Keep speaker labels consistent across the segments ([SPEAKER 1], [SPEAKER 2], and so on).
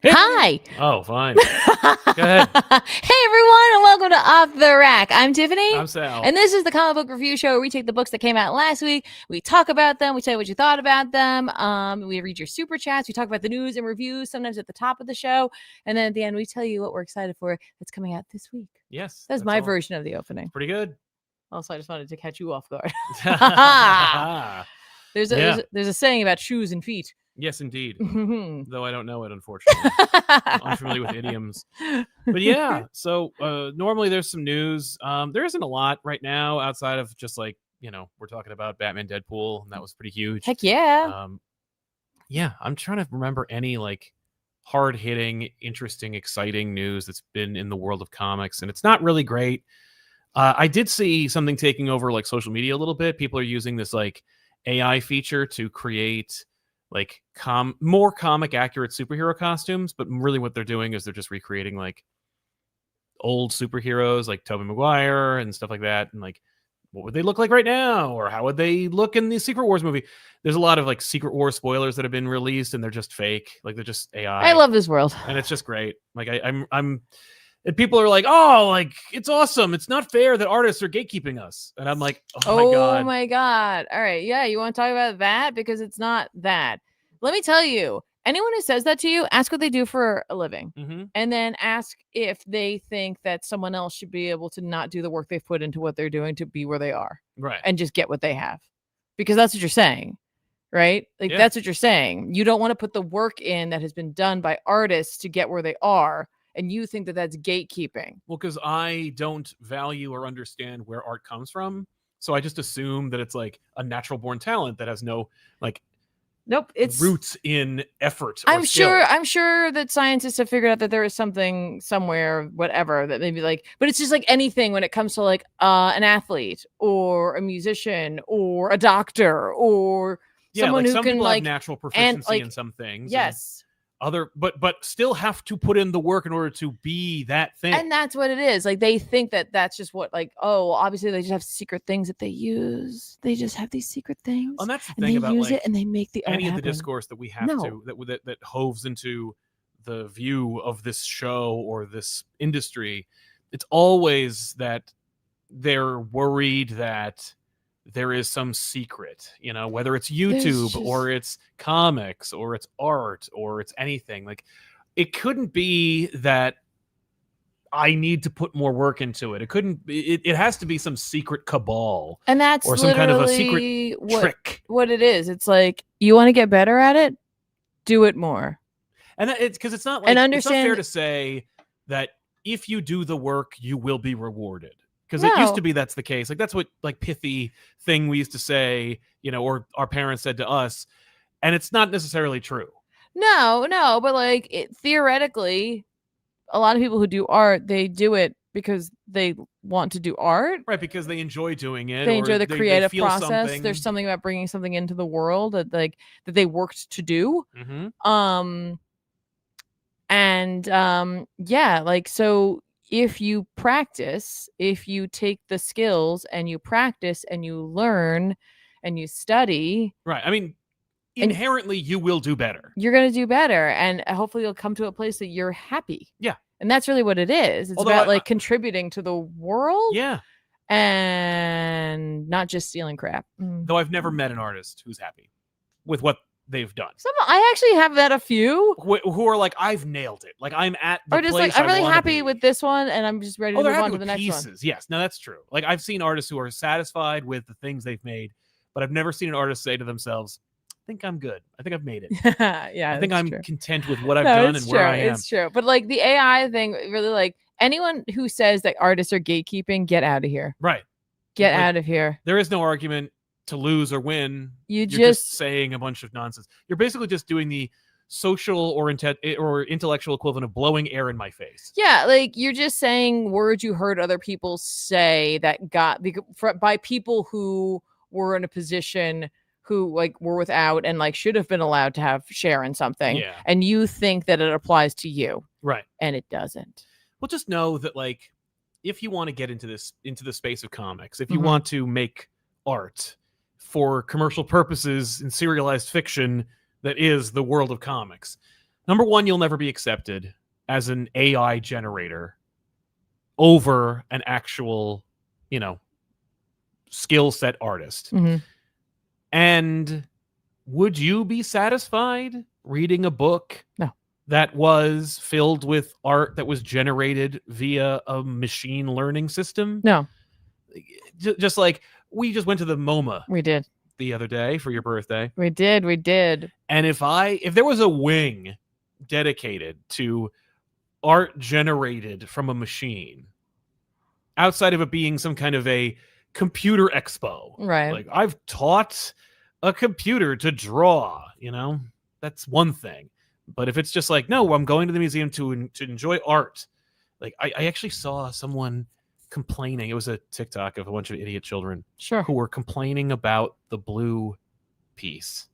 [SPEAKER 1] Hi.
[SPEAKER 2] Oh, fine. Go ahead.
[SPEAKER 1] Hey, everyone, and welcome to Off the Rack. I'm Tiffany.
[SPEAKER 2] I'm Sal.
[SPEAKER 1] And this is the comic book review show where we take the books that came out last week. We talk about them. We tell you what you thought about them. We read your super chats. We talk about the news and reviews, sometimes at the top of the show. And then at the end, we tell you what we're excited for that's coming out this week.
[SPEAKER 2] Yes.
[SPEAKER 1] That's my version of the opening.
[SPEAKER 2] Pretty good.
[SPEAKER 1] Also, I just wanted to catch you off guard. There's a saying about shoes and feet.
[SPEAKER 2] Yes, indeed. Though I don't know it, unfortunately. I'm unfamiliar with idioms. But yeah, so normally there's some news. There isn't a lot right now outside of just like, we're talking about Batman Deadpool, and that was pretty huge.
[SPEAKER 1] Heck yeah.
[SPEAKER 2] Yeah, I'm trying to remember any like hard-hitting, interesting, exciting news that's been in the world of comics, and it's not really great. I did see something taking over like social media a little bit. People are using this like AI feature to create like more comic accurate superhero costumes, but really what they're doing is they're just recreating like old superheroes like Tobey Maguire and stuff like that, and like what would they look like right now, or how would they look in the Secret Wars movie. There's a lot of like Secret Wars spoilers that have been released, and they're just fake, like they're just AI.
[SPEAKER 1] I love this world,
[SPEAKER 2] and it's just great. Like I'm and people are like, oh, like it's awesome, it's not fair that artists are gatekeeping us, and I'm like,
[SPEAKER 1] oh my god. All right, yeah, you want to talk about that? Because it's not that. Let me tell you, anyone who says that to you, ask what they do for a living, and then ask if they think that someone else should be able to not do the work they've put into what they're doing to be where they are,
[SPEAKER 2] right,
[SPEAKER 1] and just get what they have, because that's what you're saying, right? Like that's what you're saying. You don't want to put the work in that has been done by artists to get where they are. And you think that that's gatekeeping.
[SPEAKER 2] Well, because I don't value or understand where art comes from. So I just assume that it's like a natural born talent that has no like
[SPEAKER 1] it's
[SPEAKER 2] roots in effort.
[SPEAKER 1] I'm sure that scientists have figured out that there is something somewhere, whatever, that maybe like, but it's just like anything when it comes to like an athlete or a musician or a doctor or someone who can like
[SPEAKER 2] natural proficiency in some things.
[SPEAKER 1] Yes.
[SPEAKER 2] But still have to put in the work in order to be that thing.
[SPEAKER 1] And that's what it is. Like they think that that's just what, like, oh, obviously they just have secret things that they use. They just have these secret things.
[SPEAKER 2] And that's the thing about
[SPEAKER 1] use it and they make the
[SPEAKER 2] any
[SPEAKER 1] art
[SPEAKER 2] of the discourse that we have that hoves into the view of this show or this industry. It's always that they're worried that there is some secret, whether it's YouTube or it's comics or it's art or it's anything. Like it couldn't be that I need to put more work into it. It couldn't be, it has to be some secret cabal,
[SPEAKER 1] and that's
[SPEAKER 2] or some kind of a secret trick.
[SPEAKER 1] What it is. It's like, you want to get better at it, do it more.
[SPEAKER 2] And it's because it's not like, it's not fair to say that if you do the work, you will be rewarded. Because it used to be that's the case. Like that's what like pithy thing we used to say, or our parents said to us, and it's not necessarily true.
[SPEAKER 1] No, but like theoretically, a lot of people who do art, they do it because they want to do art,
[SPEAKER 2] right? Because they enjoy doing it.
[SPEAKER 1] They enjoy the creative process. There's something about bringing something into the world that that they worked to do. So if you practice, if you take the skills and you practice and you learn and you study,
[SPEAKER 2] right? I mean, inherently you will do better.
[SPEAKER 1] You're going to do better, and hopefully you'll come to a place that you're happy.
[SPEAKER 2] Yeah.
[SPEAKER 1] And that's really what it is. It's about like contributing to the world.
[SPEAKER 2] Yeah.
[SPEAKER 1] And not just stealing crap.
[SPEAKER 2] Though I've never met an artist who's happy with what they've done.
[SPEAKER 1] I actually have met a few
[SPEAKER 2] who are like, I've nailed it. Like I'm at the place
[SPEAKER 1] like, I'm really happy with this one, and I'm just ready to move on to the next one.
[SPEAKER 2] Yes, no, that's true. Like I've seen artists who are satisfied with the things they've made, but I've never seen an artist say to themselves, I think I'm good. I think I've made it.
[SPEAKER 1] Yeah,
[SPEAKER 2] I think I'm content with what I've done and where I am.
[SPEAKER 1] It's true. But like the AI thing, really, like anyone who says that artists are gatekeeping, get out of here.
[SPEAKER 2] Right.
[SPEAKER 1] Get out of here.
[SPEAKER 2] There is no argument to lose or win. You're just saying a bunch of nonsense. You're basically just doing the social or intellectual equivalent of blowing air in my face.
[SPEAKER 1] Yeah, like you're just saying words you heard other people say that by people who were in a position who like were without and like should have been allowed to have share in something.
[SPEAKER 2] Yeah.
[SPEAKER 1] And you think that it applies to you.
[SPEAKER 2] Right.
[SPEAKER 1] And it doesn't.
[SPEAKER 2] Well, just know that like if you want to get into the space of comics, if you want to make art for commercial purposes in serialized fiction that is the world of comics, Number one, you'll never be accepted as an AI generator over an actual, skill set artist.
[SPEAKER 1] Mm-hmm.
[SPEAKER 2] And would you be satisfied reading a book
[SPEAKER 1] No.
[SPEAKER 2] that was filled with art that was generated via a machine learning system?
[SPEAKER 1] No.
[SPEAKER 2] Just like we just went to the MoMA.
[SPEAKER 1] We did.
[SPEAKER 2] The other day for your birthday.
[SPEAKER 1] We did.
[SPEAKER 2] And if there was a wing dedicated to art generated from a machine, outside of it being some kind of a computer expo,
[SPEAKER 1] right?
[SPEAKER 2] Like I've taught a computer to draw, that's one thing. But if it's just like, no, I'm going to the museum to enjoy art. Like I actually saw someone complaining. It was a TikTok of a bunch of idiot children who were complaining about the blue piece.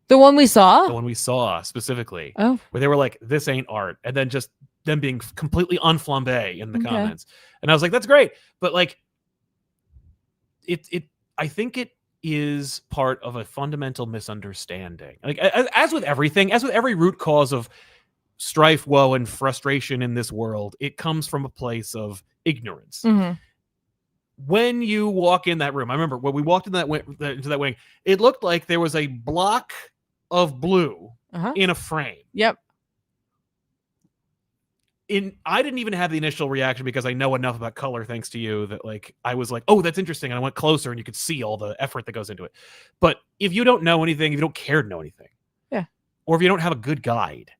[SPEAKER 1] The one we saw?
[SPEAKER 2] The one we saw specifically.
[SPEAKER 1] Oh.
[SPEAKER 2] Where they were like, this ain't art. And then just them being completely enflammé in the comments. And I was like, that's great. But like, I think it is part of a fundamental misunderstanding. Like as with everything, as with every root cause of strife, woe, and frustration in this world, it comes from a place of ignorance.
[SPEAKER 1] Mm-hmm.
[SPEAKER 2] When you walk in that room, I remember when we walked into that wing, it looked like there was a block of blue in a frame.
[SPEAKER 1] Yep.
[SPEAKER 2] I didn't even have the initial reaction because I know enough about color, thanks to you, that like I was like, oh, that's interesting. And I went closer and you could see all the effort that goes into it. But if you don't know anything, if you don't care to know anything, or if you don't have a good guide,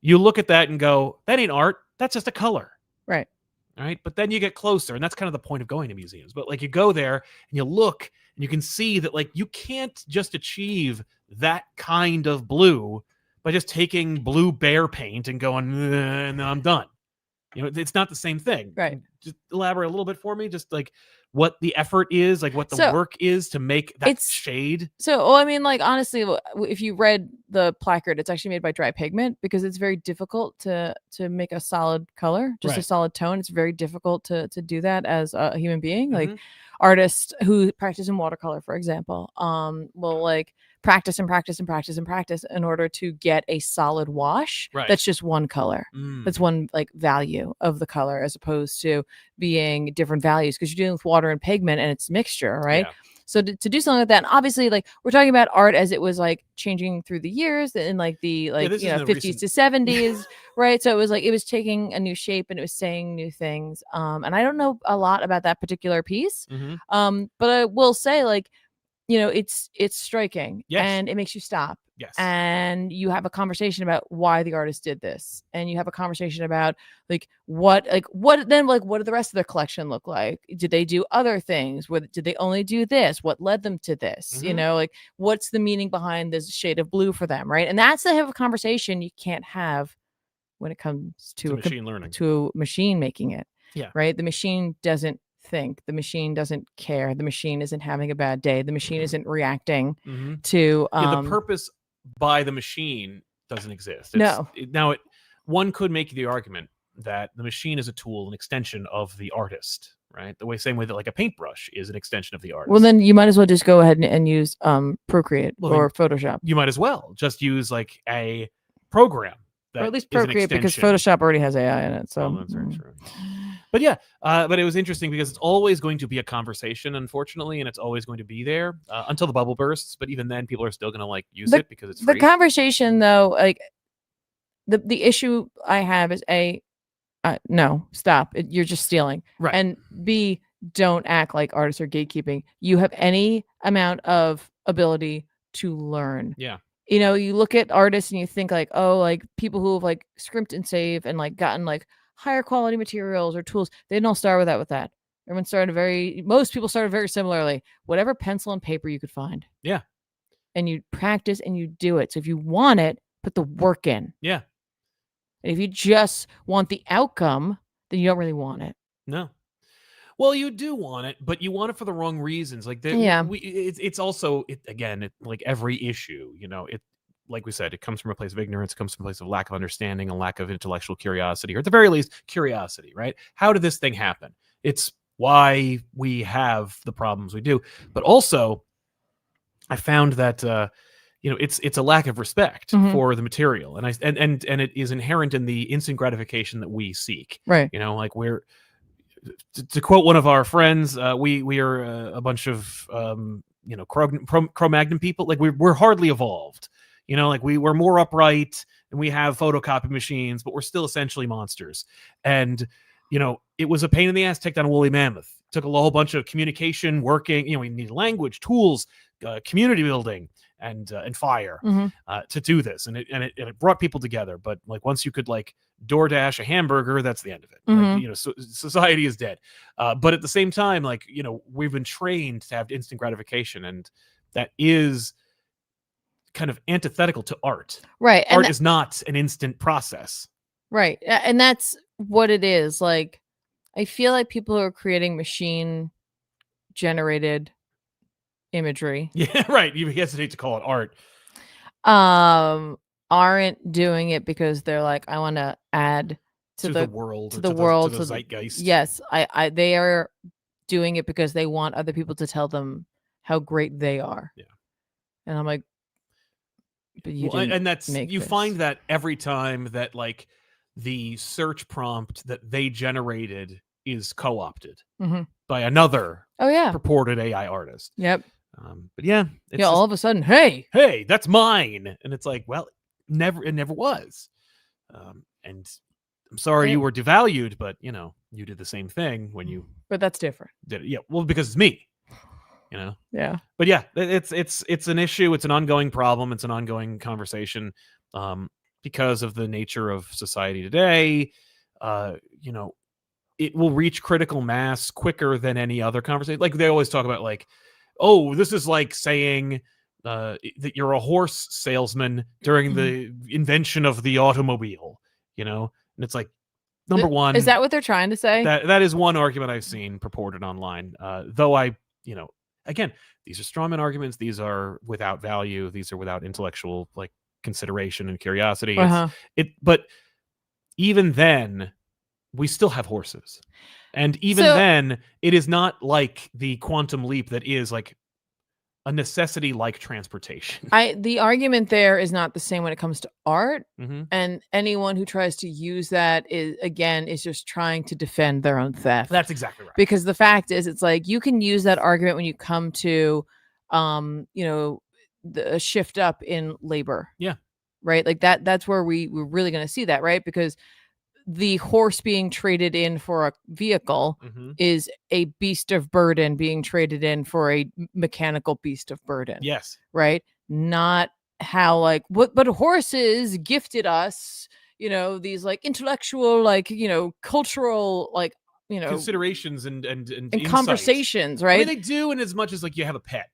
[SPEAKER 2] you look at that and go, that ain't art. That's just a color.
[SPEAKER 1] Right.
[SPEAKER 2] All right. But then you get closer, and that's kind of the point of going to museums. But like you go there and you look and you can see that like you can't just achieve that kind of blue by just taking blue bear paint and going, and then I'm done. It's not the same thing.
[SPEAKER 1] Right.
[SPEAKER 2] Just elaborate a little bit for me, just like what the effort is, like what the work is to make that shade.
[SPEAKER 1] So, I mean, like, honestly, if you read the placard, it's actually made by dry pigment because it's very difficult to make a solid color, just a solid tone. It's very difficult to do that as a human being. Mm-hmm. Like artists who practice in watercolor, for example, will like practice and practice and practice and practice in order to get a solid wash. Right. That's just one color. That's one like value of the color as opposed to being different values because you're dealing with water and pigment and it's mixture, right? Yeah. So to do something like that, and obviously, like we're talking about art as it was like changing through the years in like the 50s to 70s, right? So it was like it was taking a new shape and it was saying new things. And I don't know a lot about that particular piece, but I will say like, it's striking and it makes you stop.
[SPEAKER 2] Yes.
[SPEAKER 1] And you have a conversation about why the artist did this. And you have a conversation about what did the rest of their collection look like? Did they do other things? Did they only do this? What led them to this? Mm-hmm. What's the meaning behind this shade of blue for them? Right. And that's the type of conversation you can't have when it comes to
[SPEAKER 2] machine learning,
[SPEAKER 1] to a machine making it.
[SPEAKER 2] Yeah.
[SPEAKER 1] Right. The machine doesn't think. The machine doesn't care. The machine isn't having a bad day. The machine isn't reacting to
[SPEAKER 2] the purpose by the machine doesn't exist. One could make the argument that the machine is a tool, an extension of the artist, right? Same way that like a paintbrush is an extension of the artist.
[SPEAKER 1] Well, then you might as well just go ahead and use Procreate or Photoshop.
[SPEAKER 2] You might as well just use like a program that
[SPEAKER 1] or at least Procreate because Photoshop already has AI in it. So
[SPEAKER 2] that's very true. But yeah, but it was interesting because it's always going to be a conversation, unfortunately, and it's always going to be there until the bubble bursts. But even then, people are still going to like use it because it's free.
[SPEAKER 1] The conversation, though, like the issue I have is no, stop. You're just stealing.
[SPEAKER 2] Right.
[SPEAKER 1] And B, don't act like artists are gatekeeping. You have any amount of ability to learn.
[SPEAKER 2] Yeah.
[SPEAKER 1] You look at artists and you think like, oh, like people who have like scrimped and saved and like gotten like higher quality materials or tools. They didn't all start with that. Most people started very similarly. Whatever pencil and paper you could find.
[SPEAKER 2] Yeah.
[SPEAKER 1] And you practice and you do it. So if you want it, put the work in.
[SPEAKER 2] Yeah.
[SPEAKER 1] And if you just want the outcome, then you don't really want it.
[SPEAKER 2] No. Well, you do want it, but you want it for the wrong reasons. Like, it's also like every issue, like we said, it comes from a place of ignorance, it comes from a place of lack of understanding, a lack of intellectual curiosity, or at the very least, curiosity, right? How did this thing happen? It's why we have the problems we do. But also, I found that, it's a lack of respect for the material, and it is inherent in the instant gratification that we seek.
[SPEAKER 1] Right.
[SPEAKER 2] Like we're to quote one of our friends, we are a bunch of Cro-Magnon people. Like we're hardly evolved. Like we're more upright and we have photocopy machines, but we're still essentially monsters. And it was a pain in the ass to take down a woolly mammoth. It took a whole bunch of communication, working. We need language, tools, community building, and fire to do this, and it brought people together. But like once you could like DoorDash a hamburger, that's the end of it. So society is dead. But at the same time, like we've been trained to have instant gratification, and that is kind of antithetical to art.
[SPEAKER 1] Right,
[SPEAKER 2] art is not an instant process.
[SPEAKER 1] Right, and that's what it is. Like, I feel like people who are creating machine generated imagery,
[SPEAKER 2] right, you hesitate to call it art,
[SPEAKER 1] aren't doing it because they're like, I want to add to the world, to the
[SPEAKER 2] zeitgeist.
[SPEAKER 1] Yes, they are doing it because they want other people to tell them how great they are.
[SPEAKER 2] Yeah,
[SPEAKER 1] and I'm like, but you
[SPEAKER 2] find that every time that like the search prompt that they generated is co-opted by another purported AI artist.
[SPEAKER 1] Yep.
[SPEAKER 2] But yeah,
[SPEAKER 1] all of a sudden, hey,
[SPEAKER 2] that's mine, and it's like, well, it never was. And I'm sorry you were devalued, but you did the same thing when you.
[SPEAKER 1] But that's different.
[SPEAKER 2] Did it? Yeah, well, because it's me.
[SPEAKER 1] Yeah.
[SPEAKER 2] But yeah, it's an issue. It's an ongoing problem. It's an ongoing conversation. Because of the nature of society today, it will reach critical mass quicker than any other conversation. Like they always talk about, like, oh, this is like saying that you're a horse salesman during the invention of the automobile, and it's like, number one,
[SPEAKER 1] is that what they're trying to say?
[SPEAKER 2] That is one argument I've seen purported online. Though again, these are strawman arguments. These are without value. These are without intellectual like consideration and curiosity. But even then, we still have horses, and even then, it is not like the quantum leap that is like a necessity like transportation.
[SPEAKER 1] The argument there is not the same when it comes to art, and anyone who tries to use that is just trying to defend their own theft.
[SPEAKER 2] That's exactly right.
[SPEAKER 1] Because the fact is, it's like you can use that argument when you come to, the shift up in labor.
[SPEAKER 2] Yeah.
[SPEAKER 1] Right. Like that's where we're really going to see that, right? Because the horse being traded in for a vehicle is a beast of burden being traded in for a mechanical beast of burden.
[SPEAKER 2] Yes.
[SPEAKER 1] Right. Not how like but horses gifted us, these like intellectual, like, cultural, like,
[SPEAKER 2] considerations and
[SPEAKER 1] conversations, right?
[SPEAKER 2] I mean, they do in as much as like you have a pet.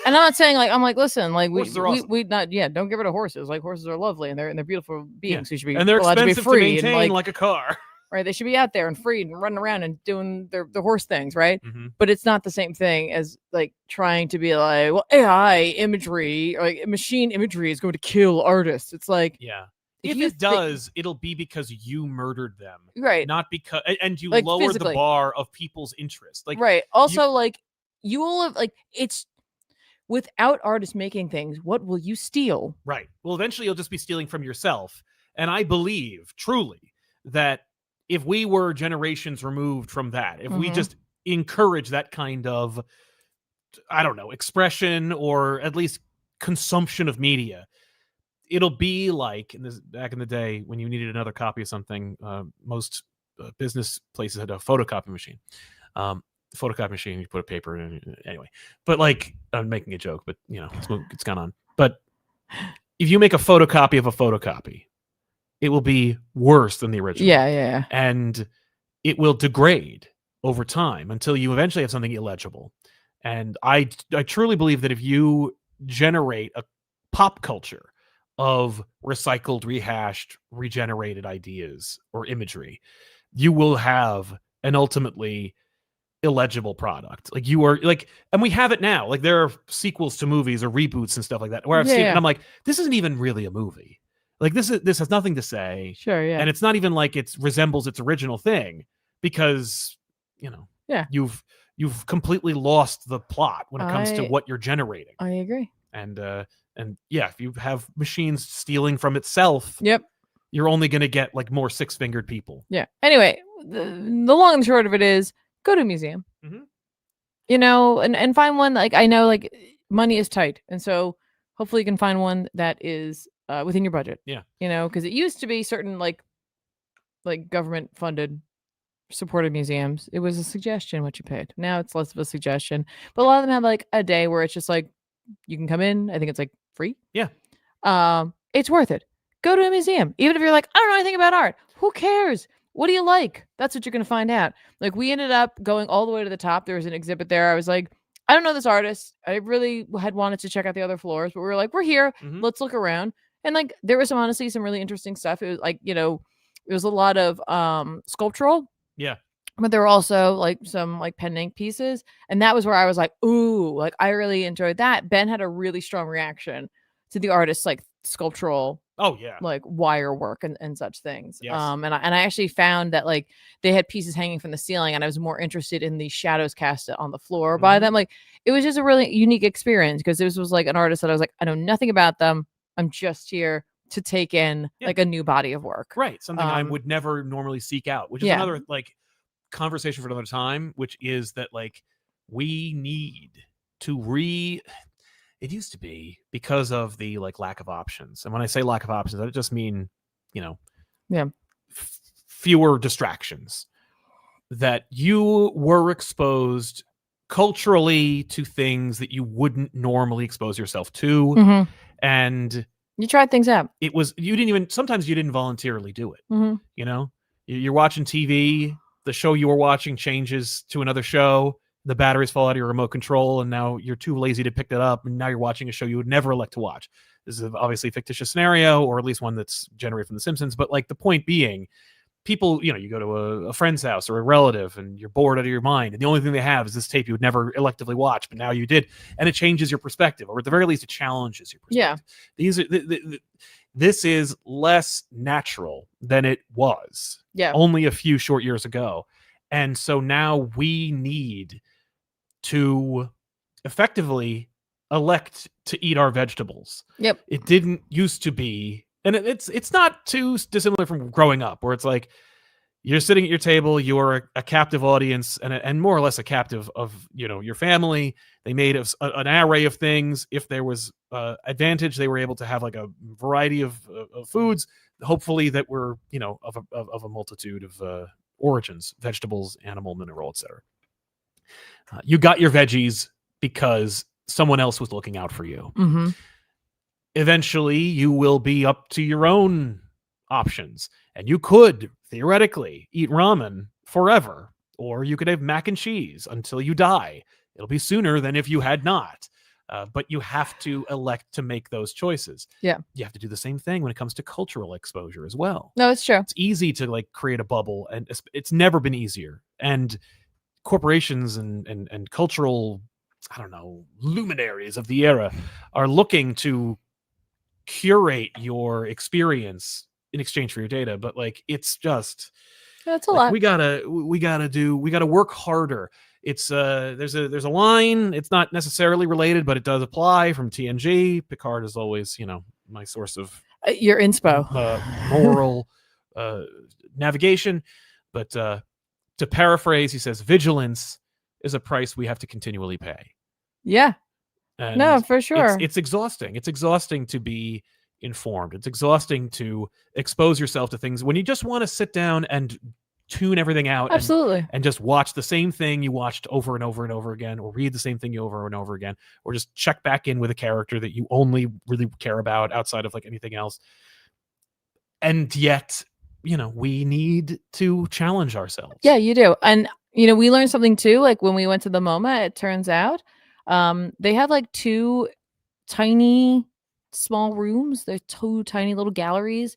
[SPEAKER 1] And I'm not saying like, I'm like, listen, like we don't get rid of horses. Like horses are lovely and they're beautiful beings who should be,
[SPEAKER 2] and they're
[SPEAKER 1] allowed
[SPEAKER 2] expensive
[SPEAKER 1] to be free
[SPEAKER 2] to maintain,
[SPEAKER 1] and
[SPEAKER 2] like a car.
[SPEAKER 1] Right, they should be out there and free and running around and doing their horse things, right? But it's not the same thing as like trying to be like, well, AI imagery or like machine imagery is going to kill artists. It's like,
[SPEAKER 2] if it does, it'll be because you murdered them,
[SPEAKER 1] right?
[SPEAKER 2] Not because and you
[SPEAKER 1] like
[SPEAKER 2] lowered
[SPEAKER 1] physically.
[SPEAKER 2] The bar of people's interest, like
[SPEAKER 1] right. Also, like you will have like it's. Without artists making things, what will you steal?
[SPEAKER 2] Right. Well, eventually you'll just be stealing from yourself. And I believe truly that if we were generations removed from that, if we just encourage that kind of, I don't know, expression or at least consumption of media, it'll be like back in the day when you needed another copy of something, most business places had a photocopy machine. Photocopy machine, you put a paper in anyway. But like, I'm making a joke, but it's gone on. But if you make a photocopy of a photocopy, it will be worse than the original.
[SPEAKER 1] Yeah.
[SPEAKER 2] And it will degrade over time until you eventually have something illegible. And I truly believe that if you generate a pop culture of recycled, rehashed, regenerated ideas or imagery, you will have an ultimately illegible product. Like you are like, and we have it now. Like there are sequels to movies or reboots and stuff like that where I've seen it and I'm like, this isn't even really a movie. Like this has nothing to say.
[SPEAKER 1] Sure, yeah.
[SPEAKER 2] And it's not even like it resembles its original thing because you've completely lost the plot when it comes to what you're generating.
[SPEAKER 1] I agree.
[SPEAKER 2] And And yeah, if you have machines stealing from itself,
[SPEAKER 1] Yep.
[SPEAKER 2] you're only going to get like more six-fingered people.
[SPEAKER 1] Yeah. Anyway, the long and short of it is go to a museum. You know, and find one. Like, I know like money is tight, and so hopefully you can find one that is within your budget.
[SPEAKER 2] Yeah.
[SPEAKER 1] You know, because it used to be certain like government funded supported museums, it was a suggestion what you paid. Now it's less of a suggestion, but a lot of them have like a day where it's just like you can come in. I think it's like free.
[SPEAKER 2] Yeah.
[SPEAKER 1] It's worth it. Go to a museum, even if you're like, I don't know anything about art. Who cares? What do you like? That's what you're gonna find out. Like, we ended up going all the way to the top. There was an exhibit there. I was like, I don't know this artist. I really had wanted to check out the other floors, but we were like, we're here. Let's look around. And like, there was honestly some really interesting stuff. It was like, you know, it was a lot of sculptural.
[SPEAKER 2] Yeah.
[SPEAKER 1] But there were also like some like pen and ink pieces. And that was where I was like, ooh, like I really enjoyed that. Ben had a really strong reaction to the artist's like sculptural like wire work and such things.
[SPEAKER 2] Yes.
[SPEAKER 1] And I actually found that like they had pieces hanging from the ceiling, and I was more interested in the shadows cast on the floor by them. Like, it was just a really unique experience, because this was like an artist that I was like, I know nothing about them. I'm just here to take in like a new body of work.
[SPEAKER 2] Right. Something I would never normally seek out, which is another like conversation for another time, which is that like we need to it used to be, because of the like lack of options. And when I say lack of options, I just mean, you know, fewer distractions, that you were exposed culturally to things that you wouldn't normally expose yourself to. And
[SPEAKER 1] you tried things out.
[SPEAKER 2] It was, sometimes you didn't voluntarily do it. You know, you're watching TV, the show you were watching changes to another show. The batteries fall out of your remote control, and now you're too lazy to pick that up, and now you're watching a show you would never elect to watch. This is obviously a fictitious scenario, or at least one that's generated from The Simpsons. But like, the point being, people, you know, you go to a friend's house or a relative, and you're bored out of your mind, and the only thing they have is this tape you would never electively watch, but now you did, and it changes your perspective, or at the very least, it challenges your perspective. Yeah. This is less natural than it was. Yeah. Only a few short years ago. And so now we need to effectively elect to eat our vegetables. Yep. It didn't used to be, and it's not too dissimilar from growing up, where it's like you're sitting at your table, you're a captive audience, and more or less a captive of, you know, your family. They made an array of things. If there was advantage, they were able to have like a variety of foods, hopefully that were, you know, of a multitude of origins: vegetable, animal, mineral, etc. You got your veggies because someone else was looking out for you. Eventually, you will be up to your own options, and you could theoretically eat ramen forever, or you could have mac and cheese until you die. It'll be sooner than if you had not. But you have to elect to make those choices. Yeah. You have to do the same thing when it comes to cultural exposure as well. No, it's true. It's easy to like create a bubble, and it's never been easier. And corporations and cultural, I don't know, luminaries of the era are looking to curate your experience in exchange for your data. But like, it's just, that's a lot. We gotta work harder. It's there's a line, it's not necessarily related, but it does apply, from TNG. Picard is always, you know, my source of your inspo, moral navigation. But to paraphrase, he says, vigilance is a price we have to continually pay. Yeah. And no, for sure. It's exhausting. It's exhausting to be informed. It's exhausting to expose yourself to things when you just want to sit down and tune everything out. Absolutely. And just watch the same thing you watched over and over and over again, or read the same thing over and over again, or just check back in with a character that you only really care about outside of like anything else. And yet, you know, we need to challenge ourselves. Yeah, you do. And, you know, we learned something too. Like when we went to the MoMA, it turns out they have like two tiny small rooms. They're two tiny little galleries.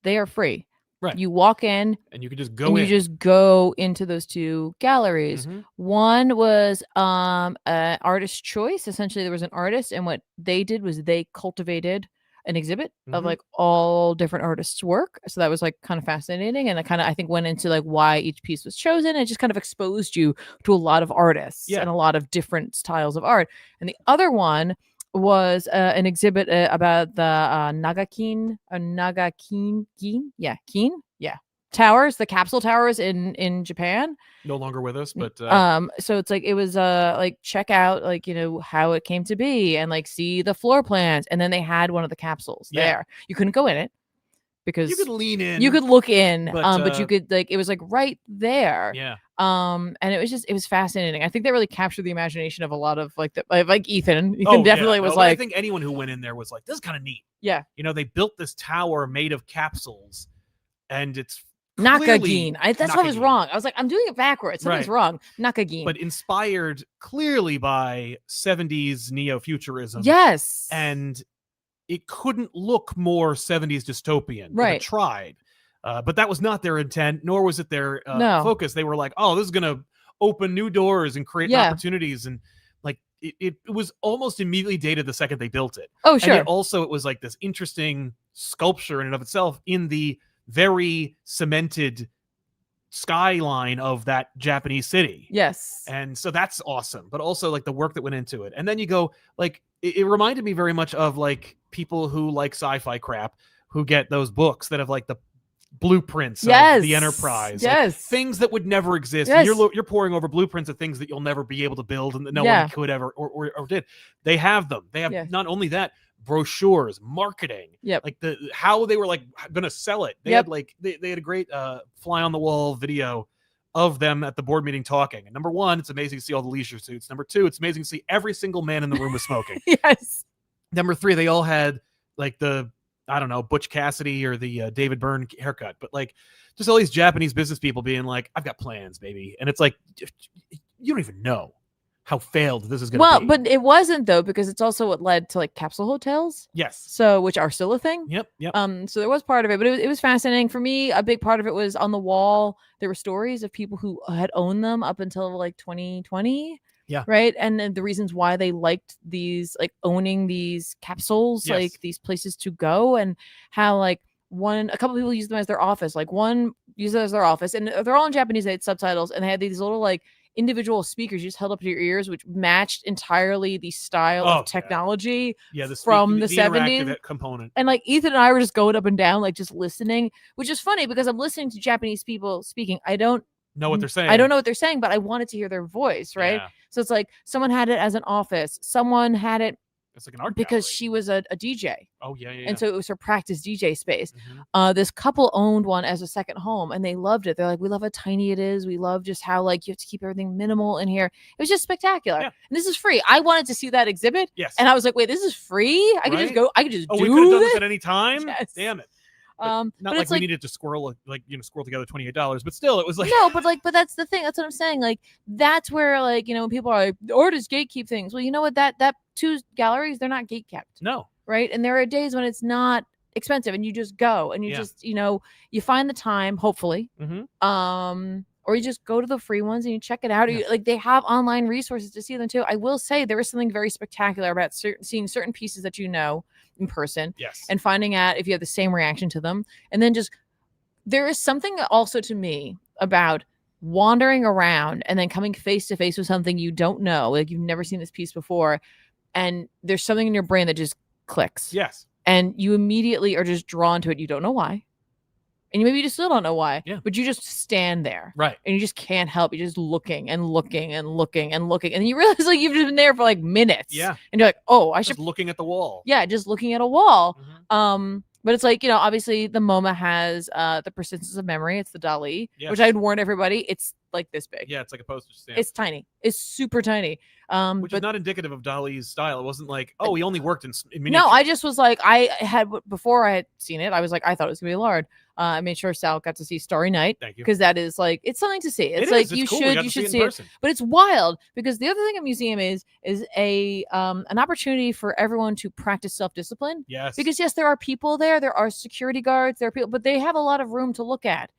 [SPEAKER 2] They are free. Right. You walk in and you can just go in. You just go into those two galleries. Mm-hmm. One was artist choice. Essentially, there was an artist, and what they did was they cultivated an exhibit of like all different artists' work. So that was like kind of fascinating, and it kind of, I think, went into like why each piece was chosen. It just kind of exposed you to a lot of artists and a lot of different styles of art. And the other one
[SPEAKER 1] was an exhibit about the Nagakin towers, the capsule towers in Japan.
[SPEAKER 2] No longer with us, but
[SPEAKER 1] so it's like it was like check out like how it came to be and like see the floor plans, and then they had one of the capsules there. You couldn't go in it because
[SPEAKER 2] you could lean in,
[SPEAKER 1] you could look in, but you could like it was like right there.
[SPEAKER 2] Yeah.
[SPEAKER 1] And it was fascinating. I think that really captured the imagination of a lot of like Ethan. Ethan definitely was like.
[SPEAKER 2] I think anyone who went in there was like, this is kind of neat.
[SPEAKER 1] Yeah.
[SPEAKER 2] They built this tower made of capsules, and it's
[SPEAKER 1] Nakagin. That's what was wrong. I was like, I'm doing it backwards. Something's wrong. Nakagin.
[SPEAKER 2] But inspired clearly by 70s neo-futurism.
[SPEAKER 1] Yes.
[SPEAKER 2] And it couldn't look more 70s dystopian.
[SPEAKER 1] Right.
[SPEAKER 2] It tried. But that was not their intent, nor was it their focus. They were like, oh, this is going to open new doors and create opportunities. And like it was almost immediately dated the second they built it.
[SPEAKER 1] Oh, sure.
[SPEAKER 2] And it was like this interesting sculpture in and of itself in the very cemented skyline of that Japanese city.
[SPEAKER 1] Yes.
[SPEAKER 2] And so that's awesome, but also like the work that went into it. And then you go like, it reminded me very much of like people who like sci-fi crap who get those books that have like the blueprints of the Enterprise.
[SPEAKER 1] Yes.
[SPEAKER 2] Like, things that would never exist.
[SPEAKER 1] Yes.
[SPEAKER 2] You're pouring over blueprints of things that you'll never be able to build and that no one could ever or did. They have them. They have not only that, brochures, marketing, like how they were like gonna sell it. They had like they had a great fly on the wall video of them at the board meeting talking. And number one, it's amazing to see all the leisure suits. Number two, it's amazing to see every single man in the room was smoking.
[SPEAKER 1] Yes.
[SPEAKER 2] Number three, they all had like the Butch Cassidy or the David Byrne haircut, but like just all these Japanese business people being like, I've got plans, baby. And it's like, you don't even know how failed this is going to be.
[SPEAKER 1] But it wasn't though, because it's also what led to like capsule hotels.
[SPEAKER 2] Yes.
[SPEAKER 1] So, which are still a thing.
[SPEAKER 2] Yep.
[SPEAKER 1] So there was part of it, but it was fascinating for me. A big part of it was on the wall. There were stories of people who had owned them up until like 2020.
[SPEAKER 2] Yeah.
[SPEAKER 1] Right. And then the reasons why they liked these, like owning these capsules, like these places to go, and how like a couple people use them as their office. Like one used it as their office, and they're all in Japanese. They had subtitles, and they had these little like individual speakers you just held up to your ears, which matched entirely the style of technology from the 70s
[SPEAKER 2] component.
[SPEAKER 1] And like Ethan and I were just going up and down, like just listening, which is funny because I'm listening to Japanese people speaking. I don't
[SPEAKER 2] know what they're saying.
[SPEAKER 1] I don't know what they're saying, but I wanted to hear their voice, right?
[SPEAKER 2] Yeah.
[SPEAKER 1] So it's like someone had it as an office. Someone had it
[SPEAKER 2] it's like an art
[SPEAKER 1] because
[SPEAKER 2] gallery.
[SPEAKER 1] she was a DJ.
[SPEAKER 2] Oh yeah.
[SPEAKER 1] And so it was her practice DJ space. This couple owned one as a second home, and they loved it. They're like, we love how tiny it is. We love just how like you have to keep everything minimal in here. It was just spectacular. Yeah. And this is free. I wanted to see that exhibit.
[SPEAKER 2] Yes.
[SPEAKER 1] And I was like, wait, this is free? I could just go. I could just do
[SPEAKER 2] we could have done this at any time?
[SPEAKER 1] Yes.
[SPEAKER 2] Damn it.
[SPEAKER 1] Not
[SPEAKER 2] like we needed to squirrel together $28, but still it was like
[SPEAKER 1] no, but that's the thing. That's what I'm saying. Like that's where like when people are like, or does gatekeep things? Well, you know what? That two galleries, they're not gate kept.
[SPEAKER 2] No,
[SPEAKER 1] right? And there are days when it's not expensive, and you just go and you just you find the time, hopefully, or you just go to the free ones and you check it out. Or like they have online resources to see them too. I will say there is something very spectacular about seeing certain pieces that in person, and finding out if you have the same reaction to them. And then just there is something also to me about wandering around and then coming face to face with something you don't know, like you've never seen this piece before, and there's something in your brain that just clicks.
[SPEAKER 2] Yes.
[SPEAKER 1] And you immediately are just drawn to it. You don't know why. And maybe you just still don't know why.
[SPEAKER 2] Yeah.
[SPEAKER 1] But you just stand there.
[SPEAKER 2] Right.
[SPEAKER 1] And you just can't help. You're just looking and looking and looking and looking. And you realize like you've just been there for like minutes.
[SPEAKER 2] Yeah.
[SPEAKER 1] And you're like, oh, I should
[SPEAKER 2] just looking at the wall.
[SPEAKER 1] Yeah, just looking at a wall. But it's like, obviously the MoMA has the persistence of memory. It's the Dali, which I'd warn everybody. It's like this big.
[SPEAKER 2] Yeah, it's like a postage stamp.
[SPEAKER 1] It's tiny. It's super tiny.
[SPEAKER 2] Which is not indicative of Dali's style. It wasn't like, oh, he only worked in miniature.
[SPEAKER 1] No, I just was like, before I had seen it, I was like, I thought it was going to be Lard. I made sure Sal got to see Starry Night.
[SPEAKER 2] Thank you.
[SPEAKER 1] Because that is like, it's something to see. It's like, you
[SPEAKER 2] cool.
[SPEAKER 1] should see it. But it's wild because the other thing a museum is an opportunity for everyone to practice self-discipline.
[SPEAKER 2] Yes.
[SPEAKER 1] Because yes, there are people there. There are security guards. There are people, but they have a lot of room to look at.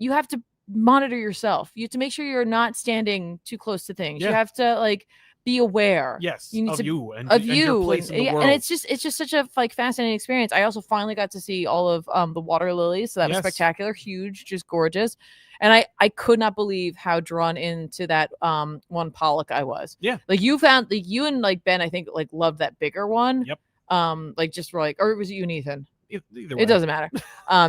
[SPEAKER 1] You have to monitor yourself. You have to make sure you're not standing too close to things. You have to like be aware.
[SPEAKER 2] Yes,
[SPEAKER 1] you need
[SPEAKER 2] of
[SPEAKER 1] to
[SPEAKER 2] you and
[SPEAKER 1] of
[SPEAKER 2] your
[SPEAKER 1] you
[SPEAKER 2] place in the
[SPEAKER 1] yeah,
[SPEAKER 2] world.
[SPEAKER 1] and it's just such a like fascinating experience. I also finally got to see all of the water lilies, so that was spectacular, huge, just gorgeous. And I could not believe how drawn into that one pollock I was.
[SPEAKER 2] Yeah,
[SPEAKER 1] like you found like you and like Ben, I think, like loved that bigger one.
[SPEAKER 2] Yep.
[SPEAKER 1] Like just were like, or was it you and Ethan?
[SPEAKER 2] Either way.
[SPEAKER 1] It doesn't matter.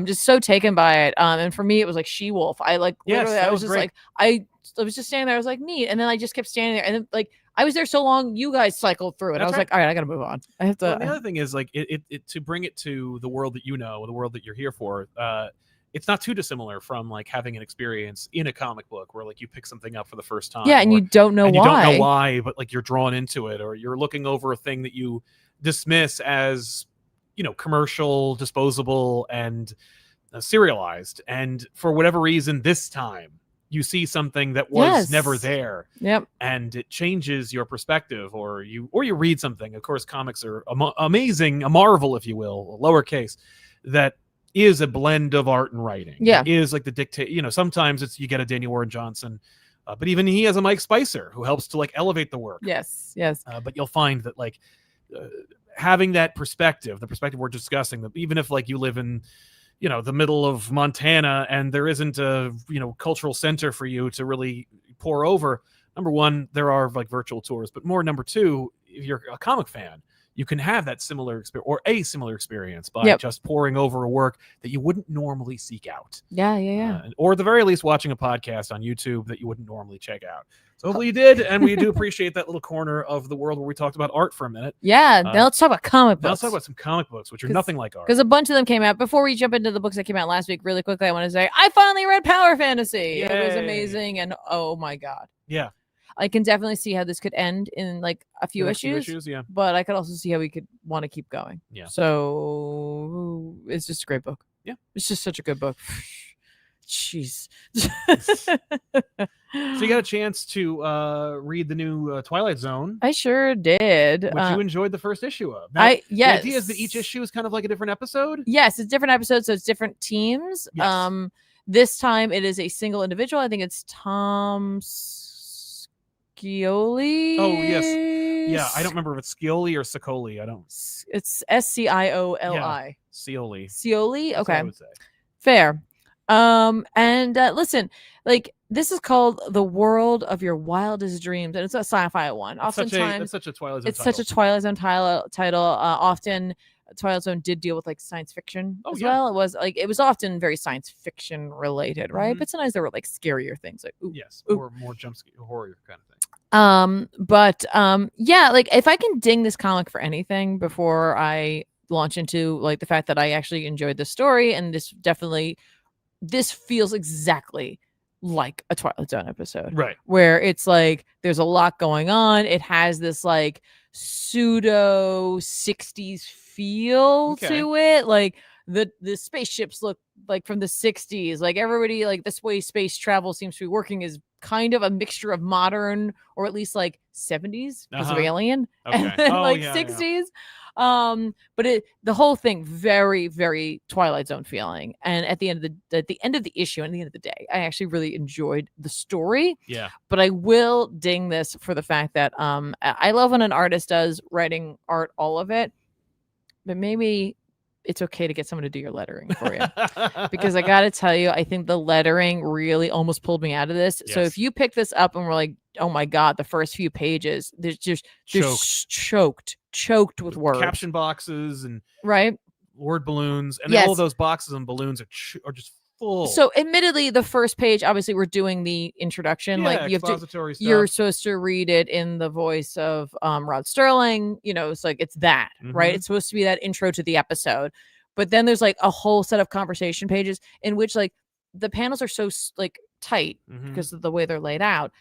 [SPEAKER 1] Just so taken by it. And for me, it was like she wolf. I like literally, I was just
[SPEAKER 2] great.
[SPEAKER 1] like, I was just standing there. I was like, neat. And then I just kept standing there. And then like I was there so long, you guys cycled through it.
[SPEAKER 2] That's
[SPEAKER 1] I was like, all right, I gotta move on. I have to.
[SPEAKER 2] Well, the other thing is like it to bring it to the world that you know, the world that you're here for. It's not too dissimilar from like having an experience in a comic book where like you pick something up for the first time.
[SPEAKER 1] Yeah, and you don't know why.
[SPEAKER 2] You don't know why, but like you're drawn into it, or you're looking over a thing that you dismiss as, you know, commercial, disposable, and serialized. And for whatever reason, this time you see something that was never there.
[SPEAKER 1] Yep.
[SPEAKER 2] And it changes your perspective, or you read something. Of course, comics are amazing, a marvel, if you will, lowercase, that is a blend of art and writing.
[SPEAKER 1] Yeah.
[SPEAKER 2] It is like the dictate, you know, sometimes it's, you get a Daniel Warren Johnson, but even he has a Mike Spicer who helps to like elevate the work.
[SPEAKER 1] Yes.
[SPEAKER 2] But you'll find that like having that perspective, the perspective we're discussing, that even if like you live in, you know, the middle of Montana and there isn't a, you know, cultural center for you to really pour over, number one, there are like virtual tours, but more, number two, if you're a comic fan, you can have that similar experience, or a similar experience, by just pouring over a work that you wouldn't normally seek out.
[SPEAKER 1] Yeah.
[SPEAKER 2] Or at the very least, watching a podcast on YouTube that you wouldn't normally check out. So hopefully you did, and we do appreciate that little corner of the world where we talked about art for a minute.
[SPEAKER 1] Yeah, now let's talk about comic books.
[SPEAKER 2] Now let's talk about some comic books, which are nothing like art.
[SPEAKER 1] Because a bunch of them came out. Before we jump into the books that came out last week, really quickly, I want to say, I finally read Power Fantasy.
[SPEAKER 2] Yay.
[SPEAKER 1] It was amazing, and oh my God.
[SPEAKER 2] Yeah.
[SPEAKER 1] I can definitely see how this could end in like a few issues,
[SPEAKER 2] yeah.
[SPEAKER 1] But I could also see how we could want to keep going.
[SPEAKER 2] Yeah.
[SPEAKER 1] So it's just a great book.
[SPEAKER 2] Yeah.
[SPEAKER 1] It's just such a good book. Jeez.
[SPEAKER 2] So you got a chance to read the new Twilight Zone.
[SPEAKER 1] I sure did.
[SPEAKER 2] Which you enjoyed the first issue of. Now,
[SPEAKER 1] yes.
[SPEAKER 2] The idea is that each issue is kind of like a different episode?
[SPEAKER 1] Yes, it's different episodes, so it's different teams.
[SPEAKER 2] Yes.
[SPEAKER 1] This time it is a single individual. I think it's Tom Scioli.
[SPEAKER 2] Oh, yes. Yeah, I don't remember if it's Scioli or Sicoli. I don't.
[SPEAKER 1] It's Scioli.
[SPEAKER 2] Yeah, Scioli.
[SPEAKER 1] Scioli? Okay.
[SPEAKER 2] I would say.
[SPEAKER 1] Fair. And listen, like, this is called The World of Your Wildest Dreams, and it's a sci-fi one. Oftentimes,
[SPEAKER 2] it's such a Twilight Zone
[SPEAKER 1] it's
[SPEAKER 2] title.
[SPEAKER 1] such a Twilight Zone title. Often Twilight Zone did deal with like science fiction as well. It was often very science fiction related, right? But sometimes there were like scarier things, like
[SPEAKER 2] or more jump scare horror kind of thing.
[SPEAKER 1] Yeah, like if I can ding this comic for anything before I launch into like the fact that I actually enjoyed the story, and this feels exactly like a Twilight Zone episode,
[SPEAKER 2] right? Where
[SPEAKER 1] it's like there's a lot going on. It has this like pseudo 60s feel to it, like the spaceships look like from the 60s, like everybody, like this way space travel seems to be working is kind of a mixture of modern, or at least like 70s because of Alien, and then like 60s. But the whole thing very, very Twilight Zone feeling. And at the end of the issue, and at the end of the day, I actually really enjoyed the story.
[SPEAKER 2] Yeah.
[SPEAKER 1] But I will ding this for the fact that I love when an artist does writing art, all of it, but maybe it's okay to get someone to do your lettering for you. Because I gotta tell you, I think the lettering really almost pulled me out of this. Yes. So if you pick this up and we're like, oh my God, the first few pages, there's choked with words,
[SPEAKER 2] caption boxes, and word balloons, and all of those boxes and balloons are just full.
[SPEAKER 1] So admittedly, the first page, obviously we're doing the introduction, like you're supposed to read it in the voice of Rod Sterling, you know, it's like it's that, right? It's supposed to be that intro to the episode. But then there's like a whole set of conversation pages in which like the panels are so like tight because of the way they're laid out.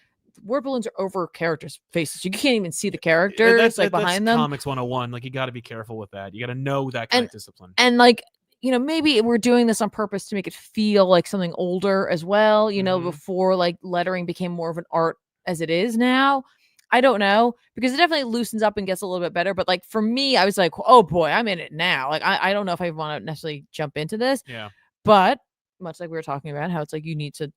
[SPEAKER 1] Word balloons are over characters' faces. You can't even see the characters behind them.
[SPEAKER 2] Comics 101. Like, you got to be careful with that. You got to know that kind of discipline.
[SPEAKER 1] And like, you know, maybe we're doing this on purpose to make it feel like something older as well, you know, before like lettering became more of an art as it is now. I don't know, because it definitely loosens up and gets a little bit better. But like for me, I was like, oh boy, I'm in it now. Like, I don't know if I want to necessarily jump into this.
[SPEAKER 2] Yeah.
[SPEAKER 1] But much like we were talking about, how it's like you need to,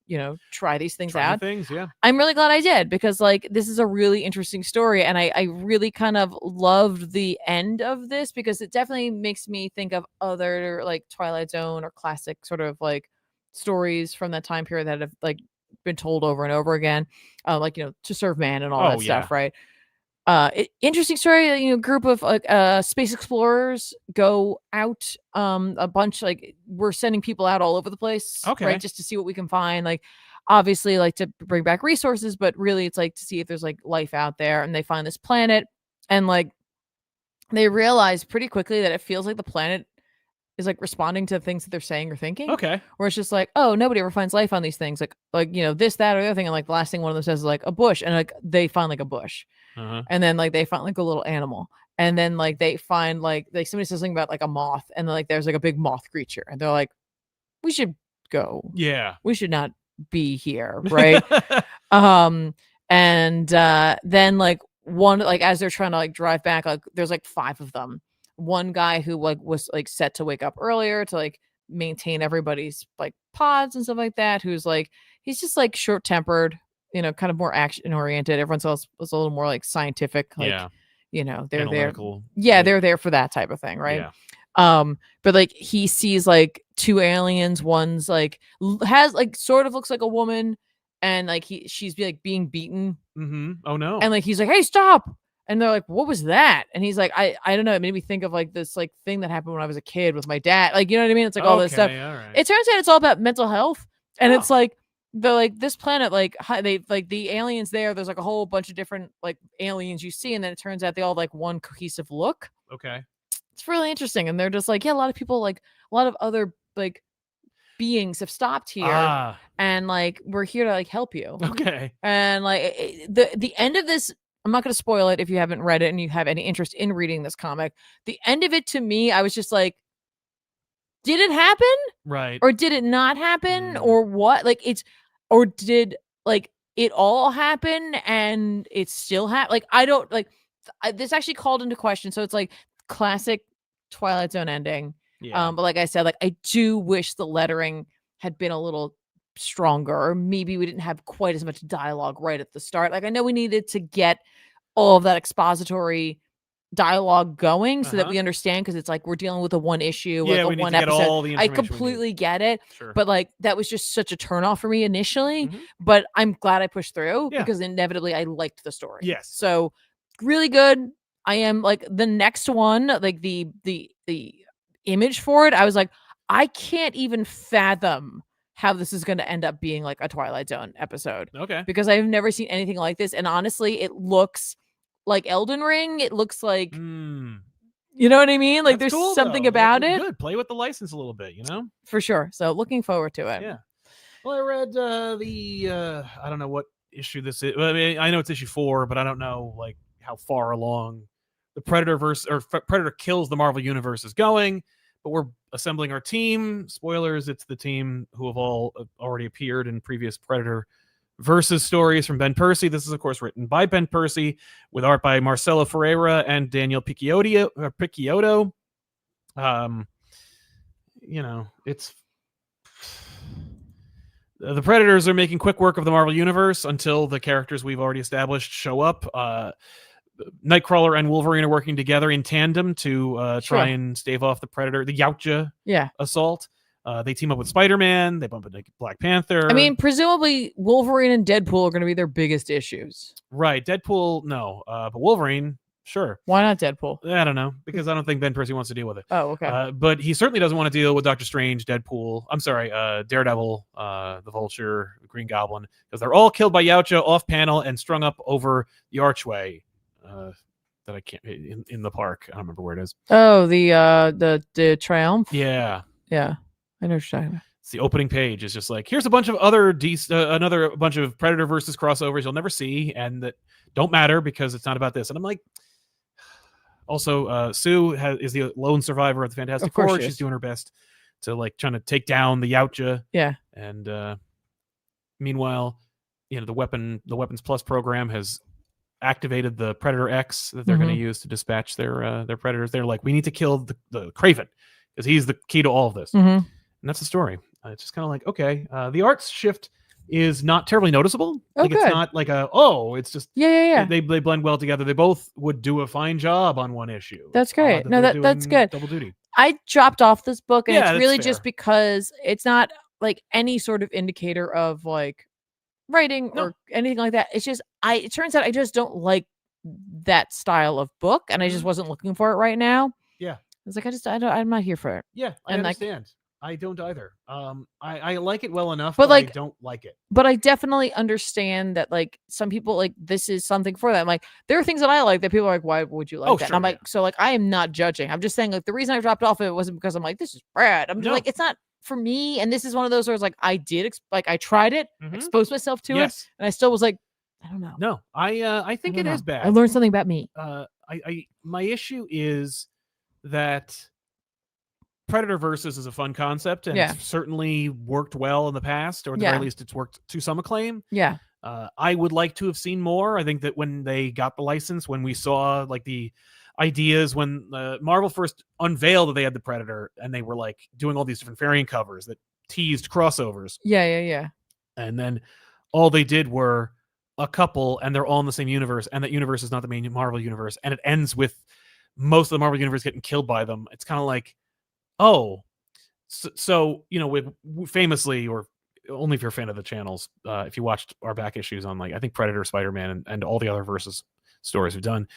[SPEAKER 1] try these things
[SPEAKER 2] Try
[SPEAKER 1] out.
[SPEAKER 2] things, yeah.
[SPEAKER 1] I'm really glad I did, because like this is a really interesting story, and I really kind of loved the end of this, because it definitely makes me think of other like Twilight Zone or classic sort of like stories from that time period that have like been told over and over again, like To Serve Man and all that stuff, right? Interesting story. Group of like space explorers go out, a bunch, like we're sending people out all over the place, right, just to see what we can find, like obviously like to bring back resources, but really it's like to see if there's like life out there. And they find this planet, and like they realize pretty quickly that it feels like the planet is like responding to things that they're saying or thinking. Where it's just like, oh, nobody ever finds life on these things, like this, that, or the other thing. And like the last thing one of them says is like a bush, and like they find like a bush. And then like they find like a little animal, and then like they find like somebody says something about like a moth, and then like there's like a big moth creature, and they're like, we should go. We should not be here, right? And then like one, like as they're trying to like drive back, like there's like 5 of them. One guy who like was like set to wake up earlier to like maintain everybody's like pods and stuff like that, who's like, he's just like short-tempered, kind of more action oriented. Everyone else was a little more like scientific, like they're
[SPEAKER 2] analytical.
[SPEAKER 1] They're there for that type of thing, right? But like he sees like 2 aliens. One's like has like sort of looks like a woman, and like she's like being beaten.
[SPEAKER 2] Oh no.
[SPEAKER 1] And like he's like, hey, stop. And they're like, what was that? And he's like, I don't know, it made me think of like this like thing that happened when I was a kid with my dad, like, you know what I mean? It's like all this stuff. It turns out it's all about mental health, and it's like they're like, this planet, like they like the aliens there's like a whole bunch of different like aliens you see, and then it turns out they all have like one cohesive look. It's really interesting. And they're just like, yeah, a lot of people, like a lot of other like beings have stopped here, and like we're here to like help you. And like the end of this, I'm not going to spoil it if you haven't read it and you have any interest in reading this comic. The end of it, to me, I was just like, did it happen? Or did it not happen? Or what? Like or did like it all happen and it still like, I don't like this actually called into question. So it's like classic Twilight Zone ending. But like I said, like I do wish the lettering had been a little stronger, or maybe we didn't have quite as much dialogue right at the start. Like I know we needed to get all of that expository dialogue going so that we understand, because it's like we're dealing with a one issue, like a one episode. I completely get it. But like that was just such a turnoff for me initially. But I'm glad I pushed through, because inevitably I liked the story. So really good. I am like the next one, like the image for it, I was like, I can't even fathom how this is going to end up being like a Twilight Zone episode. Because I've never seen anything like this. And honestly, it looks like Elden Ring. It looks like, you know what I mean? Like there's cool, something about it.
[SPEAKER 2] Good. Play with the license a little bit,
[SPEAKER 1] For sure. So looking forward to it.
[SPEAKER 2] Well, I read I don't know what issue this is. I mean, I know it's issue 4, but I don't know like how far along the Predator-verse or Predator Kills the Marvel Universe is going. But we're assembling our team. Spoilers, it's the team who have all already appeared in previous Predator versus stories from Ben Percy. This is, of course, written by Ben Percy with art by Marcelo Ferreira and Daniel Picciotto. It's the Predators are making quick work of the Marvel Universe until the characters we've already established show up. Nightcrawler and Wolverine are working together in tandem to try and stave off the Predator, the Yautja assault. They team up with Spider-Man. They bump into Black Panther.
[SPEAKER 1] I mean, presumably Wolverine and Deadpool are going to be their biggest issues.
[SPEAKER 2] Right. Deadpool, no. But Wolverine, sure.
[SPEAKER 1] Why not Deadpool?
[SPEAKER 2] I don't know, because I don't think Ben Percy wants to deal with it.
[SPEAKER 1] Oh, okay.
[SPEAKER 2] But he certainly doesn't want to deal with Doctor Strange, Deadpool. I'm sorry, Daredevil, the Vulture, Green Goblin, because they're all killed by Yautja off panel and strung up over the archway. That I can't in the park. I don't remember where it is.
[SPEAKER 1] Oh, the Triumph.
[SPEAKER 2] Yeah.
[SPEAKER 1] I know what you're talking about.
[SPEAKER 2] It's the opening page. Is just like, here's a bunch of other another bunch of Predator versus crossovers you'll never see and that don't matter because it's not about this. And I'm like, also Sue is the lone survivor of the Fantastic Four. She's doing her best to like trying to take down the Yautja.
[SPEAKER 1] Yeah.
[SPEAKER 2] And meanwhile, the Weapons Plus program has activated the Predator X that they're going to use to dispatch their predators. They're like, we need to kill the Kraven because he's the key to all of this. And that's the story. It's just kind of like, okay, the arts shift is not terribly noticeable.
[SPEAKER 1] Oh,
[SPEAKER 2] It's
[SPEAKER 1] good.
[SPEAKER 2] not like it's just
[SPEAKER 1] Yeah.
[SPEAKER 2] They blend well together. They both would do a fine job on one issue.
[SPEAKER 1] That's
[SPEAKER 2] It's odd
[SPEAKER 1] great. No,
[SPEAKER 2] they're
[SPEAKER 1] that's
[SPEAKER 2] doing
[SPEAKER 1] good.
[SPEAKER 2] double duty.
[SPEAKER 1] I dropped off this book, and
[SPEAKER 2] Yeah,
[SPEAKER 1] it's
[SPEAKER 2] that's
[SPEAKER 1] really
[SPEAKER 2] fair.
[SPEAKER 1] just because it's not like any sort of indicator of like writing or anything like that. It's just it turns out I just don't like that style of book, and I just wasn't looking for it right now.
[SPEAKER 2] Yeah.
[SPEAKER 1] It's like I'm not here for it.
[SPEAKER 2] Yeah, I understand. I don't either. I like it well enough,
[SPEAKER 1] but like
[SPEAKER 2] I don't like it.
[SPEAKER 1] But I definitely understand that like some people like this is something for them. Like there are things that I like that people are like, why would you like that?
[SPEAKER 2] Sure,
[SPEAKER 1] and I'm like, so like I am not judging. I'm just saying like the reason I dropped off of it wasn't because I'm like, this is bad. I'm just like, it's not for me. And this is one of those where it's like I did I tried it, exposed myself to it, and I still was like, I don't know.
[SPEAKER 2] No, I think it is bad.
[SPEAKER 1] I learned something about me.
[SPEAKER 2] My issue is that Predator Versus is a fun concept, and it's certainly worked well in the past, or at the very least, it's worked to some acclaim.
[SPEAKER 1] Yeah.
[SPEAKER 2] I would like to have seen more. I think that when they got the license, when we saw like the ideas, when Marvel first unveiled that they had the Predator, and they were like doing all these different variant covers that teased crossovers.
[SPEAKER 1] Yeah.
[SPEAKER 2] And then all they did were a couple, and they're all in the same universe, and that universe is not the main Marvel universe, and it ends with most of the Marvel universe getting killed by them. It's kind of like, so famously, or only if you're a fan of the channels, if you watched our back issues on like I think Predator, Spider-Man, and all the other Versus stories we've done,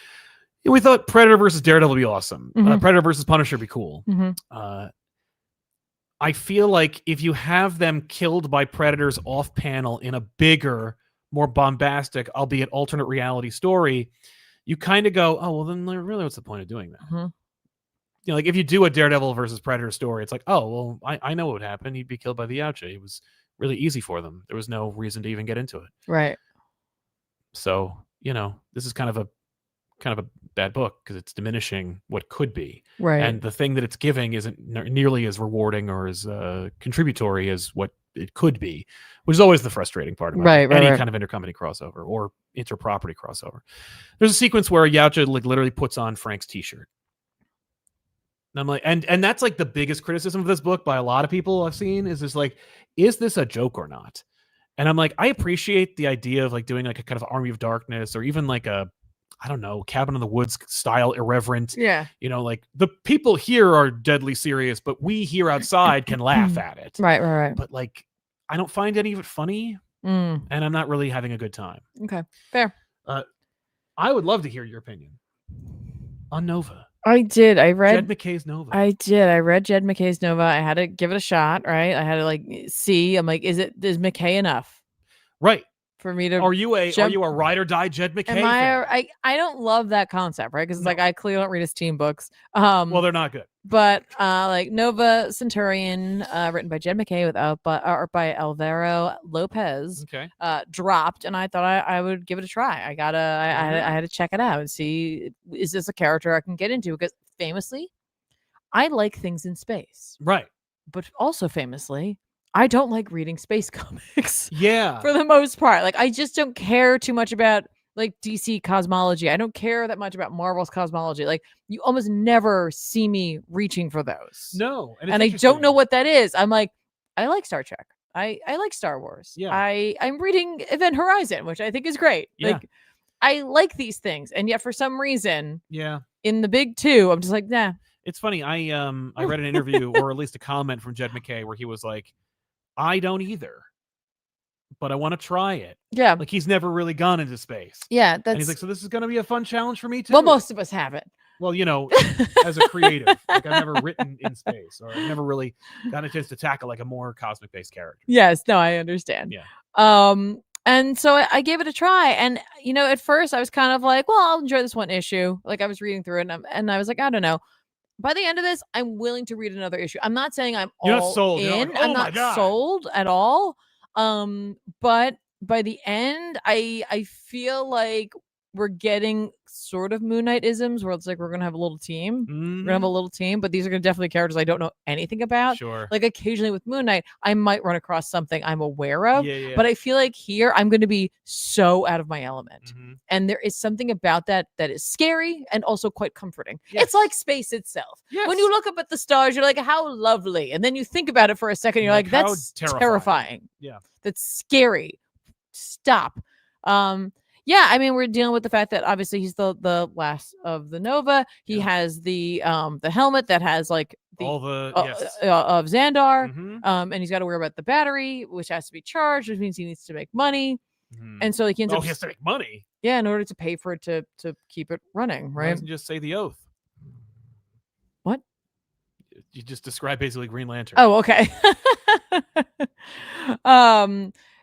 [SPEAKER 2] we thought Predator versus Daredevil would be awesome. Predator versus Punisher would be cool. I feel like if you have them killed by Predators off panel in a bigger, more bombastic, albeit alternate reality story, you kind of go, oh, well, then really what's the point of doing that? Like if you do a Daredevil versus Predator story, it's like, oh, well, I know what would happen. He'd be killed by the Yautja. It was really easy for them. There was no reason to even get into it.
[SPEAKER 1] Right.
[SPEAKER 2] So, this is kind of a bad book because it's diminishing what could be.
[SPEAKER 1] Right.
[SPEAKER 2] And the thing that it's giving isn't nearly as rewarding or as contributory as what it could be, which is always the frustrating part about any kind of intercompany crossover or interproperty crossover. There's a sequence where Yautja like literally puts on Frank's t-shirt. And I'm like, and that's like the biggest criticism of this book by a lot of people I've seen is like, is this a joke or not? And I'm like, I appreciate the idea of like doing like a kind of Army of Darkness or even like a, I don't know, Cabin in the Woods style irreverent.
[SPEAKER 1] Yeah.
[SPEAKER 2] Like the people here are deadly serious, but we here outside can laugh at it.
[SPEAKER 1] Right.
[SPEAKER 2] But like, I don't find any of it funny, and I'm not really having a good time.
[SPEAKER 1] Okay, fair.
[SPEAKER 2] I would love to hear your opinion on Nova.
[SPEAKER 1] I did. I read
[SPEAKER 2] Jed McKay's Nova.
[SPEAKER 1] I did. I read Jed McKay's Nova. I had to give it a shot, right? I had to like see. I'm like, is McKay enough?
[SPEAKER 2] Right.
[SPEAKER 1] For me to
[SPEAKER 2] are you a ride or die Jed McKay
[SPEAKER 1] fan? I don't love that concept, right? Because it's like I clearly don't read his team books.
[SPEAKER 2] Well, they're not good.
[SPEAKER 1] But like Nova Centurion, written by Jed McKay with art by Alvaro Lopez, dropped, and I thought I would give it a try. I had to check it out and see, is this a character I can get into? Because famously, I like things in space,
[SPEAKER 2] right?
[SPEAKER 1] But also famously, I don't like reading space comics.
[SPEAKER 2] Yeah.
[SPEAKER 1] For the most part. Like, I just don't care too much about, like, DC cosmology. I don't care that much about Marvel's cosmology. Like, you almost never see me reaching for those.
[SPEAKER 2] No.
[SPEAKER 1] And I don't know what that is. I'm like, I like Star Trek. I like Star Wars.
[SPEAKER 2] Yeah.
[SPEAKER 1] I'm reading Event Horizon, which I think is great.
[SPEAKER 2] Yeah.
[SPEAKER 1] Like, I like these things. And yet, for some reason,
[SPEAKER 2] yeah,
[SPEAKER 1] in the big two, I'm just like, nah.
[SPEAKER 2] It's funny. I read an interview or at least a comment from Jed McKay where he was like, I don't either, but I want to try it.
[SPEAKER 1] Yeah.
[SPEAKER 2] Like he's never really gone into space.
[SPEAKER 1] Yeah.
[SPEAKER 2] And he's like, so this is going to be a fun challenge for me too.
[SPEAKER 1] Well, most of us haven't.
[SPEAKER 2] Well, as a creative, like I've never written in space or I've never really gotten a chance to tackle like a more cosmic based character.
[SPEAKER 1] Yes. No, I understand.
[SPEAKER 2] Yeah.
[SPEAKER 1] And so I gave it a try. And, at first I was kind of like, well, I'll enjoy this one issue. Like I was reading through it and I was like, I don't know. By the end of this, I'm willing to read another issue. I'm not saying I'm
[SPEAKER 2] You're
[SPEAKER 1] all
[SPEAKER 2] not sold.
[SPEAKER 1] in.
[SPEAKER 2] Like,
[SPEAKER 1] I'm not sold at all. But by the end, I feel like we're getting sort of Moon Knight isms where it's like we're gonna have a little team. We're gonna have a little team, but these are gonna definitely characters I don't know anything about.
[SPEAKER 2] Sure.
[SPEAKER 1] Like occasionally with Moon Knight, I might run across something I'm aware of.
[SPEAKER 2] Yeah.
[SPEAKER 1] But I feel like here I'm gonna be so out of my element. And there is something about that is scary and also quite comforting.
[SPEAKER 2] Yes.
[SPEAKER 1] It's like space itself.
[SPEAKER 2] Yes.
[SPEAKER 1] When you look up at the stars, you're like, how lovely. And then you think about it for a second, you're like, that's terrifying.
[SPEAKER 2] Yeah.
[SPEAKER 1] That's scary. Stop. Yeah, I mean, we're dealing with the fact that obviously he's the last of the Nova. He has the helmet that has like
[SPEAKER 2] all the
[SPEAKER 1] of Xandar. And he's got to worry about the battery, which has to be charged, which means he needs to make money. And so he ends up
[SPEAKER 2] he has to make money.
[SPEAKER 1] Yeah, in order to pay for it to keep it running, right?
[SPEAKER 2] Why doesn't just say the oath?
[SPEAKER 1] What?
[SPEAKER 2] You just described basically Green Lantern.
[SPEAKER 1] Oh, okay.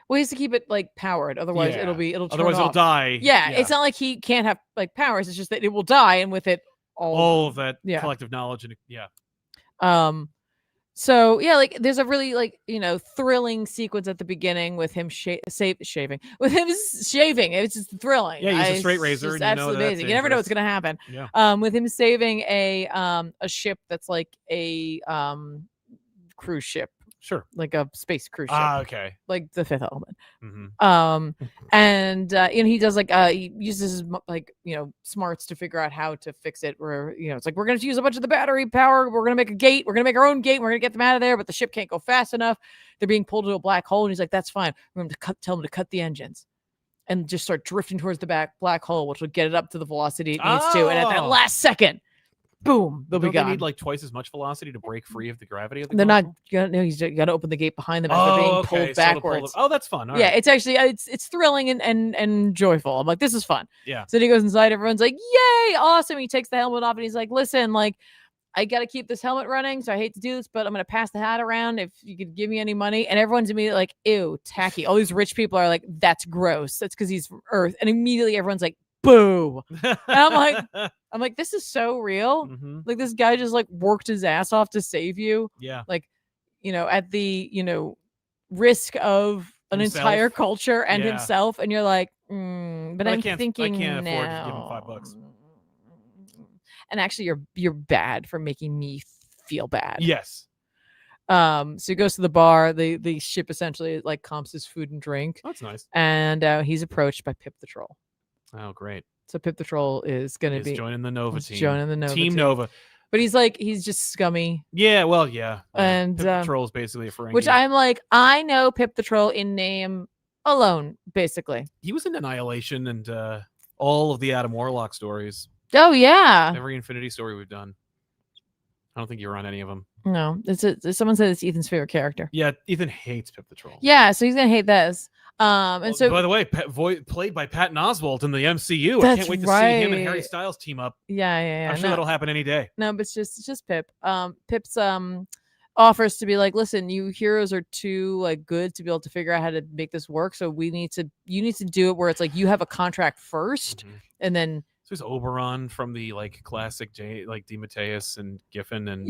[SPEAKER 1] Well, he has to keep it like powered, otherwise it'll turn
[SPEAKER 2] otherwise
[SPEAKER 1] off.
[SPEAKER 2] It'll die.
[SPEAKER 1] Yeah, it's not like he can't have like powers. It's just that it will die, and with it,
[SPEAKER 2] all of that collective knowledge and
[SPEAKER 1] So yeah, like there's a really like thrilling sequence at the beginning with him shaving. With him shaving, it's just thrilling.
[SPEAKER 2] Yeah, he's a straight razor.
[SPEAKER 1] It's absolutely amazing. You never know what's gonna happen.
[SPEAKER 2] Yeah.
[SPEAKER 1] With him saving a ship that's like a cruise ship.
[SPEAKER 2] Sure.
[SPEAKER 1] Like a space cruise ship.
[SPEAKER 2] Okay.
[SPEAKER 1] Like the Fifth Element. And he does like he uses his smarts to figure out how to fix it. Where it's like we're gonna use a bunch of the battery power. We're gonna make a gate. We're gonna make our own gate. We're gonna get them out of there, but the ship can't go fast enough. They're being pulled into a black hole, and he's like, "That's fine. We're going to tell them to cut the engines." And just start drifting towards the black hole, which will get it up to the velocity it needs to. And at that last second, boom, they'll be gone.
[SPEAKER 2] They need like twice as much velocity to break free of the gravity of the
[SPEAKER 1] They're
[SPEAKER 2] black
[SPEAKER 1] not. You got to open the gate behind them as they're being pulled backwards.
[SPEAKER 2] That's fun. All
[SPEAKER 1] yeah,
[SPEAKER 2] right.
[SPEAKER 1] it's actually it's thrilling and joyful. I'm like, this is fun.
[SPEAKER 2] Yeah.
[SPEAKER 1] So then he goes inside. Everyone's like, yay, awesome. He takes the helmet off and he's like, listen, like, I got to keep this helmet running. So I hate to do this, but I'm going to pass the hat around if you could give me any money. And everyone's immediately like, ew, tacky. All these rich people are like, that's gross. That's because he's from Earth. And immediately everyone's like, boo. And I'm like, this is so real. Like this guy just like worked his ass off to save you.
[SPEAKER 2] Yeah.
[SPEAKER 1] Like, at the, risk of an entire culture and himself. And you're like, but I'm thinking
[SPEAKER 2] I can't afford
[SPEAKER 1] now.
[SPEAKER 2] to give him $5.
[SPEAKER 1] And actually you're bad for making me feel bad.
[SPEAKER 2] Yes.
[SPEAKER 1] So he goes to the bar. The ship essentially like comps his food and drink.
[SPEAKER 2] Oh, that's nice.
[SPEAKER 1] And he's approached by Pip the Troll.
[SPEAKER 2] Oh, great.
[SPEAKER 1] So Pip the Troll is going to be
[SPEAKER 2] joining the Nova team.
[SPEAKER 1] Joining the Nova
[SPEAKER 2] team. Nova.
[SPEAKER 1] But he's just scummy.
[SPEAKER 2] Yeah, well, yeah.
[SPEAKER 1] And
[SPEAKER 2] Pip the Troll is basically a Ferengi.
[SPEAKER 1] Which I'm like, I know Pip the Troll in name alone, basically.
[SPEAKER 2] He was in Annihilation and all of the Adam Warlock stories.
[SPEAKER 1] Oh, yeah.
[SPEAKER 2] Every Infinity story we've done. I don't think you were on any of them.
[SPEAKER 1] No. Someone said it's Ethan's favorite character.
[SPEAKER 2] Yeah, Ethan hates Pip the Troll.
[SPEAKER 1] Yeah, so he's going to hate this. And so,
[SPEAKER 2] by the way, played by Patton Oswalt in the MCU.
[SPEAKER 1] That's
[SPEAKER 2] I can't wait to
[SPEAKER 1] right.
[SPEAKER 2] see him and Harry Styles team up.
[SPEAKER 1] Yeah.
[SPEAKER 2] I'm sure that'll happen any day.
[SPEAKER 1] No, but it's just Pip. Pip's offers to be like, listen, you heroes are too like good to be able to figure out how to make this work. So you need to do it where it's like you have a contract first, and then.
[SPEAKER 2] So there's Oberon from the like classic like DeMatteis and Giffen and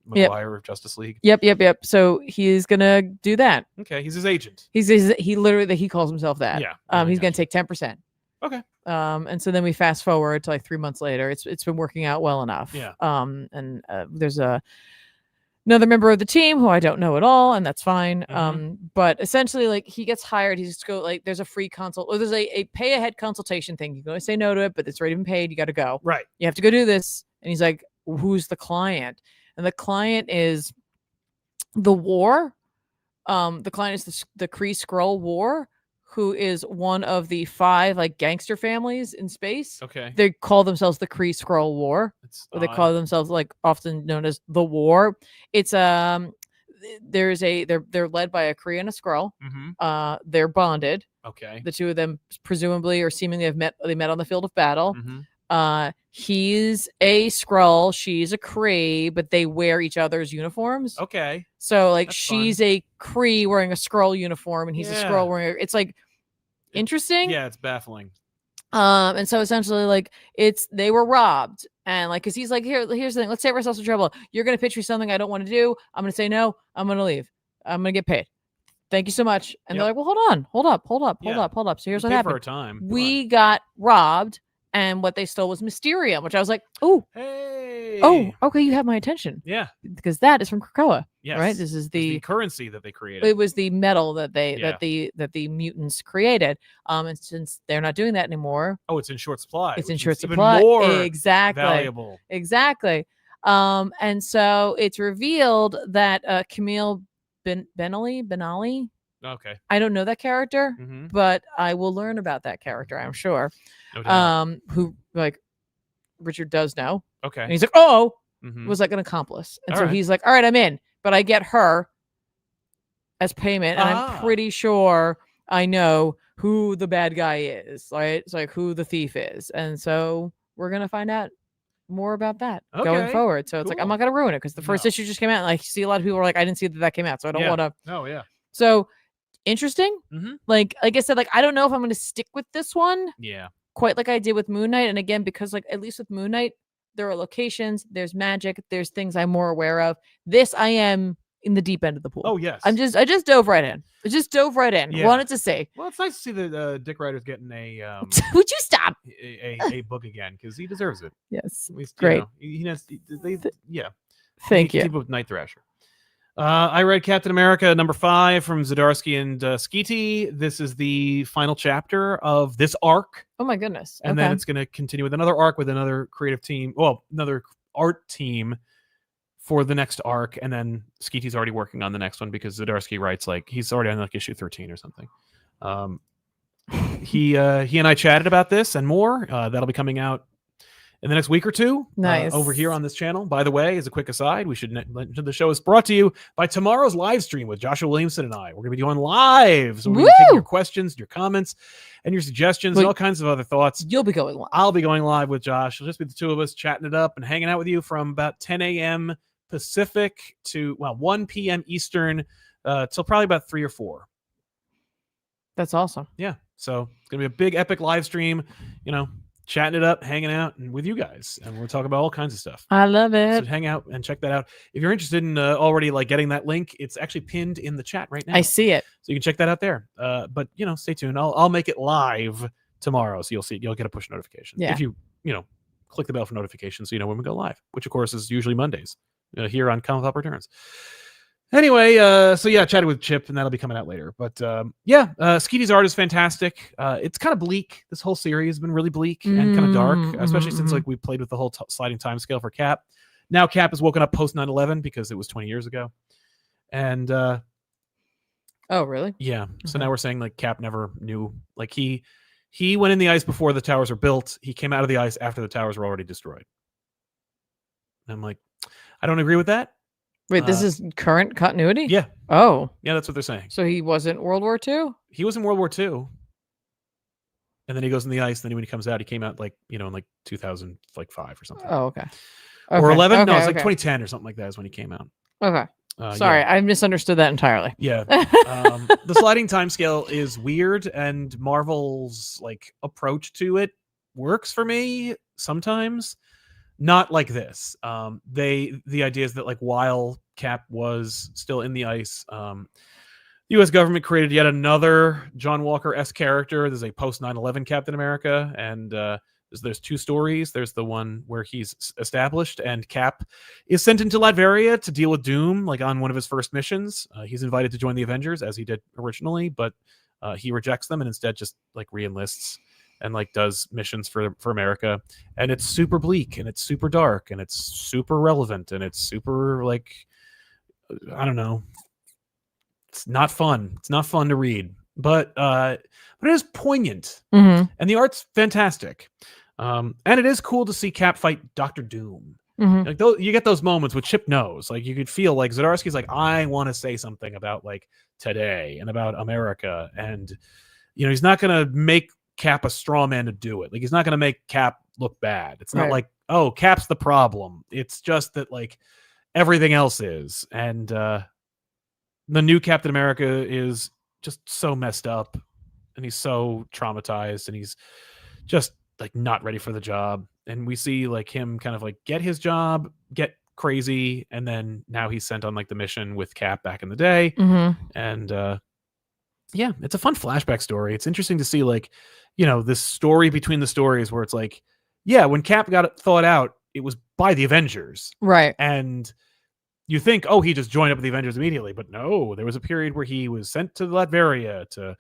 [SPEAKER 2] Maguire of Justice League.
[SPEAKER 1] Yep. So he's gonna do that.
[SPEAKER 2] Okay, he's his agent.
[SPEAKER 1] He literally he calls himself that.
[SPEAKER 2] Yeah.
[SPEAKER 1] He's gonna take 10%.
[SPEAKER 2] Okay.
[SPEAKER 1] And so then we fast forward to like 3 months later. It's been working out well enough.
[SPEAKER 2] Yeah.
[SPEAKER 1] And there's another member of the team who I don't know at all, and that's fine. But essentially, like he gets hired. He's just go like there's a free consult, or there's a pay ahead consultation thing. You can always say no to it, but it's already been paid. You got to go.
[SPEAKER 2] Right.
[SPEAKER 1] You have to go do this. And he's like, who's the client? And the client is the war. The client is the Kree Skrull War, who is one of the 5 like gangster families in space.
[SPEAKER 2] Okay.
[SPEAKER 1] They call themselves the Kree Skrull War. Or they call themselves like often known as the War. It's they're led by a Kree and a Skrull. They're bonded.
[SPEAKER 2] Okay.
[SPEAKER 1] The two of them presumably or seemingly met on the field of battle. He's a Skrull, she's a Kree, but they wear each other's uniforms.
[SPEAKER 2] Okay.
[SPEAKER 1] So like
[SPEAKER 2] That's
[SPEAKER 1] she's
[SPEAKER 2] fun.
[SPEAKER 1] a Kree wearing a Skrull uniform and he's a Skrull wearing it's like interesting.
[SPEAKER 2] Yeah, it's baffling.
[SPEAKER 1] And so essentially like they were robbed and like because he's like here's the thing, let's save ourselves some trouble. You're gonna pitch me something I don't want to do. I'm gonna say no, I'm gonna leave. I'm gonna get paid thank you so much. And
[SPEAKER 2] Yep.
[SPEAKER 1] they're like, well, hold up. So here's what
[SPEAKER 2] for
[SPEAKER 1] happened.
[SPEAKER 2] our time.
[SPEAKER 1] We got robbed, and what they stole was Mysterium, which I was like, oh,
[SPEAKER 2] Hey.
[SPEAKER 1] oh, okay, you have my attention.
[SPEAKER 2] Yeah.
[SPEAKER 1] Because that is from Krakoa.
[SPEAKER 2] Yes.
[SPEAKER 1] Right? This is
[SPEAKER 2] the currency that they created.
[SPEAKER 1] It was the metal that the mutants created. And since they're not doing that anymore.
[SPEAKER 2] Oh, it's in short supply.
[SPEAKER 1] It's in short supply.
[SPEAKER 2] Even more
[SPEAKER 1] exactly.
[SPEAKER 2] valuable.
[SPEAKER 1] Exactly. And so it's revealed that Camille Benali.
[SPEAKER 2] Okay.
[SPEAKER 1] I don't know that character, but I will learn about that character, I'm sure.
[SPEAKER 2] No doubt.
[SPEAKER 1] Who like Richard does know.
[SPEAKER 2] Okay.
[SPEAKER 1] And he's like, was like an accomplice. And so he's like, all right, I'm in, but I get her as payment. And I'm pretty sure I know who the bad guy is, right? It's like who the thief is. And so we're going to find out more about that going forward. So it's like, I'm not going to ruin it because the first issue just came out. And I see a lot of people are like, I didn't see that came out. So I don't want to.
[SPEAKER 2] Oh, yeah.
[SPEAKER 1] So interesting. Like I said, like, I don't know if I'm going to stick with this one.
[SPEAKER 2] Yeah.
[SPEAKER 1] Quite like I did with Moon Knight. And again, because like, at least with Moon Knight, there are locations, there's magic, there's things I'm more aware of. This I am in the deep end of the pool.
[SPEAKER 2] Oh yes.
[SPEAKER 1] I just dove right in. Yeah. Wanted to see.
[SPEAKER 2] Well, it's nice to see that Dick Ryder's getting a
[SPEAKER 1] would you stop?
[SPEAKER 2] A book again, because he deserves it.
[SPEAKER 1] Yes.
[SPEAKER 2] At least,
[SPEAKER 1] great.
[SPEAKER 2] He has yeah.
[SPEAKER 1] Thank you.
[SPEAKER 2] Keep up Night Thrasher. I read Captain America #5 from Zdarsky and Skeety. This is the final chapter of this arc.
[SPEAKER 1] Oh my goodness.
[SPEAKER 2] And then it's going to continue with another arc with another creative team. Well, another art team for the next arc. And then Skeety's already working on the next one because Zdarsky writes like he's already on like issue 13 or something. He and I chatted about this and more. That'll be coming out in the next week or two.
[SPEAKER 1] Nice.
[SPEAKER 2] Over here on this channel. By the way, as a quick aside, we should mention the show is brought to you by tomorrow's live stream with Joshua Williamson and I. We're going to be doing live. So we're going to be taking your questions, your comments, and your suggestions, and all kinds of other thoughts.
[SPEAKER 1] You'll be going live.
[SPEAKER 2] I'll be going live with Josh. It'll just be the two of us chatting it up and hanging out with you from about 10 a.m. Pacific to 1 p.m. Eastern till probably about 3 or 4.
[SPEAKER 1] That's awesome.
[SPEAKER 2] Yeah. So it's going to be a big epic live stream, chatting it up, hanging out, and with you guys, and we'll talk about all kinds of stuff.
[SPEAKER 1] I love it.
[SPEAKER 2] So hang out and check that out. If you're interested in already like getting that link, it's actually pinned in the chat right now.
[SPEAKER 1] I see it,
[SPEAKER 2] so you can check that out there. But stay tuned. I'll make it live tomorrow, so you'll get a push notification.
[SPEAKER 1] Yeah.
[SPEAKER 2] If you click the bell for notifications, so you know when we go live, which of course is usually Mondays here on ComicPop Returns. Anyway, so yeah, chatted with Chip, and that'll be coming out later. But Skeety's art is fantastic. It's kind of bleak. This whole series has been really bleak and kind of dark, especially since like we played with the whole sliding time scale for Cap. Now Cap has woken up post 9/11 because it was 20 years ago, and
[SPEAKER 1] oh really?
[SPEAKER 2] Yeah. So now we're saying like Cap never knew. Like he went in the ice before the towers were built. He came out of the ice after the towers were already destroyed. And I'm like, I don't agree with that.
[SPEAKER 1] Wait, this is current continuity?
[SPEAKER 2] Yeah.
[SPEAKER 1] Oh.
[SPEAKER 2] Yeah, that's what they're saying.
[SPEAKER 1] So he wasn't World War II?
[SPEAKER 2] He was in World War II. And then he goes in the ice. And then when he comes out, he came out like, in like 2005 or something.
[SPEAKER 1] Oh, okay.
[SPEAKER 2] Or 11? Okay, no, it's like 2010 or something like that is when he came out.
[SPEAKER 1] Okay. Sorry, I misunderstood that entirely.
[SPEAKER 2] Yeah. The sliding time scale is weird, and Marvel's like approach to it works for me sometimes. Not like this. The idea is that like while Cap was still in the ice, the U.S. government created yet another John Walker-esque character. There's a post 9/11 Captain America, and there's two stories. There's the one where he's established, and Cap is sent into Latveria to deal with Doom, like on one of his first missions. He's invited to join the Avengers as he did originally, but he rejects them and instead just like re-enlists and like does missions for America. And it's super bleak, and it's super dark, and it's super relevant, and it's super like, I don't know. It's not fun. It's not fun to read, but it is poignant, and the art's fantastic. And it is cool to see Cap fight Dr. Doom. Like you get those moments with Chip knows, like you could feel like Zdarsky's like, I want to say something about like today and about America, and he's not gonna make Cap a straw man to do it. Like he's not gonna make Cap look bad. It's not like, oh, Cap's the problem. It's just that like everything else is, and the new Captain America is just so messed up, and he's so traumatized, and he's just like not ready for the job. And we see like him kind of like get his job, get crazy, and then now he's sent on like the mission with Cap back in the day, and Yeah, it's a fun flashback story. It's interesting to see, like, this story between the stories where it's like, yeah, when Cap got it thawed out, it was by the Avengers.
[SPEAKER 1] Right.
[SPEAKER 2] And you think, oh, he just joined up with the Avengers immediately. But no, there was a period where he was sent to Latveria to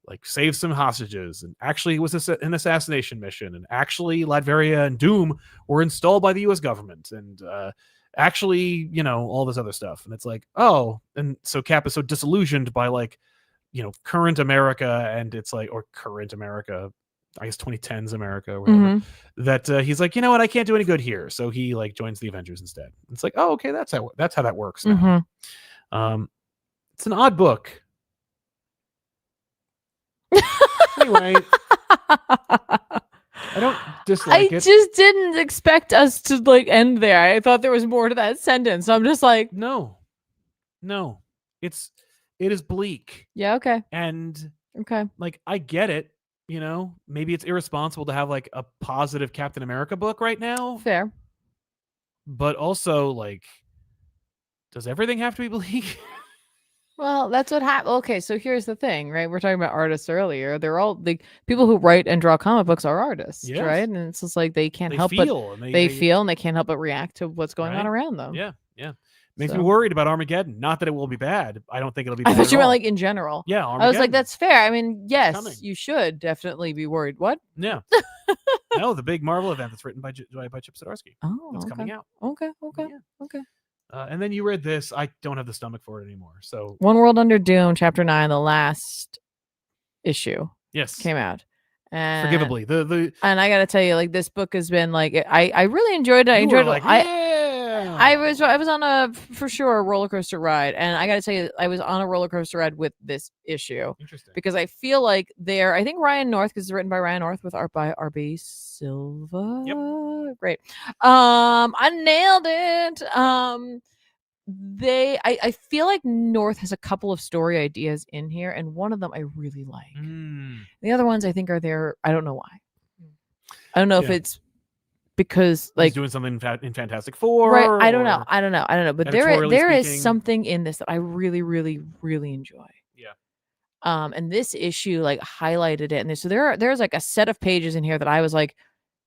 [SPEAKER 2] like save some hostages, and actually it was an assassination mission, and actually Latveria and Doom were installed by the US government, and actually, all this other stuff. And it's like, oh, and so Cap is so disillusioned by like, current America, and it's like, or current America, I guess 2010s America or whatever, that he's like, you know what, I can't do any good here. So he like joins the Avengers instead. It's like, oh, okay, that's how that works now. It's an odd book. Anyway, I don't dislike it.
[SPEAKER 1] I just didn't expect us to like end there. I thought there was more to that sentence. So I'm just like,
[SPEAKER 2] no, it is bleak.
[SPEAKER 1] Yeah. Okay.
[SPEAKER 2] And
[SPEAKER 1] okay,
[SPEAKER 2] like, I get it. Maybe it's irresponsible to have like a positive Captain America book right now.
[SPEAKER 1] Fair.
[SPEAKER 2] But also, like, does everything have to be bleak?
[SPEAKER 1] Well, that's what happened. Okay, so here's the thing, right? We're talking about artists earlier. They're all like people who write and draw comic books are artists, yes. Right? And it's just like they can't help but they feel and they can't help but react to what's going on around them.
[SPEAKER 2] Yeah. Makes me worried about Armageddon. Not that it will be bad. I don't think it'll be bad.
[SPEAKER 1] I thought you meant like in general.
[SPEAKER 2] Yeah, Armageddon.
[SPEAKER 1] I was like, that's fair. I mean, yes, you should definitely be worried. What?
[SPEAKER 2] Yeah. No, the big Marvel event that's written by Chip Zdarsky.
[SPEAKER 1] Oh,
[SPEAKER 2] that's coming out.
[SPEAKER 1] Okay.
[SPEAKER 2] And then you read this. I don't have the stomach for it anymore. So
[SPEAKER 1] One World Under Doom, Chapter 9, the last issue.
[SPEAKER 2] Yes.
[SPEAKER 1] Came out. And
[SPEAKER 2] forgivably.
[SPEAKER 1] And I gotta tell you, like, this book has been like I really enjoyed it. I enjoyed it.
[SPEAKER 2] Like,
[SPEAKER 1] I was on a for sure a roller coaster ride, and I gotta tell you, I was on a roller coaster ride with this issue.
[SPEAKER 2] Interesting.
[SPEAKER 1] Because I feel like I think Ryan North, because it's written by Ryan North with art by R.B. Silva.
[SPEAKER 2] Yep.
[SPEAKER 1] Great. I nailed it. I feel like North has a couple of story ideas in here, and one of them I really like. The other ones I think are there. I don't know why. I don't know if it's because like
[SPEAKER 2] he's doing something in Fantastic Four.
[SPEAKER 1] Right. I don't know. But there is something in this that I really, really, really enjoy.
[SPEAKER 2] Yeah.
[SPEAKER 1] And this issue like highlighted it, and so there's like a set of pages in here that I was like,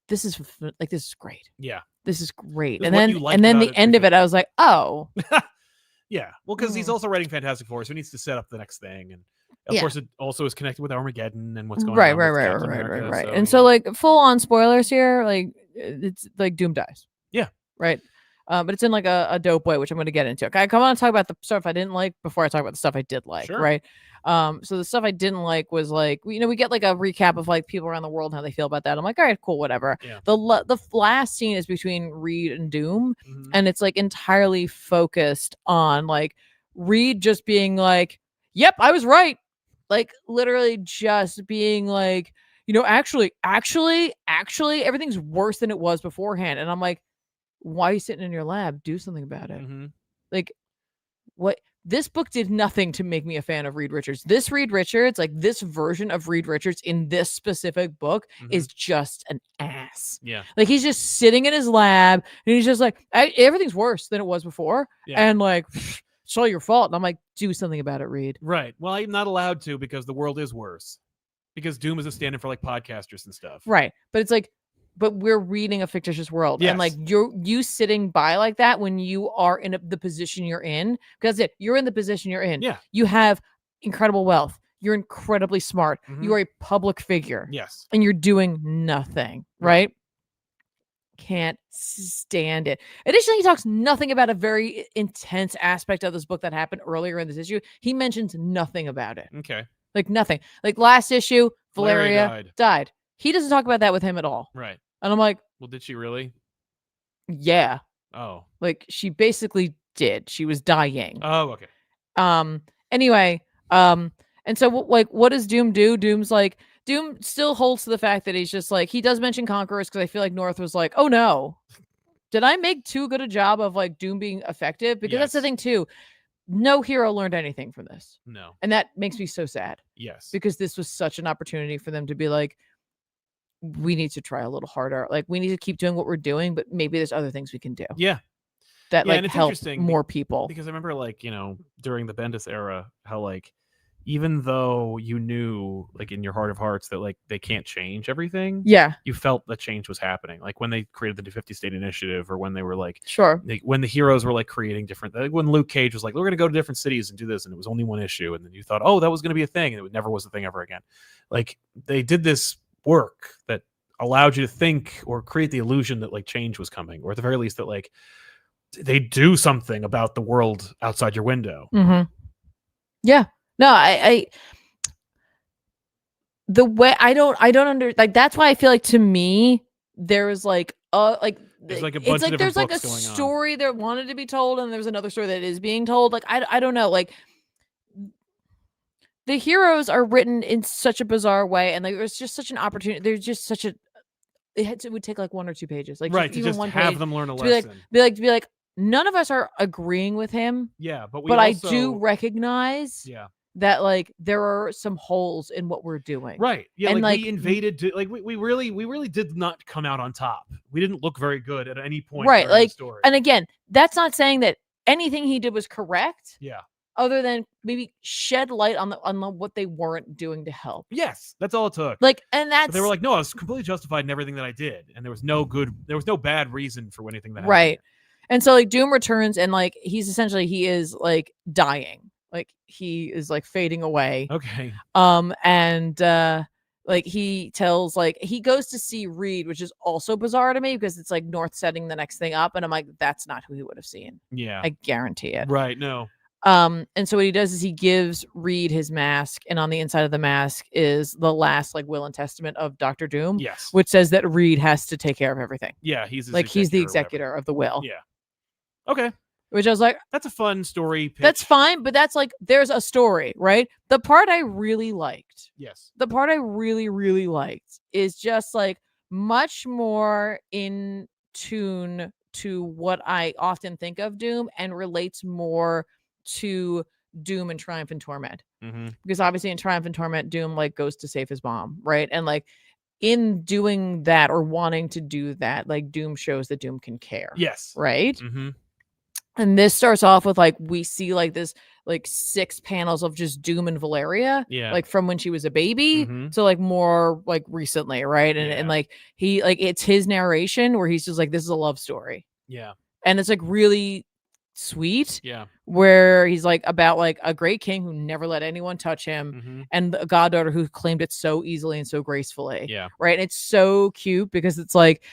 [SPEAKER 1] this is great.
[SPEAKER 2] Yeah.
[SPEAKER 1] This is great. And then the end of it, I was like, oh.
[SPEAKER 2] Yeah. Well, because he's also writing Fantastic Four, so he needs to set up the next thing. And of course, it also is connected with Armageddon and what's going on. Right.
[SPEAKER 1] So, and so, like, full on spoilers here, like, it's like Doom dies.
[SPEAKER 2] Yeah.
[SPEAKER 1] Right. But it's in like a dope way, which I'm going to get into. Okay, I come on and talk about the stuff I didn't like before I talk about the stuff I did like. Sure. Right. So the stuff I didn't like was like, we get like a recap of like people around the world and how they feel about that. I'm like, all right, cool, whatever.
[SPEAKER 2] Yeah.
[SPEAKER 1] The last scene is between Reed and Doom, and it's like entirely focused on like Reed just being like, yep, I was right. Like literally just being like, actually, everything's worse than it was beforehand. And I'm like, why are you sitting in your lab? Do something about it. Like, what? This book did nothing to make me a fan of Reed Richards. This Reed Richards, like this version of Reed Richards in this specific book is just an ass.
[SPEAKER 2] Yeah.
[SPEAKER 1] Like he's just sitting in his lab and he's just like, everything's worse than it was before. Yeah. And like, it's all your fault. And I'm like, do something about it, Reed.
[SPEAKER 2] Right. Well, I'm not allowed to because the world is worse. Because Doom is a stand-in for like podcasters and stuff.
[SPEAKER 1] Right. But it's like, but we're reading a fictitious world. Yes. And like you sitting by like that when you are in the position you're in, because you're in the position you're in.
[SPEAKER 2] Yeah.
[SPEAKER 1] You have incredible wealth. You're incredibly smart. You are a public figure.
[SPEAKER 2] Yes.
[SPEAKER 1] And you're doing nothing. Right? Can't stand it. Additionally, he talks nothing about a very intense aspect of this book that happened earlier in this issue. He mentions nothing about it.
[SPEAKER 2] Okay.
[SPEAKER 1] Like nothing. Like last issue, Valeria died. He doesn't talk about that with him at all.
[SPEAKER 2] Right.
[SPEAKER 1] And I'm like,
[SPEAKER 2] well, did she really?
[SPEAKER 1] Yeah.
[SPEAKER 2] Oh.
[SPEAKER 1] Like she basically did. She was dying.
[SPEAKER 2] Oh, okay.
[SPEAKER 1] Anyway, and so like, what does Doom do? Doom's like, Doom still holds to the fact that he's just like, he does mention Conquerors because I feel like North was like, oh no, did I make too good a job of like Doom being effective? Because that's the thing too. No hero learned anything from this.
[SPEAKER 2] No.
[SPEAKER 1] And that makes me so sad.
[SPEAKER 2] Yes.
[SPEAKER 1] Because this was such an opportunity for them to be like, we need to try a little harder. Like we need to keep doing what we're doing, but maybe there's other things we can do.
[SPEAKER 2] Yeah.
[SPEAKER 1] That like help more people.
[SPEAKER 2] Because I remember like, during the Bendis era, how like, even though you knew, like, in your heart of hearts that, like, they can't change everything,
[SPEAKER 1] Yeah.
[SPEAKER 2] you felt that change was happening. Like when they created the 50 state initiative, or when they were like,
[SPEAKER 1] Sure.
[SPEAKER 2] when the heroes were like creating different, like when Luke Cage was like, we're going to go to different cities and do this, and it was only one issue, and then you thought, oh, that was going to be a thing, and it never was a thing ever again. Like they did this work that allowed you to think or create the illusion that like change was coming, or at the very least that like they do something about the world outside your window.
[SPEAKER 1] Yeah. No, I the way I don't like, that's why I feel like, to me, there's like
[SPEAKER 2] there's like a bunch of different books going on.
[SPEAKER 1] Story that wanted to be told, and there's another story that is being told. Like I don't know, like the heroes are written in such a bizarre way, and like there's just such an opportunity. There's just such a it would take like 1 or 2 pages, like
[SPEAKER 2] right,
[SPEAKER 1] just
[SPEAKER 2] to
[SPEAKER 1] even
[SPEAKER 2] just
[SPEAKER 1] one
[SPEAKER 2] have
[SPEAKER 1] page,
[SPEAKER 2] them learn a
[SPEAKER 1] to
[SPEAKER 2] lesson.
[SPEAKER 1] Be like, none of us are agreeing with him.
[SPEAKER 2] Yeah, but
[SPEAKER 1] also, I do recognize that like there are some holes in what we're doing.
[SPEAKER 2] Right. Yeah,
[SPEAKER 1] and
[SPEAKER 2] like we invaded, like we really did not come out on top. We didn't look very good at any point
[SPEAKER 1] right,
[SPEAKER 2] during
[SPEAKER 1] like
[SPEAKER 2] the story.
[SPEAKER 1] And again, that's not saying that anything he did was correct.
[SPEAKER 2] Yeah.
[SPEAKER 1] Other than maybe shed light on what they weren't doing to help.
[SPEAKER 2] Yes, that's all it took.
[SPEAKER 1] Like, and that's,
[SPEAKER 2] but they were like, no, I was completely justified in everything that I did, and there was no bad reason for anything that happened.
[SPEAKER 1] Right. And so like Doom returns, and like he is like dying, like he is like fading away.
[SPEAKER 2] Okay.
[SPEAKER 1] And like he tells, like he goes to see Reed, which is also bizarre to me because it's like North setting the next thing up, and I'm like, that's not who he would have seen.
[SPEAKER 2] Yeah,
[SPEAKER 1] I guarantee it.
[SPEAKER 2] Right. No.
[SPEAKER 1] And so what he does is he gives Reed his mask, and on the inside of the mask is the last like will and testament of Dr. Doom.
[SPEAKER 2] Yes.
[SPEAKER 1] Which says that Reed has to take care of everything.
[SPEAKER 2] Yeah, he's
[SPEAKER 1] the executor of the will.
[SPEAKER 2] Yeah. Okay.
[SPEAKER 1] Which I was like,
[SPEAKER 2] that's a fun story pitch.
[SPEAKER 1] That's fine, but that's like, there's a story, right? The part I really liked.
[SPEAKER 2] Yes.
[SPEAKER 1] The part I really, really liked is just like much more in tune to what I often think of Doom, and relates more to Doom and Triumph and Torment. Because obviously in Triumph and Torment, Doom like goes to save his mom, right? And like in doing that, or wanting to do that, like Doom shows that Doom can care.
[SPEAKER 2] Yes.
[SPEAKER 1] Right? And this starts off with like, we see like this like 6 panels of just Doom and Valeria, like from when she was a baby to like more like recently, right? And like he, like, it's his narration where he's just like, this is a love story.
[SPEAKER 2] Yeah.
[SPEAKER 1] And it's like really sweet.
[SPEAKER 2] Yeah.
[SPEAKER 1] Where he's like about like a great king who never let anyone touch him, and a goddaughter who claimed it so easily and so gracefully.
[SPEAKER 2] Yeah.
[SPEAKER 1] Right. And it's so cute because it's like,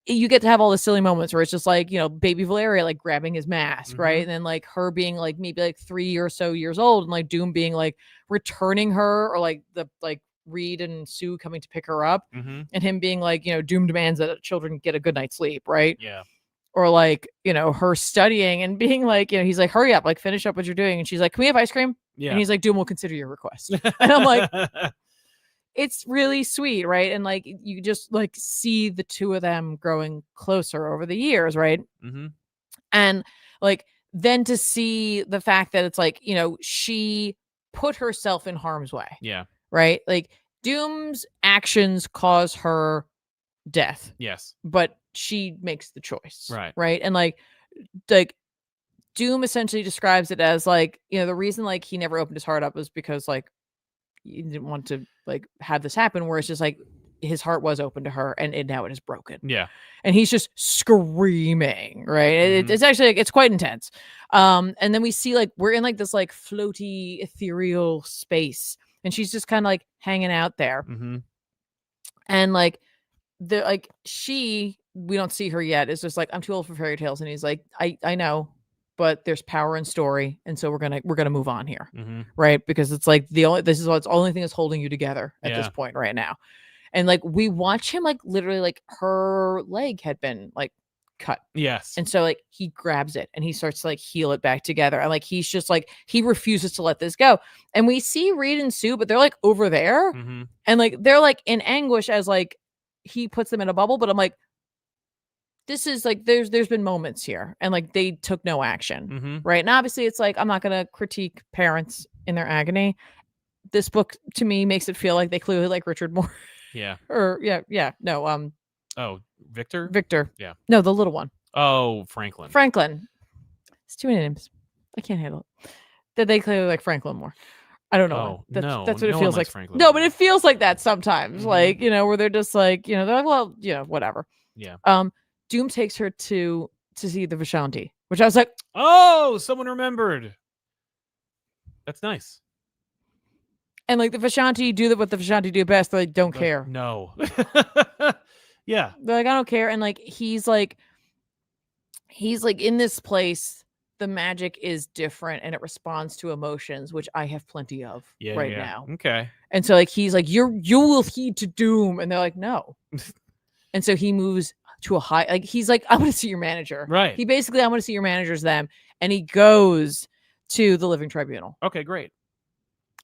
[SPEAKER 1] you get to have all the silly moments where it's just like, you know, baby Valeria like grabbing his mask, right? And then like her being like maybe like 3 or so years old, and like Doom being like returning her, or like the like Reed and Sue coming to pick her up, and him being like, you know, Doom demands that children get a good night's sleep, right?
[SPEAKER 2] Yeah.
[SPEAKER 1] Or like, you know, her studying and being like, you know, he's like, hurry up, like finish up what you're doing, and she's like, can we have ice cream?
[SPEAKER 2] Yeah.
[SPEAKER 1] And he's like, Doom will consider your request. And I'm like, it's really sweet, right? And like you just like see the two of them growing closer over the years, right? And like then to see the fact that it's like, you know, she put herself in harm's way.
[SPEAKER 2] Yeah.
[SPEAKER 1] Right? Like Doom's actions cause her death.
[SPEAKER 2] Yes.
[SPEAKER 1] But she makes the choice.
[SPEAKER 2] Right.
[SPEAKER 1] Right? And like Doom essentially describes it as like, you know, the reason like he never opened his heart up was because like he didn't want to like have this happen, where it's just like his heart was open to her, and now it is broken.
[SPEAKER 2] Yeah.
[SPEAKER 1] And he's just screaming, right? It's actually like, it's quite intense. And then we see like we're in like this like floaty ethereal space, and she's just kind of like hanging out there. And like the like we don't see her yet. It's just like, I'm too old for fairy tales. And he's like, I know, but there's power in story, and so we're gonna move on here, right? Because it's like this is what's only thing that's holding you together at this point right now. And like we watch him like literally like her leg had been like cut.
[SPEAKER 2] Yes.
[SPEAKER 1] And so like he grabs it and he starts to like heal it back together, and like he's just like, he refuses to let this go. And we see Reed and Sue, but they're like over there, and like they're like in anguish as like he puts them in a bubble. But I'm like, this is like, there's been moments here, and like they took no action, right? And obviously it's like, I'm not gonna critique parents in their agony. This book to me makes it feel like they clearly like Richard more.
[SPEAKER 2] Yeah.
[SPEAKER 1] Or no,
[SPEAKER 2] oh, Victor. Yeah.
[SPEAKER 1] No, the little one.
[SPEAKER 2] Oh, Franklin.
[SPEAKER 1] It's too many names. I can't handle it. That they clearly like Franklin more. I don't know.
[SPEAKER 2] Oh,
[SPEAKER 1] That's
[SPEAKER 2] no.
[SPEAKER 1] what it
[SPEAKER 2] No one
[SPEAKER 1] feels
[SPEAKER 2] likes
[SPEAKER 1] like.
[SPEAKER 2] Franklin
[SPEAKER 1] No, but
[SPEAKER 2] Blue.
[SPEAKER 1] it feels like that sometimes.
[SPEAKER 2] Mhm.
[SPEAKER 1] Like, where they're just like, they're like, well, whatever.
[SPEAKER 2] Yeah.
[SPEAKER 1] Doom takes her to see the Vishanti, which I was like,
[SPEAKER 2] oh, someone remembered. That's nice.
[SPEAKER 1] And like the Vishanti do what the Vishanti do best. They don't
[SPEAKER 2] Like,
[SPEAKER 1] care.
[SPEAKER 2] no. Yeah.
[SPEAKER 1] They're like, I don't care. And like he's like in this place, the magic is different and it responds to emotions, which I have plenty of right now.
[SPEAKER 2] Okay.
[SPEAKER 1] And so like he's like, you will heed to doom. And they're like, no. And so he moves to a high, like he's like, I want to see your manager.
[SPEAKER 2] Right.
[SPEAKER 1] He basically, I want to see your managers them. And he goes to the Living Tribunal.
[SPEAKER 2] Okay, great.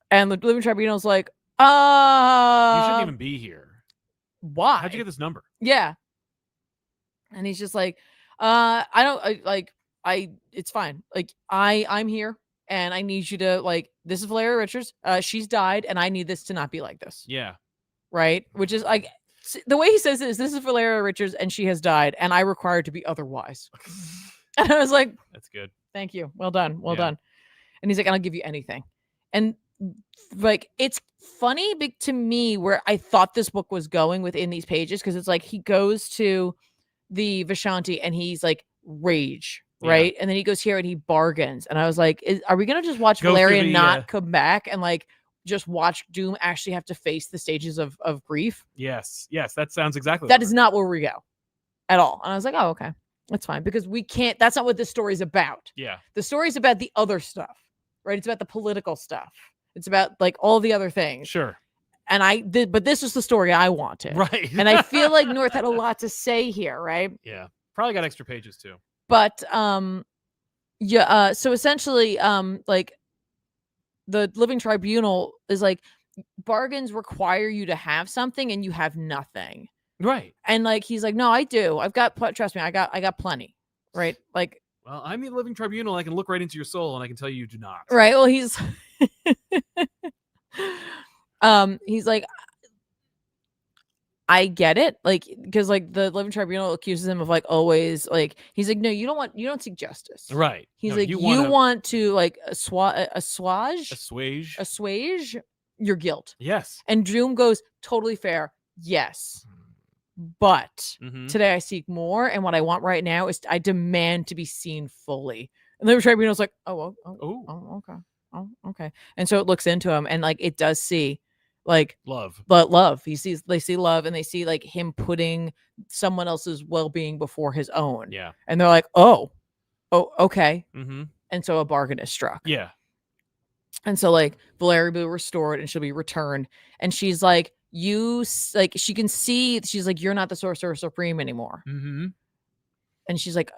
[SPEAKER 1] And the Living Tribunal's like,
[SPEAKER 2] you shouldn't even be here.
[SPEAKER 1] Why?
[SPEAKER 2] How'd you get this number?
[SPEAKER 1] Yeah. And he's just like, it's fine. Like I'm here and I need you to like, this is Valeria Richards. She's died and I need this to not be like this.
[SPEAKER 2] Yeah.
[SPEAKER 1] Right. Which is like, the way he says it is, this is Valeria Richards and she has died and I require it to be otherwise. And I was like,
[SPEAKER 2] that's good.
[SPEAKER 1] Thank you. Well done. Well done. And he's like, I don't give you anything. And like, it's funny to me where I thought this book was going within these pages. Cause it's like, he goes to the Vishanti and he's like rage. Right. And then he goes here and he bargains. And I was like, are we going to just watch Valeria not come back and like just watch Doom actually have to face the stages of grief?
[SPEAKER 2] Yes. That sounds exactly
[SPEAKER 1] that is not where we go at all. And I was like, oh, okay, that's fine. Because we can't, that's not what this story's about.
[SPEAKER 2] Yeah.
[SPEAKER 1] The story's about the other stuff, right? It's about the political stuff. It's about like all the other things.
[SPEAKER 2] Sure.
[SPEAKER 1] And but this was the story I wanted.
[SPEAKER 2] Right.
[SPEAKER 1] And I feel like North had a lot to say here, right?
[SPEAKER 2] Yeah. Probably got extra pages too.
[SPEAKER 1] But so essentially like the Living Tribunal is like, bargains require you to have something and you have nothing.
[SPEAKER 2] Right.
[SPEAKER 1] And like he's like, no, I do. I've got, trust me, I got plenty. Right. Like,
[SPEAKER 2] well, I'm the Living Tribunal. I can look right into your soul and I can tell you do not.
[SPEAKER 1] Right. Well, he's he's like, I get it. Like, because like the Living Tribunal accuses him of like always like, he's like, no, you don't seek justice.
[SPEAKER 2] Right.
[SPEAKER 1] He's like, you want to like assuage your guilt.
[SPEAKER 2] Yes.
[SPEAKER 1] And Doom goes, totally fair. Yes. But today I seek more. And what I want right now is I demand to be seen fully. And the Tribunal's like, oh, okay. Oh, okay. And so it looks into him and like, it does see like love. They see love and they see like him putting someone else's well-being before his own.
[SPEAKER 2] Yeah.
[SPEAKER 1] And they're like, oh, okay. And so a bargain is struck.
[SPEAKER 2] Yeah.
[SPEAKER 1] And so like Valeria will be restored and she'll be returned. And she's like, she can see, she's like, you're not the Sorcerer Supreme anymore. And she's like,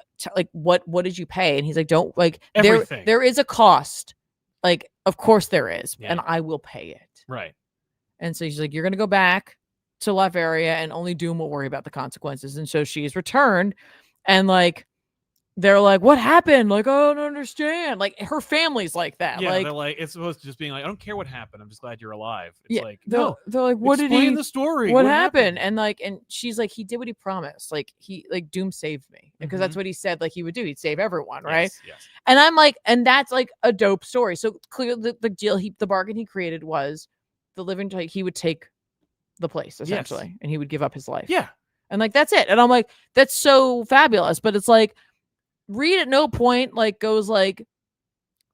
[SPEAKER 1] what did you pay? And he's like, don't like everything. There is a cost. Like, of course there is. Yeah. And I will pay it.
[SPEAKER 2] Right.
[SPEAKER 1] And so she's like, you're going to go back to Latveria and only Doom will worry about the consequences. And so she's returned and like, they're like, what happened? Like, I don't understand. Like, her family's like that.
[SPEAKER 2] Yeah,
[SPEAKER 1] like,
[SPEAKER 2] they're like, it's supposed to just being like, I don't care what happened. I'm just glad you're alive. It's
[SPEAKER 1] yeah,
[SPEAKER 2] like,
[SPEAKER 1] they're like, what did he?
[SPEAKER 2] The story.
[SPEAKER 1] What happened? And like, and she's like, he did what he promised. Like, Doom saved me because that's what he said. Like, he would do. He'd save everyone, right?
[SPEAKER 2] Yes.
[SPEAKER 1] And I'm like, and that's like a dope story. So clearly, the deal, the bargain he created was the Living. He would take the place essentially, and he would give up his life.
[SPEAKER 2] Yeah.
[SPEAKER 1] And like, that's it. And I'm like, that's so fabulous. But it's like, Reed at no point like goes like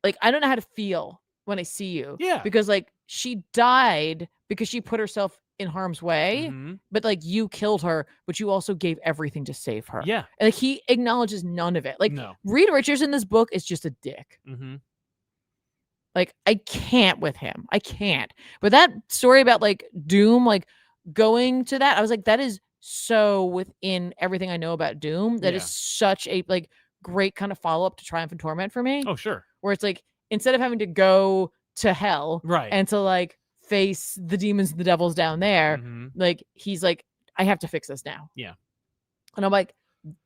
[SPEAKER 1] I don't know how to feel when I see you.
[SPEAKER 2] Yeah.
[SPEAKER 1] Because like she died because she put herself in harm's way, but like you killed her, but you also gave everything to save her.
[SPEAKER 2] Yeah.
[SPEAKER 1] And like he acknowledges none of it. Like
[SPEAKER 2] no.
[SPEAKER 1] Reed Richards in this book is just a dick. Like I can't with him. I can't. But that story about like Doom, like going to that, I was like, that is so within everything I know about Doom. That is such a like great kind of follow-up to Triumph and Torment for me.
[SPEAKER 2] Oh, sure.
[SPEAKER 1] Where it's like, instead of having to go to hell
[SPEAKER 2] right
[SPEAKER 1] and to like face the demons and the devils down there, like he's like, I have to fix this now.
[SPEAKER 2] Yeah.
[SPEAKER 1] And I'm like,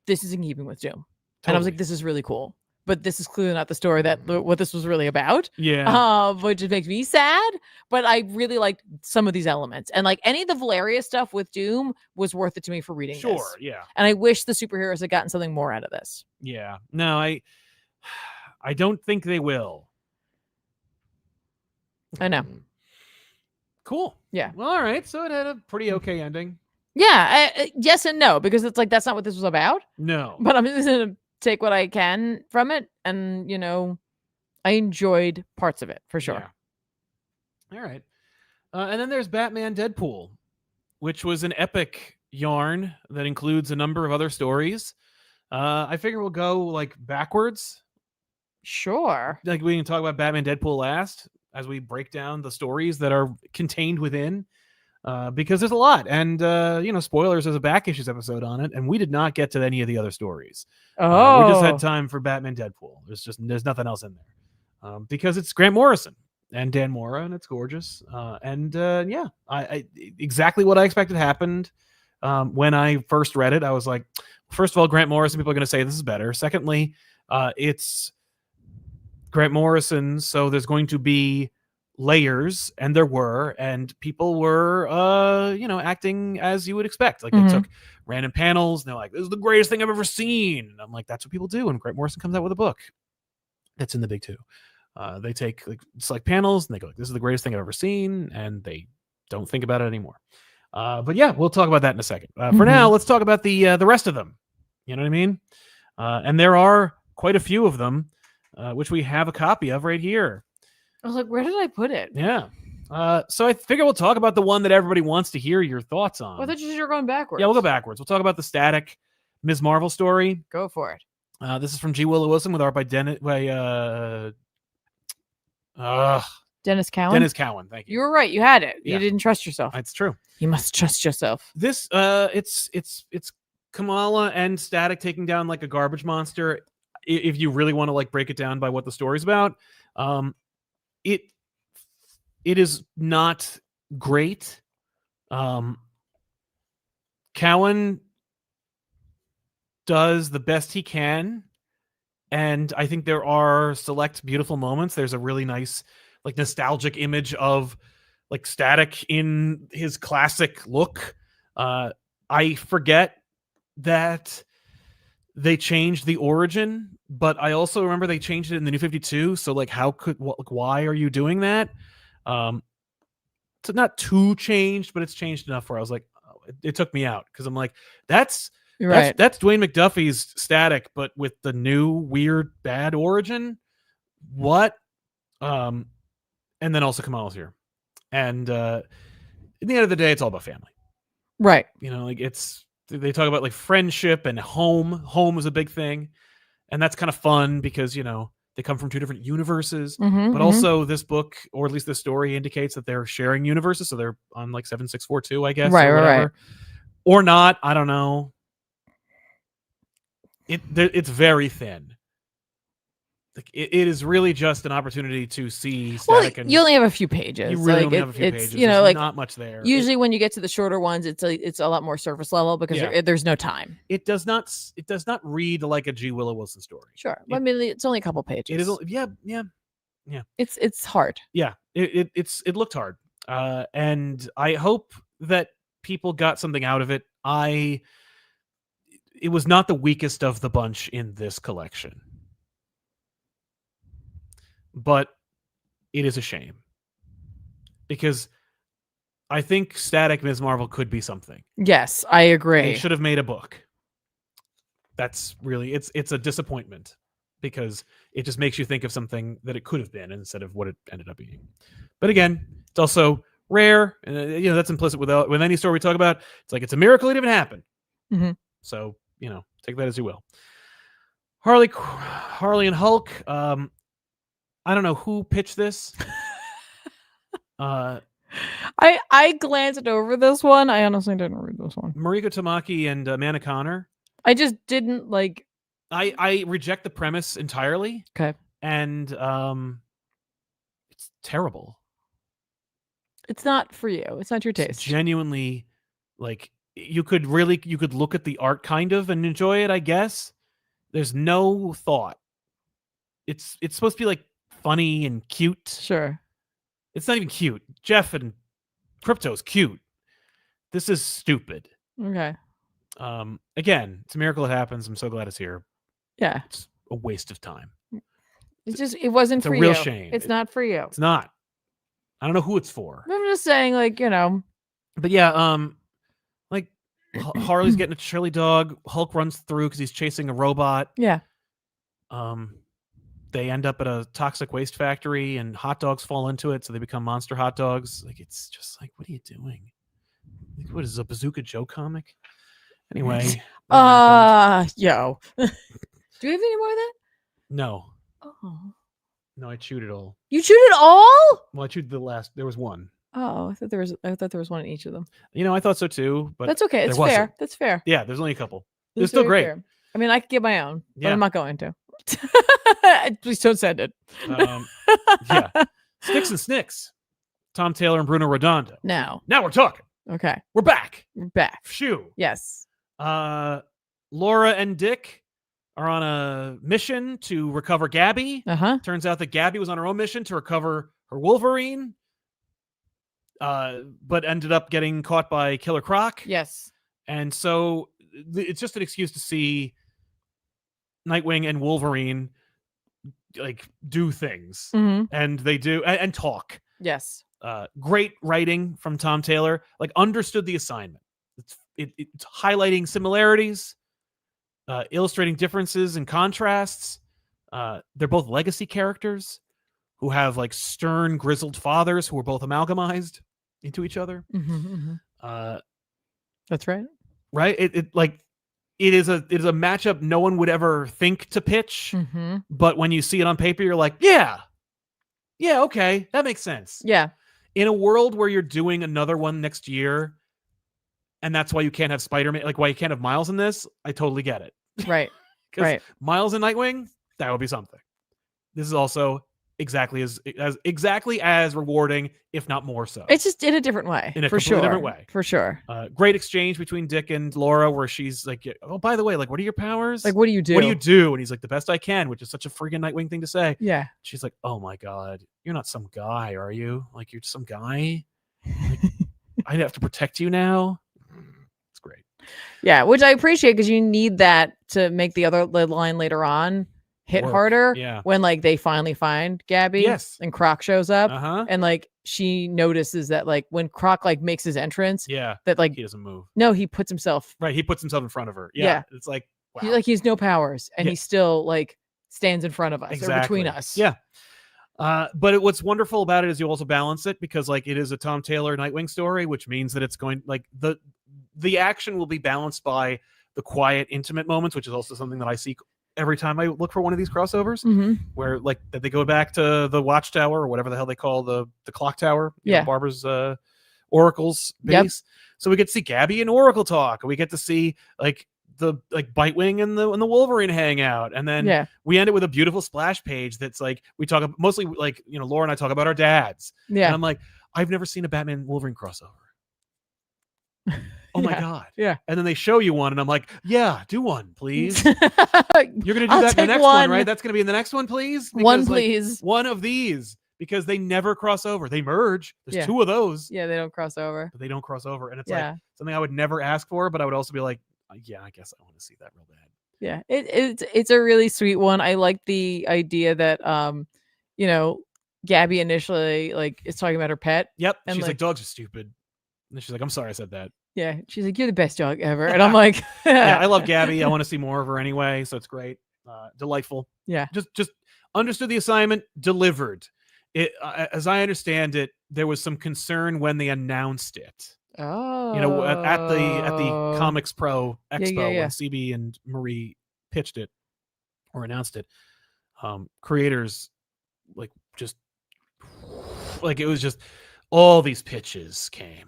[SPEAKER 1] this is in keeping with Doom. Totally. And I was like, this is really cool. But this is clearly not the story that what this was really about.
[SPEAKER 2] Yeah.
[SPEAKER 1] Which makes me sad. But I really liked some of these elements. And like any of the Valeria stuff with Doom was worth it to me for reading this.
[SPEAKER 2] Sure, yeah.
[SPEAKER 1] And I wish the superheroes had gotten something more out of this.
[SPEAKER 2] Yeah. No, I don't think they will.
[SPEAKER 1] I know.
[SPEAKER 2] Cool.
[SPEAKER 1] Yeah.
[SPEAKER 2] Well, all right. So it had a pretty okay ending.
[SPEAKER 1] Yeah. Yes and no, because it's like that's not what this was about.
[SPEAKER 2] No.
[SPEAKER 1] But I'm just gonna take what I can from it, and I enjoyed parts of it for sure.
[SPEAKER 2] Yeah. All right. And then there's Batman Deadpool, which was an epic yarn that includes a number of other stories. I figure we'll go like backwards.
[SPEAKER 1] Sure.
[SPEAKER 2] Like we can talk about Batman Deadpool last as we break down the stories that are contained within. Because there's a lot, and spoilers. There's a back issues episode on it, and we did not get to any of the other stories. We just had time for Batman Deadpool. There's nothing else in there, because it's Grant Morrison and Dan Mora, and it's gorgeous. I exactly what I expected happened. When I first read it, I was like, first of all, Grant Morrison. People are going to say this is better. Secondly, it's Grant Morrison, so there's going to be layers, and there were, and people were acting as you would expect. Like they took random panels and they're like, this is the greatest thing I've ever seen, and I'm like, that's what people do when Grant Morrison comes out with a book that's in the big two. They take like select panels and they go like, this is the greatest thing I've ever seen, and they don't think about it anymore. But yeah, we'll talk about that in a second. For now, let's talk about the rest of them. You know what I mean? And there are quite a few of them, which we have a copy of right here.
[SPEAKER 1] I was like, where did I put it?
[SPEAKER 2] Yeah. So I figure we'll talk about the one that everybody wants to hear your thoughts on.
[SPEAKER 1] Well, I thought you were going backwards.
[SPEAKER 2] Yeah, we'll go backwards. We'll talk about the static Ms. Marvel story.
[SPEAKER 1] Go for it.
[SPEAKER 2] This is from G. Willow Wilson with art by Dennis Cowan. Dennis Cowan, thank you.
[SPEAKER 1] You were right. You had it.
[SPEAKER 2] Yeah.
[SPEAKER 1] You didn't trust yourself.
[SPEAKER 2] It's true.
[SPEAKER 1] You must trust yourself. This
[SPEAKER 2] it's Kamala and Static taking down like a garbage monster. If you really want to like break it down by what the story's about, it is not great. Cowan does the best he can, and I think there are select beautiful moments. There's a really nice like nostalgic image of like Static in his classic look. I forget that they changed the origin, but I also remember they changed it in the New 52. So like, why are you doing that? It's not too changed, but it's changed enough where I was like, oh, it took me out, because I'm like, that's Dwayne McDuffie's Static, but with the new weird bad origin. What? And then also Kamala's here, and at the end of the day, it's all about family,
[SPEAKER 1] right?
[SPEAKER 2] Like they talk about like friendship and home. Home is a big thing, and that's kind of fun because they come from two different universes. But also this book, or at least this story, indicates that they're sharing universes, so they're on like 7642, I guess, or whatever. Right. Or not, I don't know. It's very thin. Like it is really just an opportunity to see Static.
[SPEAKER 1] Well, you only have a few pages.
[SPEAKER 2] You really only have a few pages. There's like not much there.
[SPEAKER 1] Usually, when you get to the shorter ones, it's a lot more surface level because there's no time.
[SPEAKER 2] It does not read like a G. Willow Wilson story.
[SPEAKER 1] Sure, I mean it's only a couple pages.
[SPEAKER 2] It is. Yeah.
[SPEAKER 1] It's hard.
[SPEAKER 2] Yeah, it looked hard, and I hope that people got something out of it. It was not the weakest of the bunch in this collection. But it is a shame, because I think Static Ms. Marvel could be something.
[SPEAKER 1] Yes, I agree.
[SPEAKER 2] They should have made a book. That's really it's a disappointment, because it just makes you think of something that it could have been instead of what it ended up being. But again, it's also rare, and that's implicit with any story we talk about. It's like it's a miracle it even happened. So take that as you will. Harley and Hulk. I don't know who pitched this.
[SPEAKER 1] I glanced over this one. I honestly didn't read this one.
[SPEAKER 2] Mariko Tamaki and Amanda Connor.
[SPEAKER 1] I just didn't like.
[SPEAKER 2] I reject the premise entirely.
[SPEAKER 1] Okay.
[SPEAKER 2] And it's terrible.
[SPEAKER 1] It's not for you. It's not your taste.
[SPEAKER 2] It's genuinely, like, you could look at the art kind of and enjoy it, I guess. There's no thought. It's supposed to be like funny and cute.
[SPEAKER 1] Sure.
[SPEAKER 2] It's not even cute. Jeff and Crypto's cute. This is stupid.
[SPEAKER 1] Okay.
[SPEAKER 2] Again, it's a miracle it happens. I'm so glad it's here.
[SPEAKER 1] Yeah.
[SPEAKER 2] It's a waste of time.
[SPEAKER 1] It wasn't for you.
[SPEAKER 2] It's a real shame.
[SPEAKER 1] It's not for you.
[SPEAKER 2] It's not. I don't know who it's for.
[SPEAKER 1] I'm just saying, like, you know.
[SPEAKER 2] But yeah, like Harley's getting a chili dog. Hulk runs through because he's chasing a robot.
[SPEAKER 1] Yeah.
[SPEAKER 2] They end up at a toxic waste factory, and hot dogs fall into it, so they become monster hot dogs. Like, it's just like, what are you doing? Like, what is this, a Bazooka Joe comic? Anyway.
[SPEAKER 1] Yo. Do we have any more of that?
[SPEAKER 2] No.
[SPEAKER 1] Oh.
[SPEAKER 2] No, I chewed it all.
[SPEAKER 1] You chewed it all?
[SPEAKER 2] Well, I chewed the last. There was one.
[SPEAKER 1] Oh, I thought there was one in each of them.
[SPEAKER 2] You know, I thought so too, but
[SPEAKER 1] that's okay. It's fair. That's fair.
[SPEAKER 2] Yeah, there's only a couple. They're still great.
[SPEAKER 1] Fair. I mean, I could get my own, but I'm not going to. Please don't send it.
[SPEAKER 2] Yeah. Sticks and Snicks. Tom Taylor and Bruno Redondo.
[SPEAKER 1] Now
[SPEAKER 2] we're talking.
[SPEAKER 1] Okay.
[SPEAKER 2] We're back.
[SPEAKER 1] Phew. Yes.
[SPEAKER 2] Laura and Dick are on a mission to recover Gabby. Turns out that Gabby was on her own mission to recover her Wolverine, but ended up getting caught by Killer Croc.
[SPEAKER 1] Yes.
[SPEAKER 2] And so it's just an excuse to see Nightwing and Wolverine like do things, and they do and talk.
[SPEAKER 1] Yes.
[SPEAKER 2] Great writing from Tom Taylor. Like, understood the assignment. It's highlighting similarities, illustrating differences and contrasts. They're both legacy characters who have like stern, grizzled fathers who are both amalgamized into each other.
[SPEAKER 1] That's right.
[SPEAKER 2] Right. It is a matchup no one would ever think to pitch, but when you see it on paper, you're like, yeah, okay, that makes sense.
[SPEAKER 1] Yeah.
[SPEAKER 2] In a world where you're doing another one next year, and that's why you can't have Spider-Man, like why you can't have Miles in this, I totally get it.
[SPEAKER 1] Right.
[SPEAKER 2] Right. Miles and Nightwing, that would be something. This is also exactly as rewarding, if not more so.
[SPEAKER 1] It's just in a different way.
[SPEAKER 2] In a completely different way.
[SPEAKER 1] For sure.
[SPEAKER 2] Great exchange between Dick and Laura, where she's like, oh, by the way, like, what are your powers?
[SPEAKER 1] Like, what do you do?
[SPEAKER 2] What do you do? And he's like, the best I can, which is such a freaking Nightwing thing to say.
[SPEAKER 1] Yeah.
[SPEAKER 2] She's like, oh my God, you're not some guy, are you? Like, you're some guy? Like, I'd have to protect you now? It's great.
[SPEAKER 1] Yeah, which I appreciate, because you need that to make the line later on hit harder.
[SPEAKER 2] Yeah.
[SPEAKER 1] When like they finally find Gabby.
[SPEAKER 2] Yes.
[SPEAKER 1] And Croc shows up. And like she notices that like when Croc like makes his entrance.
[SPEAKER 2] Yeah.
[SPEAKER 1] That like
[SPEAKER 2] he doesn't move.
[SPEAKER 1] No, he puts himself.
[SPEAKER 2] Right. He puts himself in front of her. Yeah. It's like, wow.
[SPEAKER 1] He's no powers, and he still like stands in front of us or between us.
[SPEAKER 2] Yeah. But what's wonderful about it is you also balance it, because like it is a Tom Taylor Nightwing story, which means that it's going like the action will be balanced by the quiet, intimate moments, which is also something that I seek every time I look for one of these crossovers, where like that they go back to the Watchtower or whatever the hell they call the clock tower. You know, Barbara's Oracle's base. So we get to see Gabby and Oracle talk, and we get to see like the Bitewing and the Wolverine hang out, and then we end it with a beautiful splash page that's like we talk mostly like, you know, Laura and I talk about our dads. Yeah, and I'm like, I've never seen a Batman Wolverine crossover. Oh my God.
[SPEAKER 1] Yeah.
[SPEAKER 2] And then they show you one, and I'm like, yeah, do one, please. You're going to do that in the next one, right? That's going to be in the next one, please? Because,
[SPEAKER 1] one, please.
[SPEAKER 2] Like, one of these, because they never cross over. They merge. There's two of those.
[SPEAKER 1] Yeah, they don't cross over.
[SPEAKER 2] But they don't cross over. And it's like something I would never ask for, but I would also be like, yeah, I guess I want to see that real bad.
[SPEAKER 1] Yeah, it's a really sweet one. I like the idea that, you know, Gabby initially like is talking about her pet.
[SPEAKER 2] Yep. And she's like, dogs are stupid. And she's like, I'm sorry I said that.
[SPEAKER 1] Yeah, she's like, you're the best dog ever. And I'm like,
[SPEAKER 2] yeah, I love Gabby. I want to see more of her anyway, so it's great. Delightful.
[SPEAKER 1] Yeah.
[SPEAKER 2] Just understood the assignment, delivered. It as I understand it, there was some concern when they announced it.
[SPEAKER 1] Oh.
[SPEAKER 2] You know, at the Comics Pro Expo when CB and Marie pitched it or announced it. Creators like just like it was just all these pitches came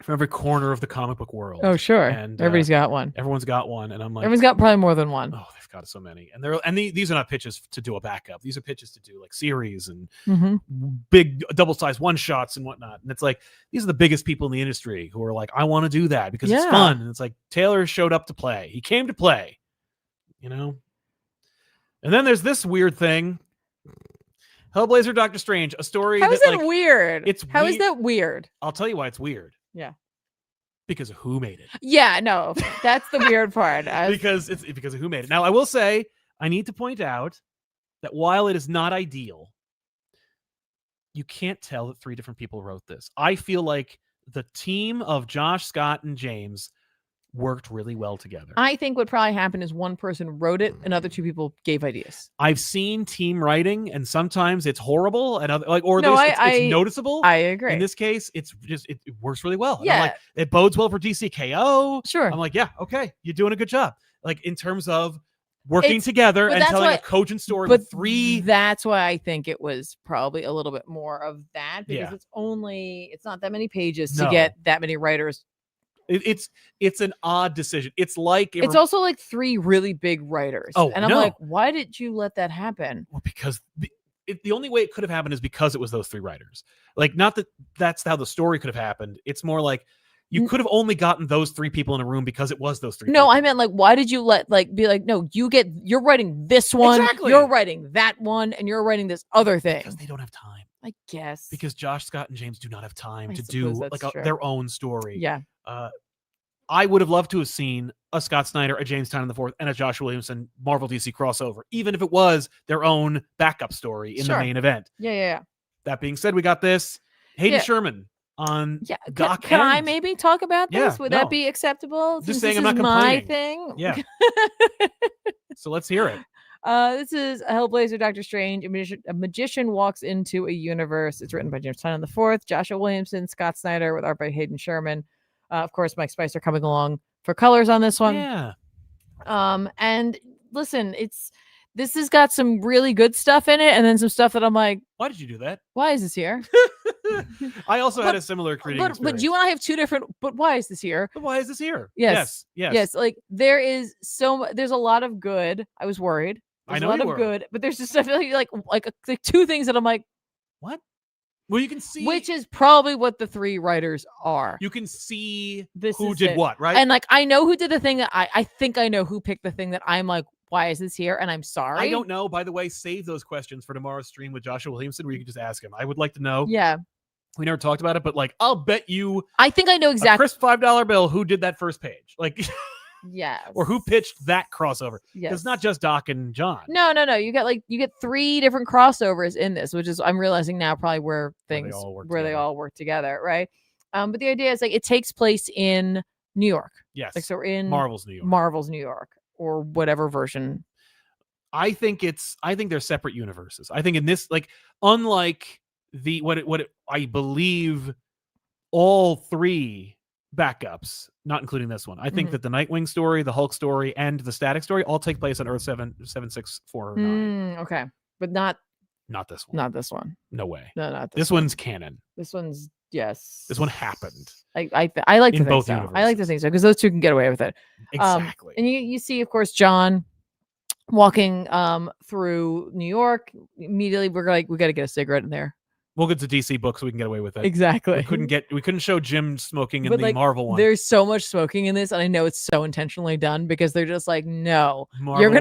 [SPEAKER 2] from every corner of the comic book world.
[SPEAKER 1] Oh, sure.
[SPEAKER 2] And
[SPEAKER 1] everybody's got one.
[SPEAKER 2] Everyone's got one. And I'm like,
[SPEAKER 1] everyone's got probably more than one.
[SPEAKER 2] Oh, they've got so many. And these are not pitches to do a backup. These are pitches to do like series and big double-sized one-shots and whatnot. And it's like, these are the biggest people in the industry who are like, I want to do that because it's fun. And it's like, Taylor showed up to play. He came to play, you know? And then there's this weird thing. Hellblazer Doctor Strange, a story.
[SPEAKER 1] How is that weird? How is that weird?
[SPEAKER 2] I'll tell you why it's weird.
[SPEAKER 1] Yeah.
[SPEAKER 2] Because of who made it.
[SPEAKER 1] Yeah, no, that's the weird part.
[SPEAKER 2] Because of who made it. Now, I will say, I need to point out that while it is not ideal, you can't tell that 3 different people wrote this. I feel like the team of Josh, Scott, and James worked really well together.
[SPEAKER 1] I think what probably happened is one person wrote it and other 2 people gave ideas.
[SPEAKER 2] I've seen team writing, and sometimes it's horrible, and it's noticeable.
[SPEAKER 1] I agree.
[SPEAKER 2] In this case, it's just it works really well.
[SPEAKER 1] Yeah,
[SPEAKER 2] I'm like, it bodes well for DCKO.
[SPEAKER 1] Sure.
[SPEAKER 2] I'm like, yeah, okay, you're doing a good job. Like in terms of working together and telling a cogent story with 3.
[SPEAKER 1] That's why I think it was probably a little bit more of that, because it's not that many pages to get that many writers.
[SPEAKER 2] It's an odd decision. It's like
[SPEAKER 1] it's also like 3 really big writers.
[SPEAKER 2] Oh,
[SPEAKER 1] and I'm like, why did you let that happen?
[SPEAKER 2] Well, because the only way it could have happened is because it was those 3 writers. Like, not that that's how the story could have happened. It's more like you could have only gotten those 3 people in a room because it was those 3
[SPEAKER 1] No,
[SPEAKER 2] people.
[SPEAKER 1] I meant like, why did you be like, no, you're writing this one,
[SPEAKER 2] exactly.
[SPEAKER 1] You're writing that one, and you're writing this other thing.
[SPEAKER 2] Because they don't have time.
[SPEAKER 1] I guess.
[SPEAKER 2] Because Josh, Scott, and James do not have time to do like their own story.
[SPEAKER 1] Yeah.
[SPEAKER 2] I would have loved to have seen a Scott Snyder, a James Tynion IV, and a Josh Williamson Marvel DC crossover, even if it was their own backup story in the main event.
[SPEAKER 1] Yeah.
[SPEAKER 2] That being said, we got this. Hayden Sherman on Doc.
[SPEAKER 1] Can I maybe talk about this?
[SPEAKER 2] Yeah,
[SPEAKER 1] Would that be acceptable?
[SPEAKER 2] Just
[SPEAKER 1] saying
[SPEAKER 2] I'm not
[SPEAKER 1] my
[SPEAKER 2] complaining.
[SPEAKER 1] thing.
[SPEAKER 2] Yeah. So let's hear it.
[SPEAKER 1] This is Hellblazer, Doctor Strange. A magician walks into a universe. It's written by James Tynion IV, Joshua Williamson, Scott Snyder, with art by Hayden Sherman. Of course, Mike Spicer coming along for colors on this one.
[SPEAKER 2] Yeah.
[SPEAKER 1] And listen, this has got some really good stuff in it, and then some stuff that I'm like,
[SPEAKER 2] why did you do that?
[SPEAKER 1] Why is this here?
[SPEAKER 2] I also had a similar creating experience.
[SPEAKER 1] But you and I have 2 different. But why is this here?
[SPEAKER 2] But why is this here?
[SPEAKER 1] Yes.
[SPEAKER 2] Yes.
[SPEAKER 1] Like there's a lot of good. I was worried. There's
[SPEAKER 2] I know
[SPEAKER 1] a lot of good, but there's just I feel like 2 things that I'm like,
[SPEAKER 2] what? Well, you can see,
[SPEAKER 1] which is probably what the 3 writers are.
[SPEAKER 2] You can see
[SPEAKER 1] this
[SPEAKER 2] who did what, right?
[SPEAKER 1] And like, I know who did the thing that I think I know who picked the thing that I'm like, why is this here? And I'm sorry.
[SPEAKER 2] I don't know. By the way, save those questions for tomorrow's stream with Joshua Williamson, where you can just ask him. I would like to know.
[SPEAKER 1] Yeah.
[SPEAKER 2] We never talked about it, but like, I'll bet you.
[SPEAKER 1] I think I know exactly.
[SPEAKER 2] A crisp $5 bill who did that first page. Like.
[SPEAKER 1] Yeah.
[SPEAKER 2] Or who pitched that crossover?
[SPEAKER 1] Yes.
[SPEAKER 2] It's not just Doc and John.
[SPEAKER 1] No. You get 3 different crossovers in this, which is I'm realizing now probably where they all work together, right? But the idea is like it takes place in New York.
[SPEAKER 2] Yes.
[SPEAKER 1] Like so we're in
[SPEAKER 2] Marvel's New York,
[SPEAKER 1] or whatever version.
[SPEAKER 2] I think they're separate universes. I think in this, like, unlike I believe all 3 backups, not including this one. I think that the Nightwing story, the Hulk story, and the Static story all take place on Earth 76409.
[SPEAKER 1] Okay, but not
[SPEAKER 2] this one.
[SPEAKER 1] Not this one.
[SPEAKER 2] No way.
[SPEAKER 1] No, not
[SPEAKER 2] this one's canon.
[SPEAKER 1] This one's yes.
[SPEAKER 2] This one happened.
[SPEAKER 1] I like to think
[SPEAKER 2] both
[SPEAKER 1] so.
[SPEAKER 2] universes.
[SPEAKER 1] I like to think so because those 2 can get away with it.
[SPEAKER 2] Exactly.
[SPEAKER 1] And you see, of course, John walking through New York. Immediately, we're like, we got to get a cigarette in there.
[SPEAKER 2] We'll get to DC books so we can get away with it.
[SPEAKER 1] Exactly.
[SPEAKER 2] We couldn't show Jim smoking in the Marvel one.
[SPEAKER 1] There's so much smoking in this, and I know it's so intentionally done because they're just like, no,
[SPEAKER 2] Marvel
[SPEAKER 1] you're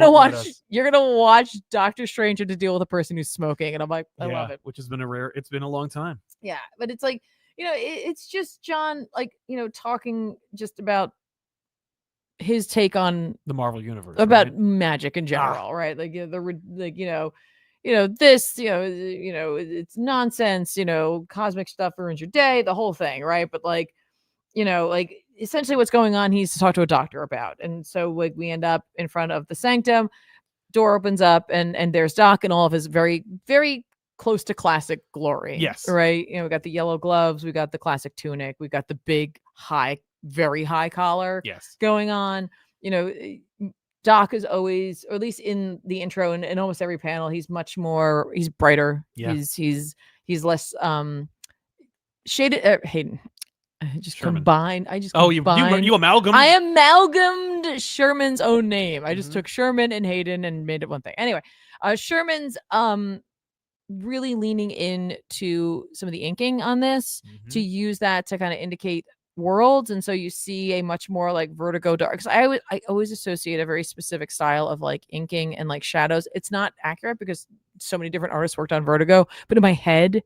[SPEAKER 1] gonna watch Doctor Strange to deal with a person who's smoking, and I'm like, I love it.
[SPEAKER 2] Which has been it's been a long time.
[SPEAKER 1] Yeah, but it's like, it's just John, like, talking just about his take on
[SPEAKER 2] the Marvel universe,
[SPEAKER 1] about magic in general, right? Like this, it's nonsense, cosmic stuff ruins your day, the whole thing, right? But like, essentially what's going on, he needs to talk to a doctor about. And so like we end up in front of the sanctum, door opens up, and there's Doc in all of his very, very close to classic glory.
[SPEAKER 2] Yes.
[SPEAKER 1] Right. We got the yellow gloves, we got the classic tunic, we got the big, very high collar going on. Doc is always, or at least in the intro and in almost every panel, he's brighter.
[SPEAKER 2] Yeah.
[SPEAKER 1] He's less shaded. Hayden. I just combined.
[SPEAKER 2] You amalgam.
[SPEAKER 1] I amalgamed Sherman's own name. I just took Sherman and Hayden and made it one thing. Anyway, Sherman's really leaning into some of the inking on this to use that to kind of indicate worlds, and so you see a much more like Vertigo dark, because I always associate a very specific style of like inking and like shadows. It's not accurate because so many different artists worked on Vertigo, but in my head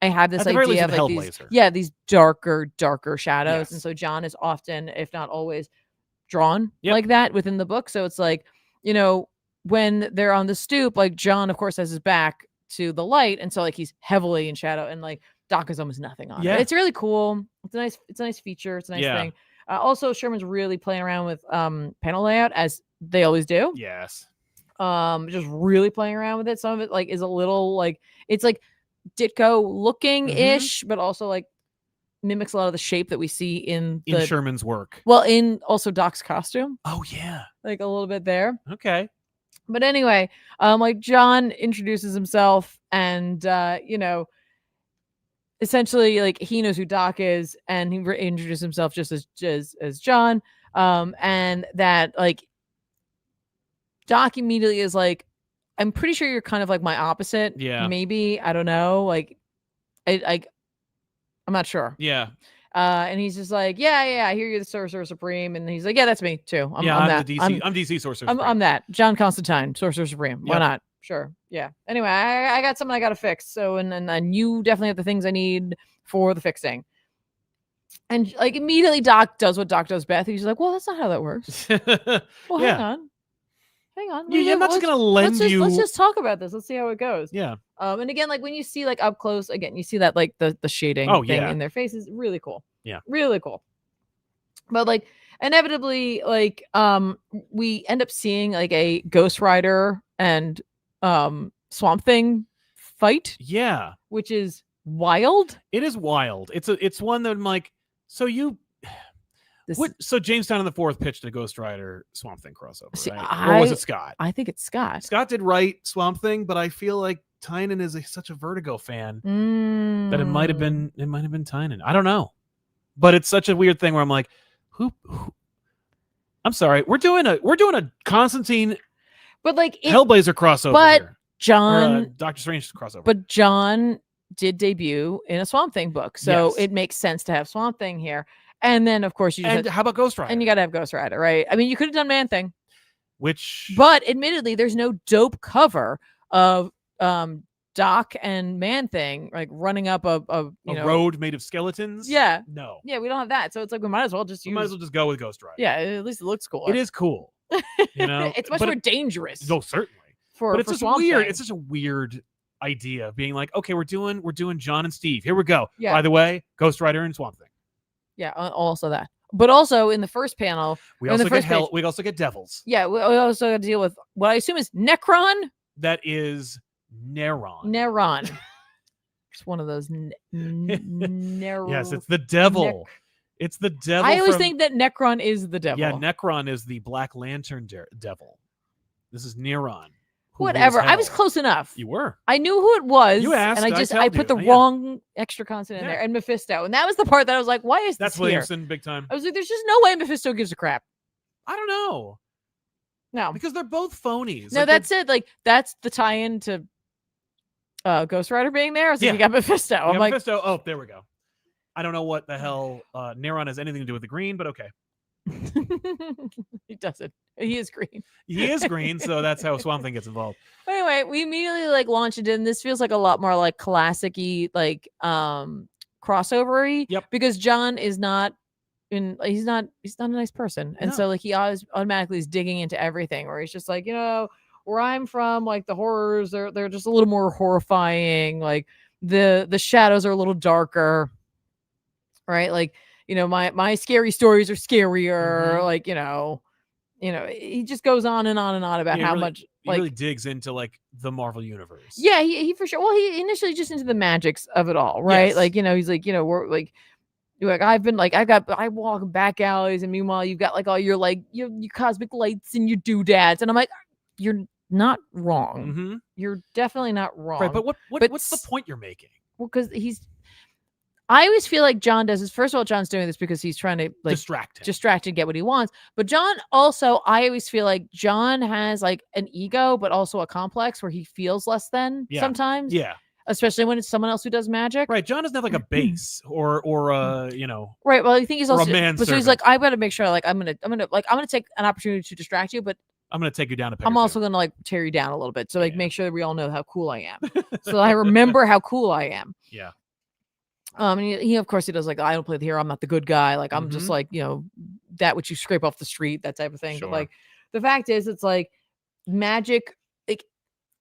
[SPEAKER 1] I have this idea of like these darker shadows. And so John is often, if not always, drawn like that within the book. So it's like, when they're on the stoop, like John of course has his back to the light, and so like he's heavily in shadow, and like Doc is almost nothing on it. It's really cool. It's a nice feature. It's a nice thing. Also, Sherman's really playing around with panel layout, as they always do.
[SPEAKER 2] Yes.
[SPEAKER 1] Just really playing around with it. Some of it like is a little like it's like Ditko looking ish, but also like mimics a lot of the shape that we see in
[SPEAKER 2] Sherman's work.
[SPEAKER 1] Well, in also Doc's costume.
[SPEAKER 2] Oh yeah,
[SPEAKER 1] like a little bit there.
[SPEAKER 2] Okay.
[SPEAKER 1] But anyway, like John introduces himself, and essentially like he knows who Doc is, and he introduces himself just as John, and that like Doc immediately is like, I'm pretty sure you're kind of like my opposite.
[SPEAKER 2] Yeah.
[SPEAKER 1] Maybe, I don't know. Like, I'm not sure.
[SPEAKER 2] Yeah.
[SPEAKER 1] And he's just like, yeah, I hear you're the Sorcerer Supreme, and he's like, yeah, that's me too. I'm that.
[SPEAKER 2] I'm DC Sorcerer Supreme.
[SPEAKER 1] I'm that. John Constantine, Sorcerer Supreme. Why not? Sure. Yeah. Anyway, I got something I got to fix. So, and you definitely have the things I need for the fixing. And like immediately Doc does what Doc does best. He's like, well, that's not how that works. Well, hang on.
[SPEAKER 2] Yeah, I'm not just gonna lend you.
[SPEAKER 1] Let's just talk about this. Let's see how it goes.
[SPEAKER 2] Yeah.
[SPEAKER 1] And again, like when you see like up close, again, you see that like the shading thing in their faces. Really cool.
[SPEAKER 2] Yeah.
[SPEAKER 1] Really cool. But like inevitably, like we end up seeing like a Ghost Rider and Swamp Thing fight.
[SPEAKER 2] Yeah.
[SPEAKER 1] Which is wild.
[SPEAKER 2] It is wild. It's one that I'm like, so Jamestown in the Fourth pitched a Ghost Rider Swamp Thing crossover, right? Or was it Scott?
[SPEAKER 1] I think it's Scott.
[SPEAKER 2] Scott did write Swamp Thing, but I feel like Tynan is such a Vertigo fan that it might have been Tynan. I don't know, but it's such a weird thing where I'm like, who? I'm sorry, we're doing a Constantine,
[SPEAKER 1] but like
[SPEAKER 2] Hellblazer crossover,
[SPEAKER 1] but
[SPEAKER 2] here.
[SPEAKER 1] John
[SPEAKER 2] Doctor Strange crossover,
[SPEAKER 1] but John did debut in a Swamp Thing book, so it makes sense to have Swamp Thing here. And then, of course,
[SPEAKER 2] how about Ghost Rider?
[SPEAKER 1] And you got to have Ghost Rider, right? I mean, you could have done Man Thing,
[SPEAKER 2] but
[SPEAKER 1] admittedly, there's no dope cover of Doc and Man Thing like running up a
[SPEAKER 2] road made of skeletons.
[SPEAKER 1] Yeah,
[SPEAKER 2] no,
[SPEAKER 1] yeah, we don't have that, so it's like we might as well just
[SPEAKER 2] go with Ghost Rider.
[SPEAKER 1] Yeah, at least it looks cool.
[SPEAKER 2] It is cool.
[SPEAKER 1] It's much more dangerous.
[SPEAKER 2] No, certainly.
[SPEAKER 1] But
[SPEAKER 2] it's just weird. It's such a weird idea being like, okay, we're doing John and Steve. Here we go.
[SPEAKER 1] Yeah.
[SPEAKER 2] By the way, Ghost Rider and Swamp Thing.
[SPEAKER 1] Yeah, also that. But also in the first panel,
[SPEAKER 2] we also get Devils.
[SPEAKER 1] Yeah, we also got to deal with what I assume is Necron.
[SPEAKER 2] That is Neron.
[SPEAKER 1] Neron. It's one of those
[SPEAKER 2] Neron. Yes, it's the devil. It's the devil.
[SPEAKER 1] I always think that Necron is the devil.
[SPEAKER 2] Yeah, Necron is the Black Lantern devil. This is Neron.
[SPEAKER 1] Whatever. I was close enough.
[SPEAKER 2] You were.
[SPEAKER 1] I knew who it was.
[SPEAKER 2] You asked.
[SPEAKER 1] And I put the wrong extra consonant in there. And Mephisto. And that was the part that I was like, why is this
[SPEAKER 2] That's
[SPEAKER 1] here?
[SPEAKER 2] Williamson, big time.
[SPEAKER 1] I was like, there's just no way Mephisto gives a crap.
[SPEAKER 2] I don't know.
[SPEAKER 1] No.
[SPEAKER 2] Because they're both phonies.
[SPEAKER 1] No, that's it. Like, that's the tie-in to Ghost Rider being there. So you got Mephisto. I'm like,
[SPEAKER 2] Mephisto. Oh, there we go. I don't know what the hell Neron has anything to do with the green, but okay.
[SPEAKER 1] He doesn't. He is green.
[SPEAKER 2] He is green, so that's how Swamp Thing gets involved.
[SPEAKER 1] Anyway, we immediately like launch it in. This feels like a lot more like classic-y, like crossover-y.
[SPEAKER 2] Yep.
[SPEAKER 1] Because John is not he's not a nice person. And so like he always automatically is digging into everything, where he's just like, where I'm from, like the horrors, they're just a little more horrifying. Like the shadows are a little darker. Right? Like, my scary stories are scarier. Like, he just goes on and on and on about how much
[SPEAKER 2] he really digs into like the Marvel universe.
[SPEAKER 1] Yeah, he for sure. Well, he initially just into the magics of it all, right? Yes. Like, he's like, we're like I've been like, I walk back alleys, and meanwhile you've got like all your like your cosmic lights and your doodads, and I'm like, you're not wrong.
[SPEAKER 2] Mm-hmm.
[SPEAKER 1] You're definitely not wrong.
[SPEAKER 2] Right, but what's the point you're making?
[SPEAKER 1] Well, because I always feel like John does this. First of all, John's doing this because he's trying to like distract and get what he wants. But John also, I always feel like John has like an ego, but also a complex where he feels less than sometimes.
[SPEAKER 2] Yeah.
[SPEAKER 1] Especially when it's someone else who does magic.
[SPEAKER 2] Right. John doesn't have like a base or
[SPEAKER 1] Right. Well, I think he's also
[SPEAKER 2] a man.
[SPEAKER 1] So he's like, I gotta make sure like I'm gonna take an opportunity to distract you, but
[SPEAKER 2] I'm gonna take you down.
[SPEAKER 1] I'm also gonna like tear you down a little bit. So like make sure that we all know how cool I am. So I remember how cool I am.
[SPEAKER 2] Yeah.
[SPEAKER 1] And he of course he does like, I don't play the hero, I'm not the good guy, like I'm just like that which you scrape off the street, that type of thing. Sure. But like the fact is, it's like magic, like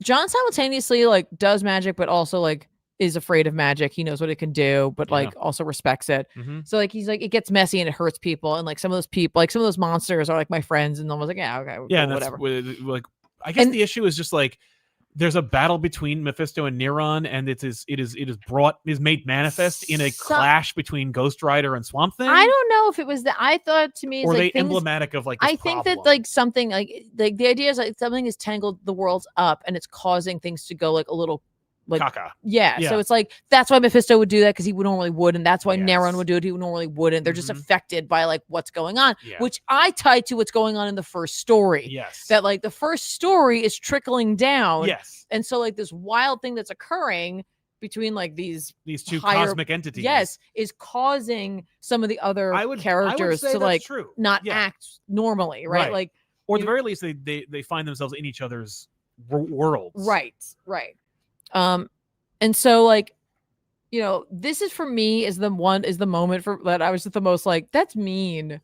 [SPEAKER 1] John simultaneously like does magic, but also like is afraid of magic. He knows what it can do, but like also respects it. So like he's like, it gets messy and it hurts people, and like some of those people, like some of those monsters are like my friends, and I was like, yeah, okay,
[SPEAKER 2] yeah,
[SPEAKER 1] cool,
[SPEAKER 2] and
[SPEAKER 1] whatever.
[SPEAKER 2] Like, I guess the issue is just like there's a battle between Mephisto and Neron, and it is made manifest in a clash between Ghost Rider and Swamp Thing.
[SPEAKER 1] I don't know if it was that. I thought to me,
[SPEAKER 2] or
[SPEAKER 1] like,
[SPEAKER 2] they emblematic of like this
[SPEAKER 1] I think that like something like the idea is like something has tangled the worlds up and it's causing things to go like a little like
[SPEAKER 2] caca.
[SPEAKER 1] Yeah. So it's like that's why Mephisto would do that, because he would normally wouldn't. That's why Neron would do it. He normally wouldn't. They're just affected by like what's going on, which I tied to what's going on in the first story.
[SPEAKER 2] Yes.
[SPEAKER 1] That like the first story is trickling down.
[SPEAKER 2] Yes.
[SPEAKER 1] And so like this wild thing that's occurring between like these
[SPEAKER 2] two cosmic entities,
[SPEAKER 1] is causing some of the other characters to like not act normally, right? Like,
[SPEAKER 2] or at the very least, they find themselves in each other's worlds,
[SPEAKER 1] right? And so like, you know, this is for me is the moment for that I was just the most like, that's mean.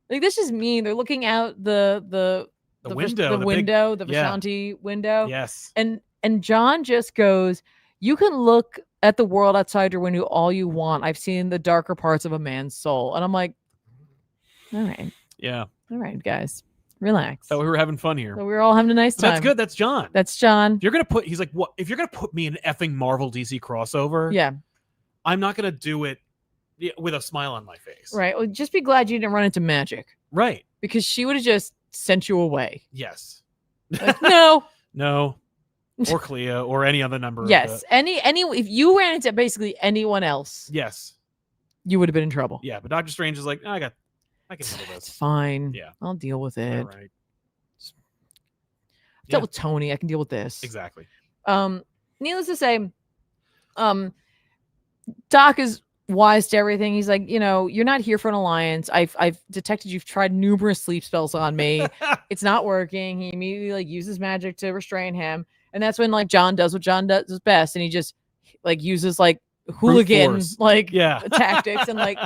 [SPEAKER 1] Like, this is mean. They're looking out the window, the Vishanti window.
[SPEAKER 2] Yes,
[SPEAKER 1] and John just goes, you can look at the world outside your window all you want. I've seen the darker parts of a man's soul. And I'm like, all right.
[SPEAKER 2] Yeah.
[SPEAKER 1] All right, guys. Relax.
[SPEAKER 2] So we were having fun here.
[SPEAKER 1] So we were all having a nice time.
[SPEAKER 2] That's good. That's John.
[SPEAKER 1] If
[SPEAKER 2] you're going to he's like, what? If you're going to put me in an effing Marvel DC crossover, I'm not going to do it with a smile on my face.
[SPEAKER 1] Right. Well, just be glad you didn't run into Magic.
[SPEAKER 2] Right.
[SPEAKER 1] Because she would have just sent you away.
[SPEAKER 2] Yes.
[SPEAKER 1] Like, no.
[SPEAKER 2] No. Or Clea, or any other number.
[SPEAKER 1] Yes, any if you ran into basically anyone else,
[SPEAKER 2] yes,
[SPEAKER 1] you would have been in trouble.
[SPEAKER 2] Yeah, but Doctor Strange is like, I can handle this.
[SPEAKER 1] It's fine.
[SPEAKER 2] Yeah,
[SPEAKER 1] I'll deal with it.
[SPEAKER 2] All right.
[SPEAKER 1] I've dealt with Tony. I can deal with this.
[SPEAKER 2] Exactly.
[SPEAKER 1] Needless to say, Doc is wise to everything. He's like, you know, you're not here for an alliance. I've detected you've tried numerous sleep spells on me. It's not working. He immediately like uses magic to restrain him. And that's when like John does what John does best, and he just like uses like hooligan like tactics and like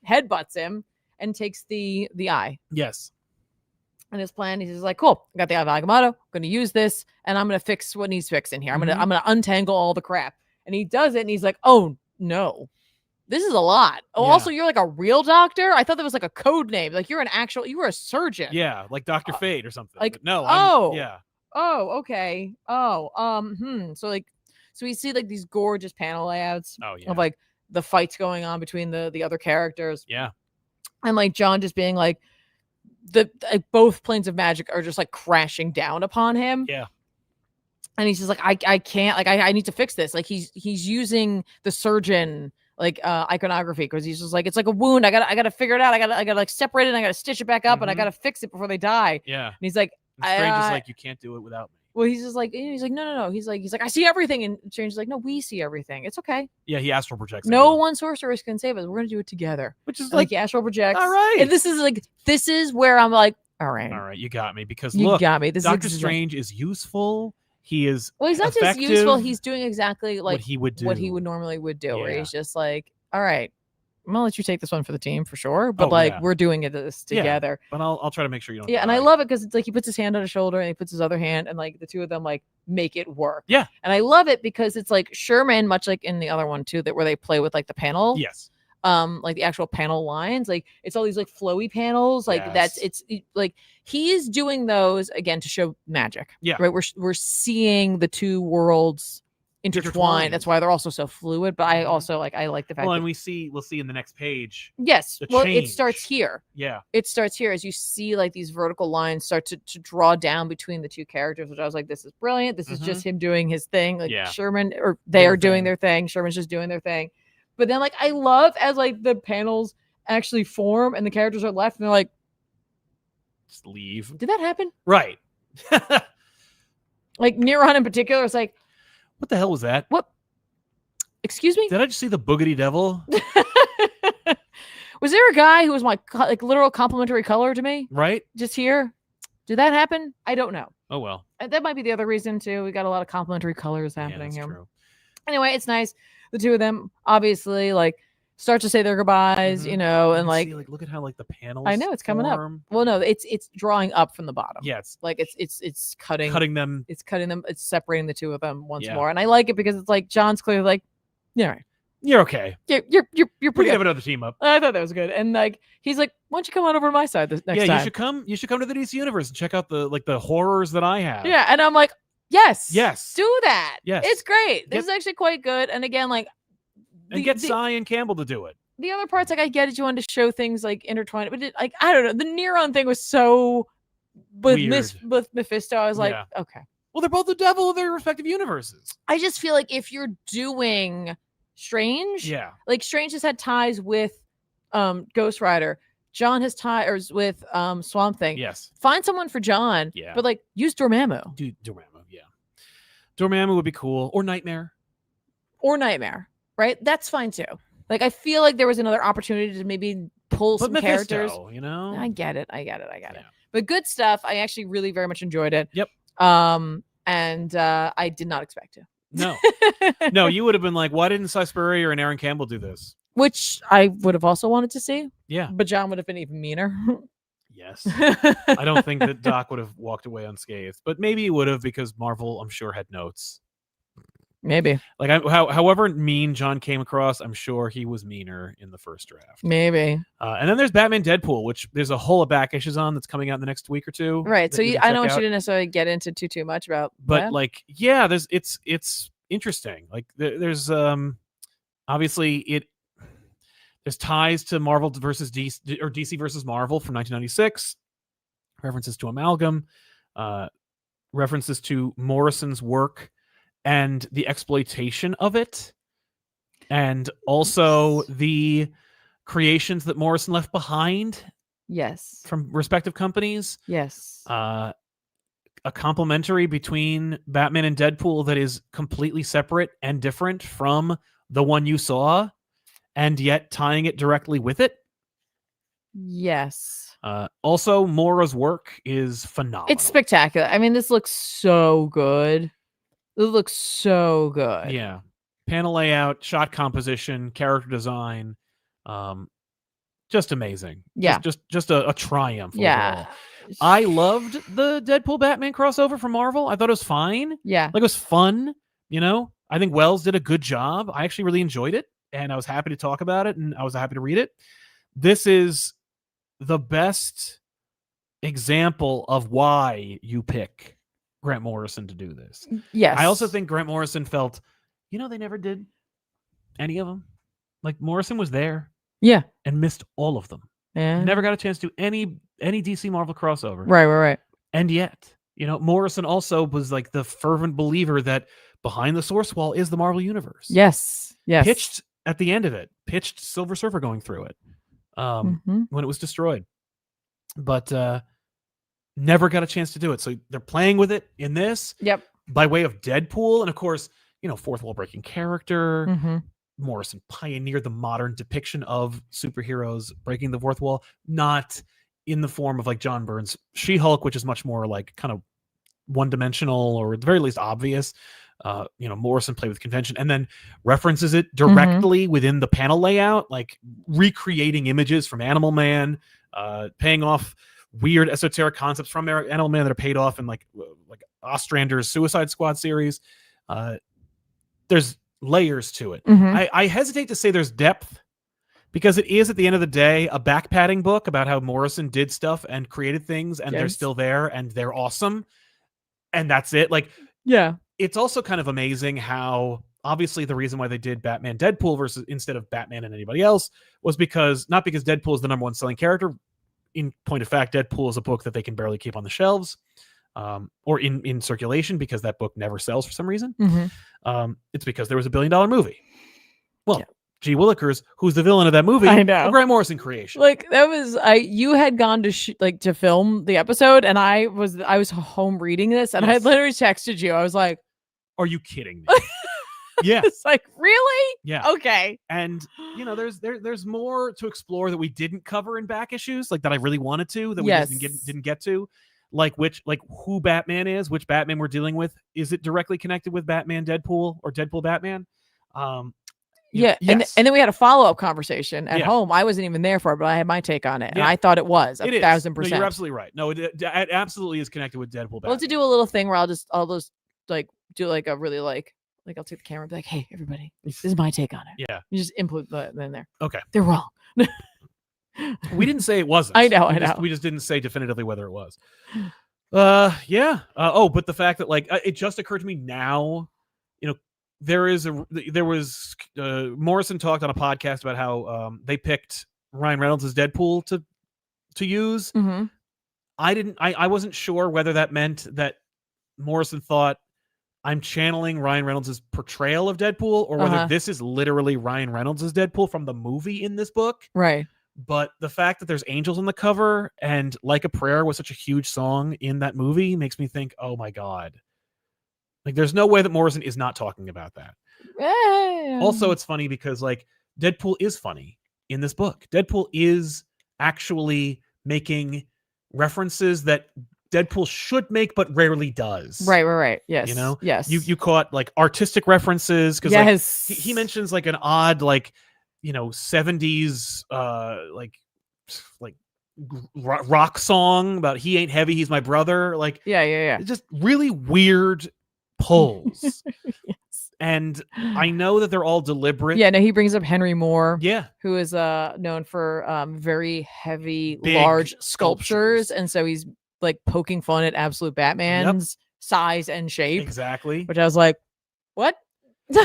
[SPEAKER 1] headbutts him and takes the eye.
[SPEAKER 2] Yes.
[SPEAKER 1] And his plan, he's just like, cool, I got the eye of Agamotto. I'm gonna use this, and I'm gonna fix what needs fixing here. I'm gonna untangle all the crap. And he does it, and he's like, oh no, this is a lot. Oh, also, you're like a real doctor? I thought that was like a code name. Like you were a surgeon.
[SPEAKER 2] Yeah, like Dr. Fate or something.
[SPEAKER 1] Like,
[SPEAKER 2] but no,
[SPEAKER 1] Oh, okay. So we see like these gorgeous panel layouts of like the fights going on between the other characters.
[SPEAKER 2] Yeah.
[SPEAKER 1] And like John just being like both planes of magic are just like crashing down upon him.
[SPEAKER 2] Yeah.
[SPEAKER 1] And he's just like, I can't, like, I need to fix this. Like he's using the surgeon like iconography, because he's just like, it's like a wound. I gotta figure it out. I gotta like separate it. And I gotta stitch it back up, and I gotta fix it before they die.
[SPEAKER 2] Yeah.
[SPEAKER 1] And he's like,
[SPEAKER 2] Strange is like, you can't do it without me.
[SPEAKER 1] Well, he's just like, no. He's like, I see everything. And Strange is like, no, we see everything. It's okay.
[SPEAKER 2] Yeah, he astral projects.
[SPEAKER 1] No one sorceress can save us. We're gonna do it together.
[SPEAKER 2] Which is
[SPEAKER 1] like astral projects.
[SPEAKER 2] All right.
[SPEAKER 1] And this is where I'm like, all right,
[SPEAKER 2] you got me. Because
[SPEAKER 1] you got me.
[SPEAKER 2] Doctor Strange is useful. He is.
[SPEAKER 1] Well, he's not just useful. He's doing exactly like
[SPEAKER 2] what he would do.
[SPEAKER 1] What he would normally do. Yeah. Where he's just like, all right, I'm gonna let you take this one for the team for sure, but we're doing this together.
[SPEAKER 2] But I'll try to make sure you don't.
[SPEAKER 1] Yeah, and I love it because it's like he puts his hand on his shoulder and he puts his other hand, and like the two of them like make it work.
[SPEAKER 2] Yeah, and
[SPEAKER 1] I love it because it's like Sherman, much like in the other one too, that where they play with like the panel.
[SPEAKER 2] Yes.
[SPEAKER 1] Like the actual panel lines, like it's all these like flowy panels, like like he is doing those again to show magic.
[SPEAKER 2] Yeah,
[SPEAKER 1] right. We're seeing the two worlds intertwined. That's why they're also so fluid. But I also like the fact.
[SPEAKER 2] Well, and we'll see in the next page.
[SPEAKER 1] Yes. Well, it starts here.
[SPEAKER 2] Yeah.
[SPEAKER 1] It starts here as you see like these vertical lines start to draw down between the two characters, which I was like, this is brilliant. This is just him doing his thing. Like Sherman, or they are doing their thing. Sherman's just doing their thing. But then like I love as like the panels actually form and the characters are left and they're like,
[SPEAKER 2] just leave.
[SPEAKER 1] Did that happen?
[SPEAKER 2] Right.
[SPEAKER 1] Like Neron in particular is like,
[SPEAKER 2] what the hell was that?
[SPEAKER 1] What? Excuse me?
[SPEAKER 2] Did I just see the boogity devil?
[SPEAKER 1] Was there a guy who was my like literal complimentary color to me?
[SPEAKER 2] Right.
[SPEAKER 1] Just here. Did that happen? I don't know.
[SPEAKER 2] Oh well.
[SPEAKER 1] That might be the other reason too. We got a lot of complimentary colors happening here.
[SPEAKER 2] True.
[SPEAKER 1] Anyway, it's nice. The two of them, obviously, like start to say their goodbyes, you know, and like,
[SPEAKER 2] see, like, look at how like the panels.
[SPEAKER 1] I know it's coming up.
[SPEAKER 2] form.
[SPEAKER 1] Well, no, it's drawing up from the bottom.
[SPEAKER 2] Yeah,
[SPEAKER 1] it's cutting
[SPEAKER 2] them.
[SPEAKER 1] It's cutting them. It's separating the two of them once
[SPEAKER 2] Yeah.
[SPEAKER 1] more, and I like it because it's like John's clearly like, yeah, right.
[SPEAKER 2] You're okay.
[SPEAKER 1] You're
[SPEAKER 2] We
[SPEAKER 1] pretty
[SPEAKER 2] can
[SPEAKER 1] good.
[SPEAKER 2] have another team up.
[SPEAKER 1] I thought that was good, and like he's like, why don't you come on over to my side this next time?
[SPEAKER 2] Yeah, you should come to the DC universe and check out the horrors that I have.
[SPEAKER 1] Yeah, and I'm like, yes,
[SPEAKER 2] Yes,
[SPEAKER 1] do that.
[SPEAKER 2] Yes,
[SPEAKER 1] it's great. This is actually quite good, and again, like,
[SPEAKER 2] get Cy and Campbell to do it.
[SPEAKER 1] The other parts, like, I get it, you wanted to show things like intertwined, but like, I don't know, the Neron thing was so with Mephisto. I was like, okay.
[SPEAKER 2] Well, they're both the devil of their respective universes.
[SPEAKER 1] I just feel like if you're doing Strange, like Strange has had ties with Ghost Rider. John has ties with Swamp Thing.
[SPEAKER 2] Yes.
[SPEAKER 1] Find someone for John.
[SPEAKER 2] Yeah.
[SPEAKER 1] But like use Dormammu.
[SPEAKER 2] Dormammu, yeah. Dormammu would be cool. Or Nightmare.
[SPEAKER 1] Right? That's fine too. Like I feel like there was another opportunity to maybe pull some
[SPEAKER 2] Mephisto,
[SPEAKER 1] characters.
[SPEAKER 2] You know?
[SPEAKER 1] I get it. But good stuff. I actually really very much enjoyed it.
[SPEAKER 2] Yep.
[SPEAKER 1] And I did not expect to.
[SPEAKER 2] No, you would have been like, why didn't Cy Spurrier and Aaron Campbell do this?
[SPEAKER 1] Which I would have also wanted to see.
[SPEAKER 2] Yeah.
[SPEAKER 1] But John would have been even meaner.
[SPEAKER 2] Yes. I don't think that Doc would have walked away unscathed, but maybe he would have because Marvel, I'm sure, had notes.
[SPEAKER 1] Maybe.
[SPEAKER 2] Like, however mean John came across, I'm sure he was meaner in the first draft.
[SPEAKER 1] Maybe.
[SPEAKER 2] And then there's Batman Deadpool, which there's a whole of back issues on that's coming out in the next week or two.
[SPEAKER 1] Right. So I don't want you to necessarily get into too much about
[SPEAKER 2] but
[SPEAKER 1] that.
[SPEAKER 2] Like, yeah, it's interesting. Like there's obviously there's ties to Marvel versus DC or DC versus Marvel from 1996, references to Amalgam, references to Morrison's work and the exploitation of it, and also the creations that Morrison left behind.
[SPEAKER 1] Yes.
[SPEAKER 2] From respective companies.
[SPEAKER 1] Yes.
[SPEAKER 2] A complementary between Batman and Deadpool that is completely separate and different from the one you saw, and yet tying it directly with it.
[SPEAKER 1] Yes.
[SPEAKER 2] Also, Mora's work is phenomenal.
[SPEAKER 1] It's spectacular. I mean, this looks so good. It looks so good.
[SPEAKER 2] Yeah. Panel layout, shot composition, character design. Just amazing.
[SPEAKER 1] Yeah.
[SPEAKER 2] Just a triumph.
[SPEAKER 1] Yeah.
[SPEAKER 2] Overall. I loved the Deadpool Batman crossover from Marvel. I thought it was fine.
[SPEAKER 1] Yeah.
[SPEAKER 2] Like, it was fun. You know, I think Wells did a good job. I actually really enjoyed it, and I was happy to talk about it, and I was happy to read it. This is the best example of why you pick Grant Morrison to do this.
[SPEAKER 1] Yes.
[SPEAKER 2] I also think Grant Morrison felt, they never did any of them. Like, Morrison was there.
[SPEAKER 1] Yeah.
[SPEAKER 2] And missed all of them.
[SPEAKER 1] Yeah.
[SPEAKER 2] Never got a chance to do any DC Marvel crossover.
[SPEAKER 1] Right.
[SPEAKER 2] And yet, Morrison also was like the fervent believer that behind the source wall is the Marvel Universe.
[SPEAKER 1] Yes.
[SPEAKER 2] Pitched at the end of it. Pitched Silver Surfer going through it. When it was destroyed. But never got a chance to do it. So they're playing with it in this.
[SPEAKER 1] Yep.
[SPEAKER 2] By way of Deadpool. And of course, fourth wall breaking character.
[SPEAKER 1] Mm-hmm.
[SPEAKER 2] Morrison pioneered the modern depiction of superheroes breaking the fourth wall, not in the form of like John Byrne's She-Hulk, which is much more like kind of one-dimensional or at the very least obvious. Morrison played with convention and then references it directly within the panel layout, like recreating images from Animal Man, paying off weird esoteric concepts from Animal Man that are paid off in like Ostrander's Suicide Squad series. There's layers to it. I hesitate to say there's depth because it is at the end of the day a back padding book about how Morrison did stuff and created things and they're still there and they're awesome and that's it. Like, yeah, it's also kind of amazing how obviously the reason why they did Batman Deadpool versus instead of Batman and anybody else was not because Deadpool is the number one selling character. In point of fact, Deadpool is a book that they can barely keep on the shelves. Or in circulation because that book never sells for some reason. It's because there was $1 billion movie. Well, G. Willikers, who's the villain of that movie,
[SPEAKER 1] I know.
[SPEAKER 2] A Grant Morrison creation.
[SPEAKER 1] Like that was you had gone to to film the episode, and I was home reading this, and I had literally texted you. I was like,
[SPEAKER 2] "Are you kidding me?" Yeah,
[SPEAKER 1] it's like really?
[SPEAKER 2] Yeah,
[SPEAKER 1] okay.
[SPEAKER 2] And there's more to explore that we didn't cover in back issues, like that I really wanted to that we didn't get to. Like who Batman is, which Batman we're dealing with. Is it directly connected with Batman Deadpool or Deadpool Batman?
[SPEAKER 1] And then we had a follow-up conversation at home. I wasn't even there for it, but I had my take on it, and I thought it was 1,000%.
[SPEAKER 2] No, you're absolutely right. No, it absolutely is connected with Deadpool.
[SPEAKER 1] We'll have to do a little thing where I'll just like do like a really like I'll take the camera and be like, hey, everybody, this is my take on it.
[SPEAKER 2] Yeah.
[SPEAKER 1] You just input that in there.
[SPEAKER 2] Okay.
[SPEAKER 1] They're wrong.
[SPEAKER 2] We didn't say it wasn't.
[SPEAKER 1] I know.
[SPEAKER 2] We just didn't say definitively whether it was. Yeah. But the fact that like it just occurred to me now, there was Morrison talked on a podcast about how they picked Ryan Reynolds as Deadpool to use.
[SPEAKER 1] Mm-hmm.
[SPEAKER 2] I wasn't sure whether that meant that Morrison thought I'm channeling Ryan Reynolds' portrayal of Deadpool, or whether this is literally Ryan Reynolds' Deadpool from the movie in this book.
[SPEAKER 1] Right.
[SPEAKER 2] But the fact that there's angels on the cover and Like a Prayer was such a huge song in that movie makes me think, oh my God. Like, there's no way that Morrison is not talking about that. Also, it's funny because, like, Deadpool is funny in this book. Deadpool is actually making references that Deadpool should make, but rarely does.
[SPEAKER 1] Right. Yes.
[SPEAKER 2] Yes. You caught, like, artistic references. Because, like, he mentions, like, an odd, like, 70s, rock song about he ain't heavy, he's my brother. Like,
[SPEAKER 1] yeah.
[SPEAKER 2] Just really weird pulls.
[SPEAKER 1] Yes.
[SPEAKER 2] And I know that they're all deliberate.
[SPEAKER 1] Yeah, no, he brings up Henry Moore.
[SPEAKER 2] Yeah.
[SPEAKER 1] Who is known for very heavy,
[SPEAKER 2] Big
[SPEAKER 1] large sculptures. And so he's like poking fun at Absolute Batman's size and shape.
[SPEAKER 2] Exactly.
[SPEAKER 1] Which I was like, what?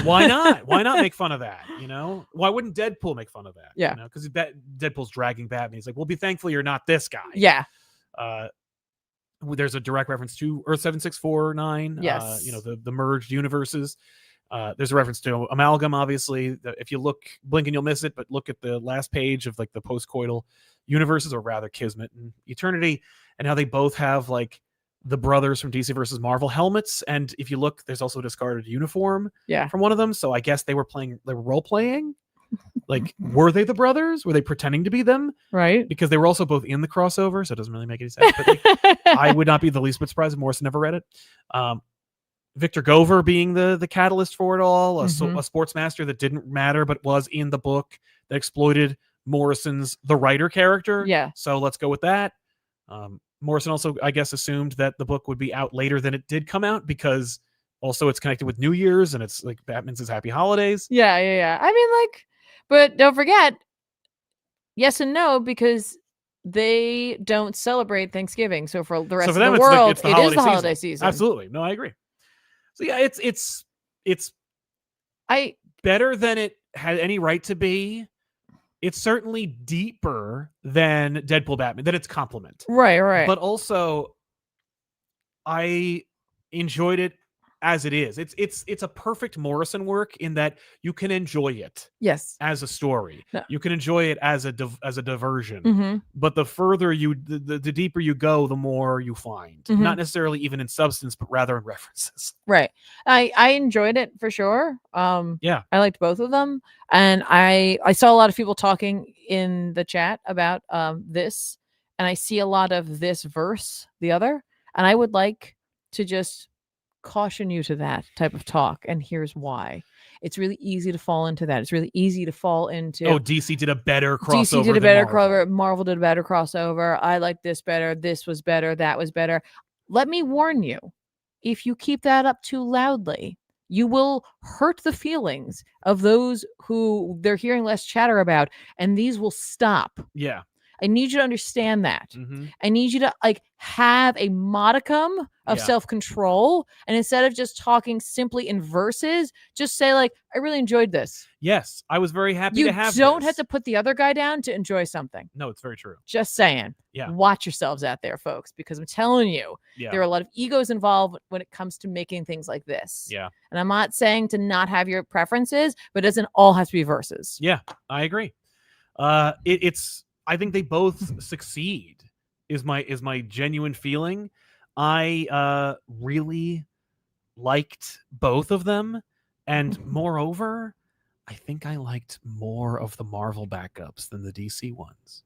[SPEAKER 2] Why not? Why not make fun of that? Why wouldn't Deadpool make fun of that?
[SPEAKER 1] Yeah.
[SPEAKER 2] Because Deadpool's dragging Batman. He's like, well, be thankful you're not this guy.
[SPEAKER 1] Yeah.
[SPEAKER 2] There's a direct reference to Earth 7649.
[SPEAKER 1] Yes.
[SPEAKER 2] The merged universes. There's a reference to Amalgam, obviously. If you look, blink and you'll miss it, but look at the last page of like the post-coital universes, or rather Kismet and Eternity, and how they both have like the brothers from DC versus Marvel helmets. And if you look, there's also a discarded uniform from one of them. So I guess they were role playing. Like, were they the brothers? Were they pretending to be them?
[SPEAKER 1] Right.
[SPEAKER 2] Because they were also both in the crossover, so it doesn't really make any sense. But like, I would not be the least bit surprised if Morrison never read it. Victor Gover being the catalyst for it all, a sports master that didn't matter but was in the book that exploited Morrison's the writer character.
[SPEAKER 1] Yeah. So
[SPEAKER 2] let's go with that. Morrison also, I guess, assumed that the book would be out later than it did come out, because also it's connected with New Year's and it's like Batman says Happy Holidays.
[SPEAKER 1] Yeah. I mean, like, but don't forget, yes and no, because they don't celebrate Thanksgiving. So for the rest of the world, it is the holiday season.
[SPEAKER 2] Absolutely. No, I agree. So yeah, it's better than it had any right to be. It's certainly deeper than Deadpool Batman, that it's compliment.
[SPEAKER 1] Right.
[SPEAKER 2] But also, I enjoyed it as it is. It's a perfect Morrison work in that you can enjoy it.
[SPEAKER 1] Yes.
[SPEAKER 2] As a story.
[SPEAKER 1] No.
[SPEAKER 2] You can enjoy it as a diversion. But the further the deeper you go, the more you find. Not necessarily even in substance, but rather in references.
[SPEAKER 1] Right. I enjoyed it for sure.
[SPEAKER 2] Yeah.
[SPEAKER 1] I liked both of them. And I saw a lot of people talking in the chat about this. And I see a lot of this versus the other. And I would like to just caution you to that type of talk, and here's why. It's really easy to fall into that. It's really easy to fall into
[SPEAKER 2] DC did a better crossover.
[SPEAKER 1] DC did a better crossover. Marvel did a better crossover. I like this better. This was better. That was better. Let me warn you, if you keep that up too loudly, you will hurt the feelings of those who they're hearing less chatter about, and these will stop.
[SPEAKER 2] Yeah.
[SPEAKER 1] I need you to understand that. I need you to have a modicum of self-control, and instead of just talking simply in verses, just say I really enjoyed this.
[SPEAKER 2] Yes, I was very happy to have.
[SPEAKER 1] You don't have to put the other guy down to enjoy something.
[SPEAKER 2] No, it's very true.
[SPEAKER 1] Just saying.
[SPEAKER 2] Yeah.
[SPEAKER 1] Watch yourselves out there, folks, because I'm telling you, there are a lot of egos involved when it comes to making things like this.
[SPEAKER 2] Yeah.
[SPEAKER 1] And I'm not saying to not have your preferences, but it doesn't all have to be verses.
[SPEAKER 2] Yeah, I agree. I think they both succeed is my genuine feeling. I really liked both of them, and moreover, I think I liked more of the Marvel backups than the DC ones.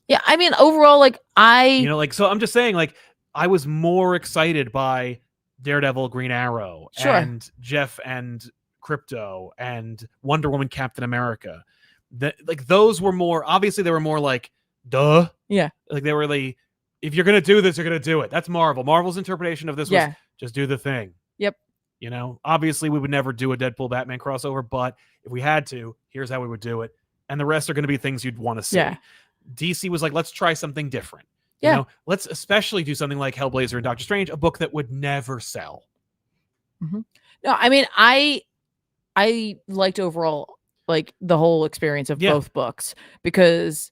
[SPEAKER 1] Yeah, I mean, overall,
[SPEAKER 2] so I'm just saying, I was more excited by Daredevil, Green Arrow, and Jeff and Crypto and Wonder Woman, Captain America. Like those were more, obviously they were more like, duh.
[SPEAKER 1] Yeah.
[SPEAKER 2] Like they were like, if you're going to do this, you're going to do it. That's Marvel. Marvel's interpretation of this was just do the thing.
[SPEAKER 1] Yep.
[SPEAKER 2] You know, obviously we would never do a Deadpool Batman crossover, but if we had to, here's how we would do it. And the rest are going to be things you'd want to see.
[SPEAKER 1] Yeah.
[SPEAKER 2] DC was like, let's try something different. You know, let's especially do something like Hellblazer and Doctor Strange, a book that would never sell.
[SPEAKER 1] Mm-hmm. No, I mean, I liked overall like the whole experience of both books, because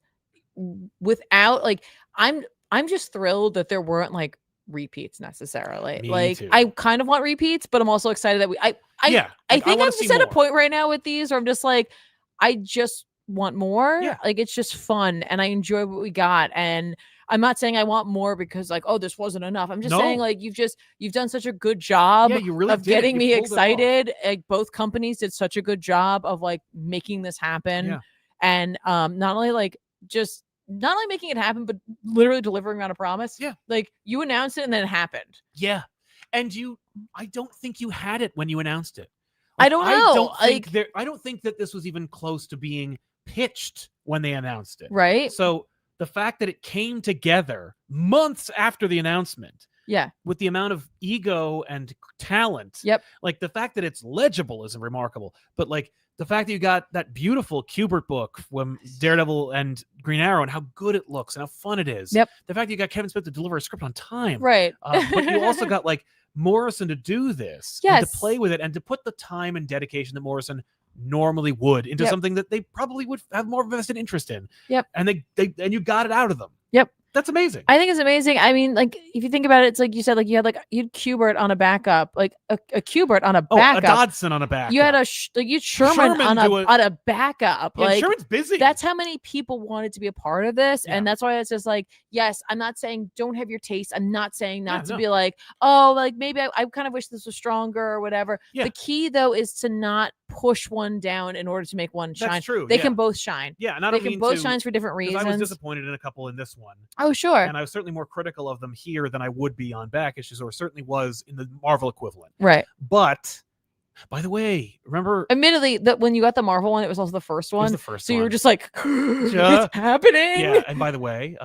[SPEAKER 1] without like I'm just thrilled that there weren't like repeats necessarily.
[SPEAKER 2] Me
[SPEAKER 1] like
[SPEAKER 2] too.
[SPEAKER 1] I kind of want repeats, but I'm also excited that I think I'm just at a point right now with these where I'm just like, I just want more. Like it's just fun and I enjoy what we got. And I'm not saying I want more because like, oh, this wasn't enough. I'm just saying like you've done such a good job of getting me excited. Like both companies did such a good job of like making this happen. And not only making it happen, but literally delivering on a promise. Like you announced it and then it happened.
[SPEAKER 2] And I don't think you had it when you announced it.
[SPEAKER 1] Like, I don't know.
[SPEAKER 2] I don't think that this was even close to being pitched when they announced it.
[SPEAKER 1] Right.
[SPEAKER 2] So the fact that it came together months after the announcement. With the amount of ego and talent. Like the fact that it's legible is remarkable. But like the fact that you got that beautiful Kubert book from Daredevil and Green Arrow and how good it looks and how fun it is. The fact that you got Kevin Smith to deliver a script on time.
[SPEAKER 1] Right.
[SPEAKER 2] But you also got like Morrison to do this and to play with it and to put the time and dedication that Morrison normally would into something that they probably would have more vested interest in. And and you got it out of them. That's amazing.
[SPEAKER 1] I think it's amazing. I mean, like if you think about it, it's like you said, like you had Kubert on a backup, like a Kubert on a backup,
[SPEAKER 2] a Dodson on a backup.
[SPEAKER 1] You had Sherman on a backup.
[SPEAKER 2] Yeah,
[SPEAKER 1] like
[SPEAKER 2] Sherman's busy.
[SPEAKER 1] That's how many people wanted to be a part of this, and that's why it's just like, yes, I'm not saying don't have your taste. I'm not saying not to be like, oh, like maybe I kind of wish this was stronger or whatever. The key though is to not push one down in order to make one shine.
[SPEAKER 2] That's true.
[SPEAKER 1] They can both shine.
[SPEAKER 2] And I
[SPEAKER 1] they can both shine for different reasons.
[SPEAKER 2] I was disappointed in a couple in this one.
[SPEAKER 1] Oh, sure.
[SPEAKER 2] And I was certainly more critical of them here than I would be on back issues, or certainly was in the Marvel equivalent.
[SPEAKER 1] Right.
[SPEAKER 2] But by the way, remember,
[SPEAKER 1] admittedly, that when you got the Marvel one, it was also the first one.
[SPEAKER 2] It was the first
[SPEAKER 1] so
[SPEAKER 2] one.
[SPEAKER 1] You were just like, it's happening.
[SPEAKER 2] Yeah. And by the way,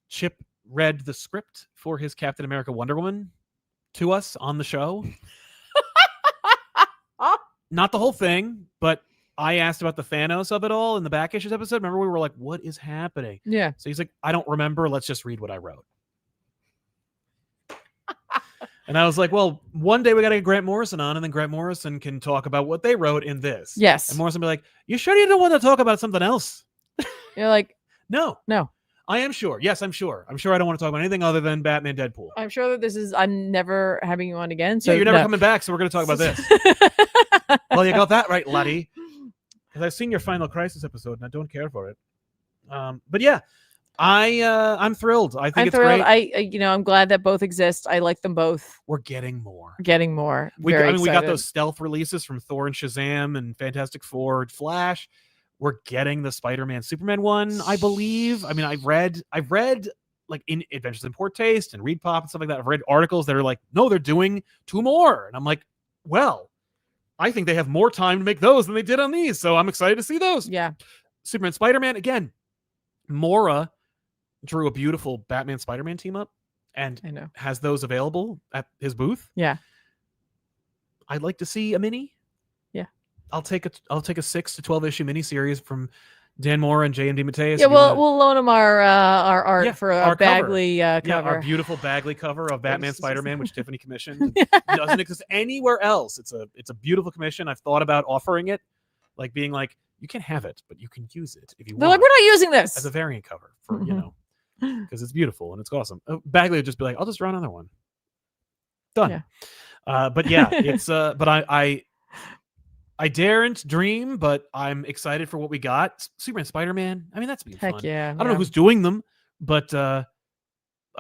[SPEAKER 2] Chip read the script for his Captain America Wonder Woman to us on the show. Not the whole thing, but I asked about the Thanos of it all in the back issues episode. Remember, we were like, what is happening?
[SPEAKER 1] Yeah.
[SPEAKER 2] So he's like, I don't remember. Let's just read what I wrote. And I was like, well, one day we got to get Grant Morrison on, and then Grant Morrison can talk about what they wrote in this.
[SPEAKER 1] Yes.
[SPEAKER 2] And Morrison be like, you sure you don't want to talk about something else?
[SPEAKER 1] You're like,
[SPEAKER 2] no. I am sure. Yes, I'm sure. I'm sure I don't want to talk about anything other than Batman, Deadpool.
[SPEAKER 1] I'm sure that I'm never having you on again. So
[SPEAKER 2] yeah, you're never coming back, so we're going to talk about this. Well, you got that right, laddie. Because I've seen your Final Crisis episode, and I don't care for it. But yeah, I'm thrilled. I think it's great.
[SPEAKER 1] I'm glad that both exist. I like them both.
[SPEAKER 2] We're getting more.
[SPEAKER 1] We
[SPEAKER 2] got those stealth releases from Thor and Shazam and Fantastic Four, Flash. We're getting the Spider-Man Superman one, I believe. I mean, I've read like in Adventures in Poor Taste and Read Pop and stuff like that. I've read articles that are like, no, they're doing 2 more. And I'm like, well, I think they have more time to make those than they did on these. So I'm excited to see those.
[SPEAKER 1] Yeah.
[SPEAKER 2] Superman, Spider-Man. Again, Mora drew a beautiful Batman Spider-Man team up and has those available at his booth.
[SPEAKER 1] Yeah.
[SPEAKER 2] I'd like to see a mini. I'll take a 6 to 12 issue miniseries from Dan Mora and J.M. DeMatteis.
[SPEAKER 1] Yeah, we'll loan him our art for a Bagley cover.
[SPEAKER 2] Yeah, our beautiful Bagley cover of Batman Spider-Man, which Tiffany commissioned. It doesn't exist anywhere else. It's a beautiful commission. I've thought about offering it, like being like, you can have it, but you can use it if you want.
[SPEAKER 1] They're like, we're not using this
[SPEAKER 2] as a variant cover for because it's beautiful and it's awesome. Bagley would just be like, I'll just draw another one. Done. Yeah. But yeah, it's but I daren't dream, but I'm excited for what we got. Superman, Spider-Man. I mean, that's been fun.
[SPEAKER 1] Yeah.
[SPEAKER 2] I don't know who's doing them, but I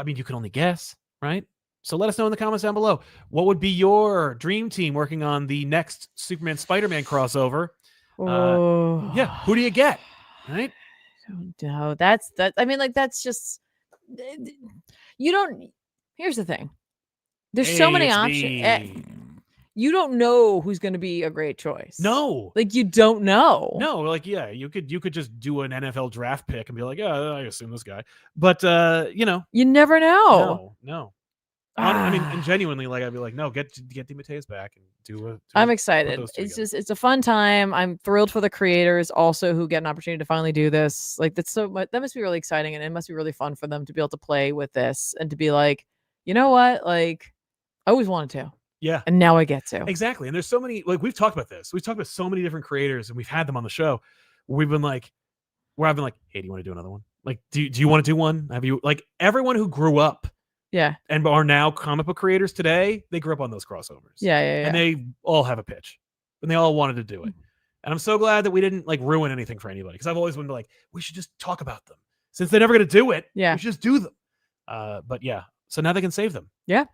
[SPEAKER 2] mean, you can only guess, right? So let us know in the comments down below. What would be your dream team working on the next Superman, Spider-Man crossover? Yeah, who do you get? Right?
[SPEAKER 1] No, that's that. I mean, like that's just you don't. Here's the thing. There's so many options. you don't know who's going to be a great choice.
[SPEAKER 2] No,
[SPEAKER 1] like you don't know.
[SPEAKER 2] No, like you could just do an NFL draft pick and be like, yeah, I assume this guy, but
[SPEAKER 1] you never know.
[SPEAKER 2] No. I mean, and genuinely, like I'd be like, no, get DeMatteis back and do
[SPEAKER 1] I'm excited. It's a fun time. I'm thrilled for the creators also who get an opportunity to finally do this. Like that's so much, that must be really exciting, and it must be really fun for them to be able to play with this and to be like, you know what, like I always wanted to.
[SPEAKER 2] Yeah.
[SPEAKER 1] And now I get to.
[SPEAKER 2] Exactly. And there's so many, like we've talked about this. We've talked about so many different creators and we've had them on the show where I've been like, hey, do you want to do another one? Like, do you want to do one? Have you, like, everyone who grew up and are now comic book creators today, they grew up on those crossovers.
[SPEAKER 1] Yeah.
[SPEAKER 2] And they all have a pitch and they all wanted to do it. And I'm so glad that we didn't like ruin anything for anybody. Cause I've always been like, we should just talk about them since they're never going to do it.
[SPEAKER 1] Yeah.
[SPEAKER 2] We should just do them. But yeah, so now they can save them.
[SPEAKER 1] Yeah.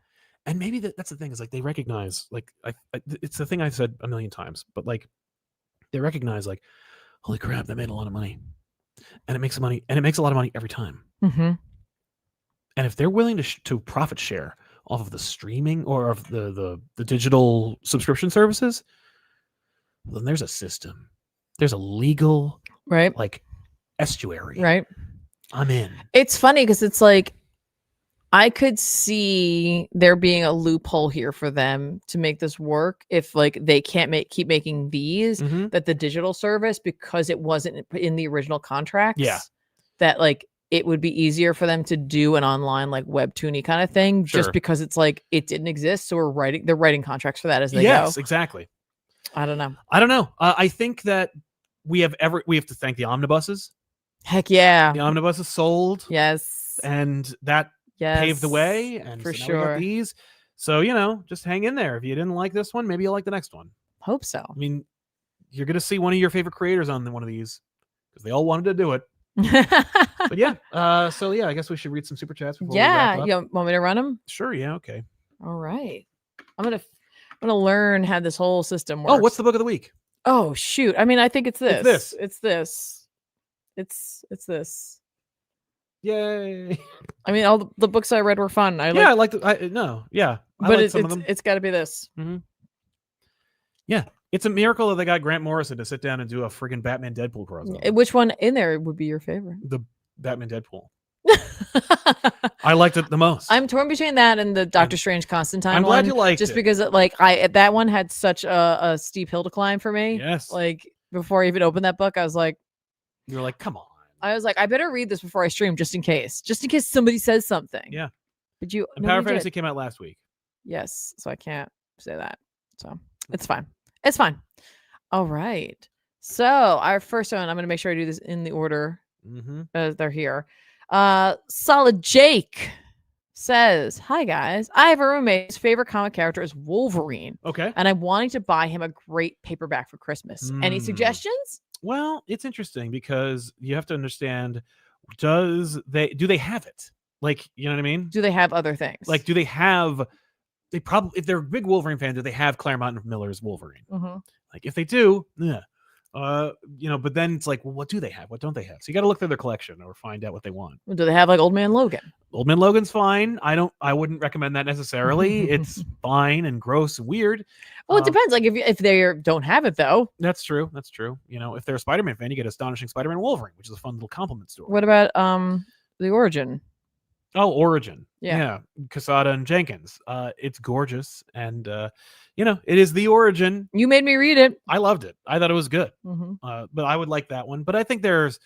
[SPEAKER 2] And maybe that's the thing is like they recognize like it's the thing I've said a million times, but like they recognize like, holy crap, that made a lot of money, and it makes money, and it makes a lot of money every time.
[SPEAKER 1] Mm-hmm.
[SPEAKER 2] And if they're willing to profit share off of the streaming or of the digital subscription services, then there's a system, there's a legal like estuary.
[SPEAKER 1] Right.
[SPEAKER 2] I'm in.
[SPEAKER 1] It's funny because it's like, I could see there being a loophole here for them to make this work if like they can't keep making these, that the digital service, because it wasn't in the original contracts, that like it would be easier for them to do an online like webtoony kind of thing, just because it's like it didn't exist. So they're writing contracts for that as they go.
[SPEAKER 2] Yes, exactly.
[SPEAKER 1] I don't know.
[SPEAKER 2] I think that we have to thank the omnibuses.
[SPEAKER 1] Heck yeah.
[SPEAKER 2] The omnibuses sold.
[SPEAKER 1] Yes.
[SPEAKER 2] And that paved the way, and
[SPEAKER 1] for
[SPEAKER 2] so now
[SPEAKER 1] sure.
[SPEAKER 2] we got these. So just hang in there. If you didn't like this one, maybe you'll like the next one.
[SPEAKER 1] Hope so.
[SPEAKER 2] I mean, you're gonna see one of your favorite creators on one of these because they all wanted to do it. But so I guess we should read some super chats before we wrap up.
[SPEAKER 1] You want me to run them?
[SPEAKER 2] Sure. Yeah. Okay.
[SPEAKER 1] All right. I'm gonna learn how this whole system works.
[SPEAKER 2] Oh, what's the book of the week?
[SPEAKER 1] Oh shoot! I mean, I think it's this. It's this.
[SPEAKER 2] Yay!
[SPEAKER 1] I mean, all the books I read were fun. I
[SPEAKER 2] liked it. But
[SPEAKER 1] some of them. It's got to be this.
[SPEAKER 2] Mm-hmm. Yeah, it's a miracle that they got Grant Morrison to sit down and do a friggin' Batman Deadpool crossover.
[SPEAKER 1] Which one in there would be your favorite?
[SPEAKER 2] The Batman Deadpool. I liked it the most.
[SPEAKER 1] I'm torn between that and the Doctor Strange Constantine.
[SPEAKER 2] I'm glad you liked
[SPEAKER 1] just
[SPEAKER 2] it.
[SPEAKER 1] because that one had such a steep hill to climb for me.
[SPEAKER 2] Yes.
[SPEAKER 1] Like before I even opened that book, I was like,
[SPEAKER 2] you're like, come on.
[SPEAKER 1] I was like, I better read this before I stream, just in case somebody says something.
[SPEAKER 2] Yeah.
[SPEAKER 1] But you.
[SPEAKER 2] And Power Fantasy came out last week.
[SPEAKER 1] Yes, so I can't say that. So it's fine. It's fine. All right. So our first one, I'm going to make sure I do this in the order as they're here. Solid Jake says, "Hi guys, I have a roommate whose favorite comic character is Wolverine.
[SPEAKER 2] Okay,
[SPEAKER 1] and I'm wanting to buy him a great paperback for Christmas. Any suggestions?"
[SPEAKER 2] Well, it's interesting because you have to understand: do they have it? Like, you know what I mean?
[SPEAKER 1] Do they have other things?
[SPEAKER 2] Like, do they have? They probably, if they're a big Wolverine fan, do they have Claremont and Miller's Wolverine? Like, if they do, but then it's like, well, what do they have? What don't they have? So you got to look through their collection or find out what they want.
[SPEAKER 1] Do they have like Old Man Logan?
[SPEAKER 2] Old Man Logan's fine. I wouldn't recommend that necessarily. It's fine and gross and weird.
[SPEAKER 1] Well, it depends. Like if they don't have it though.
[SPEAKER 2] That's true. That's true. If they're a Spider-Man fan, you get Astonishing Spider-Man Wolverine, which is a fun little compliment story.
[SPEAKER 1] What about the Origin?
[SPEAKER 2] Oh, Origin. Yeah. Quesada and Jenkins. It's gorgeous. And, it is the Origin.
[SPEAKER 1] You made me read it.
[SPEAKER 2] I loved it. I thought it was good. But I would like that one. But I think there's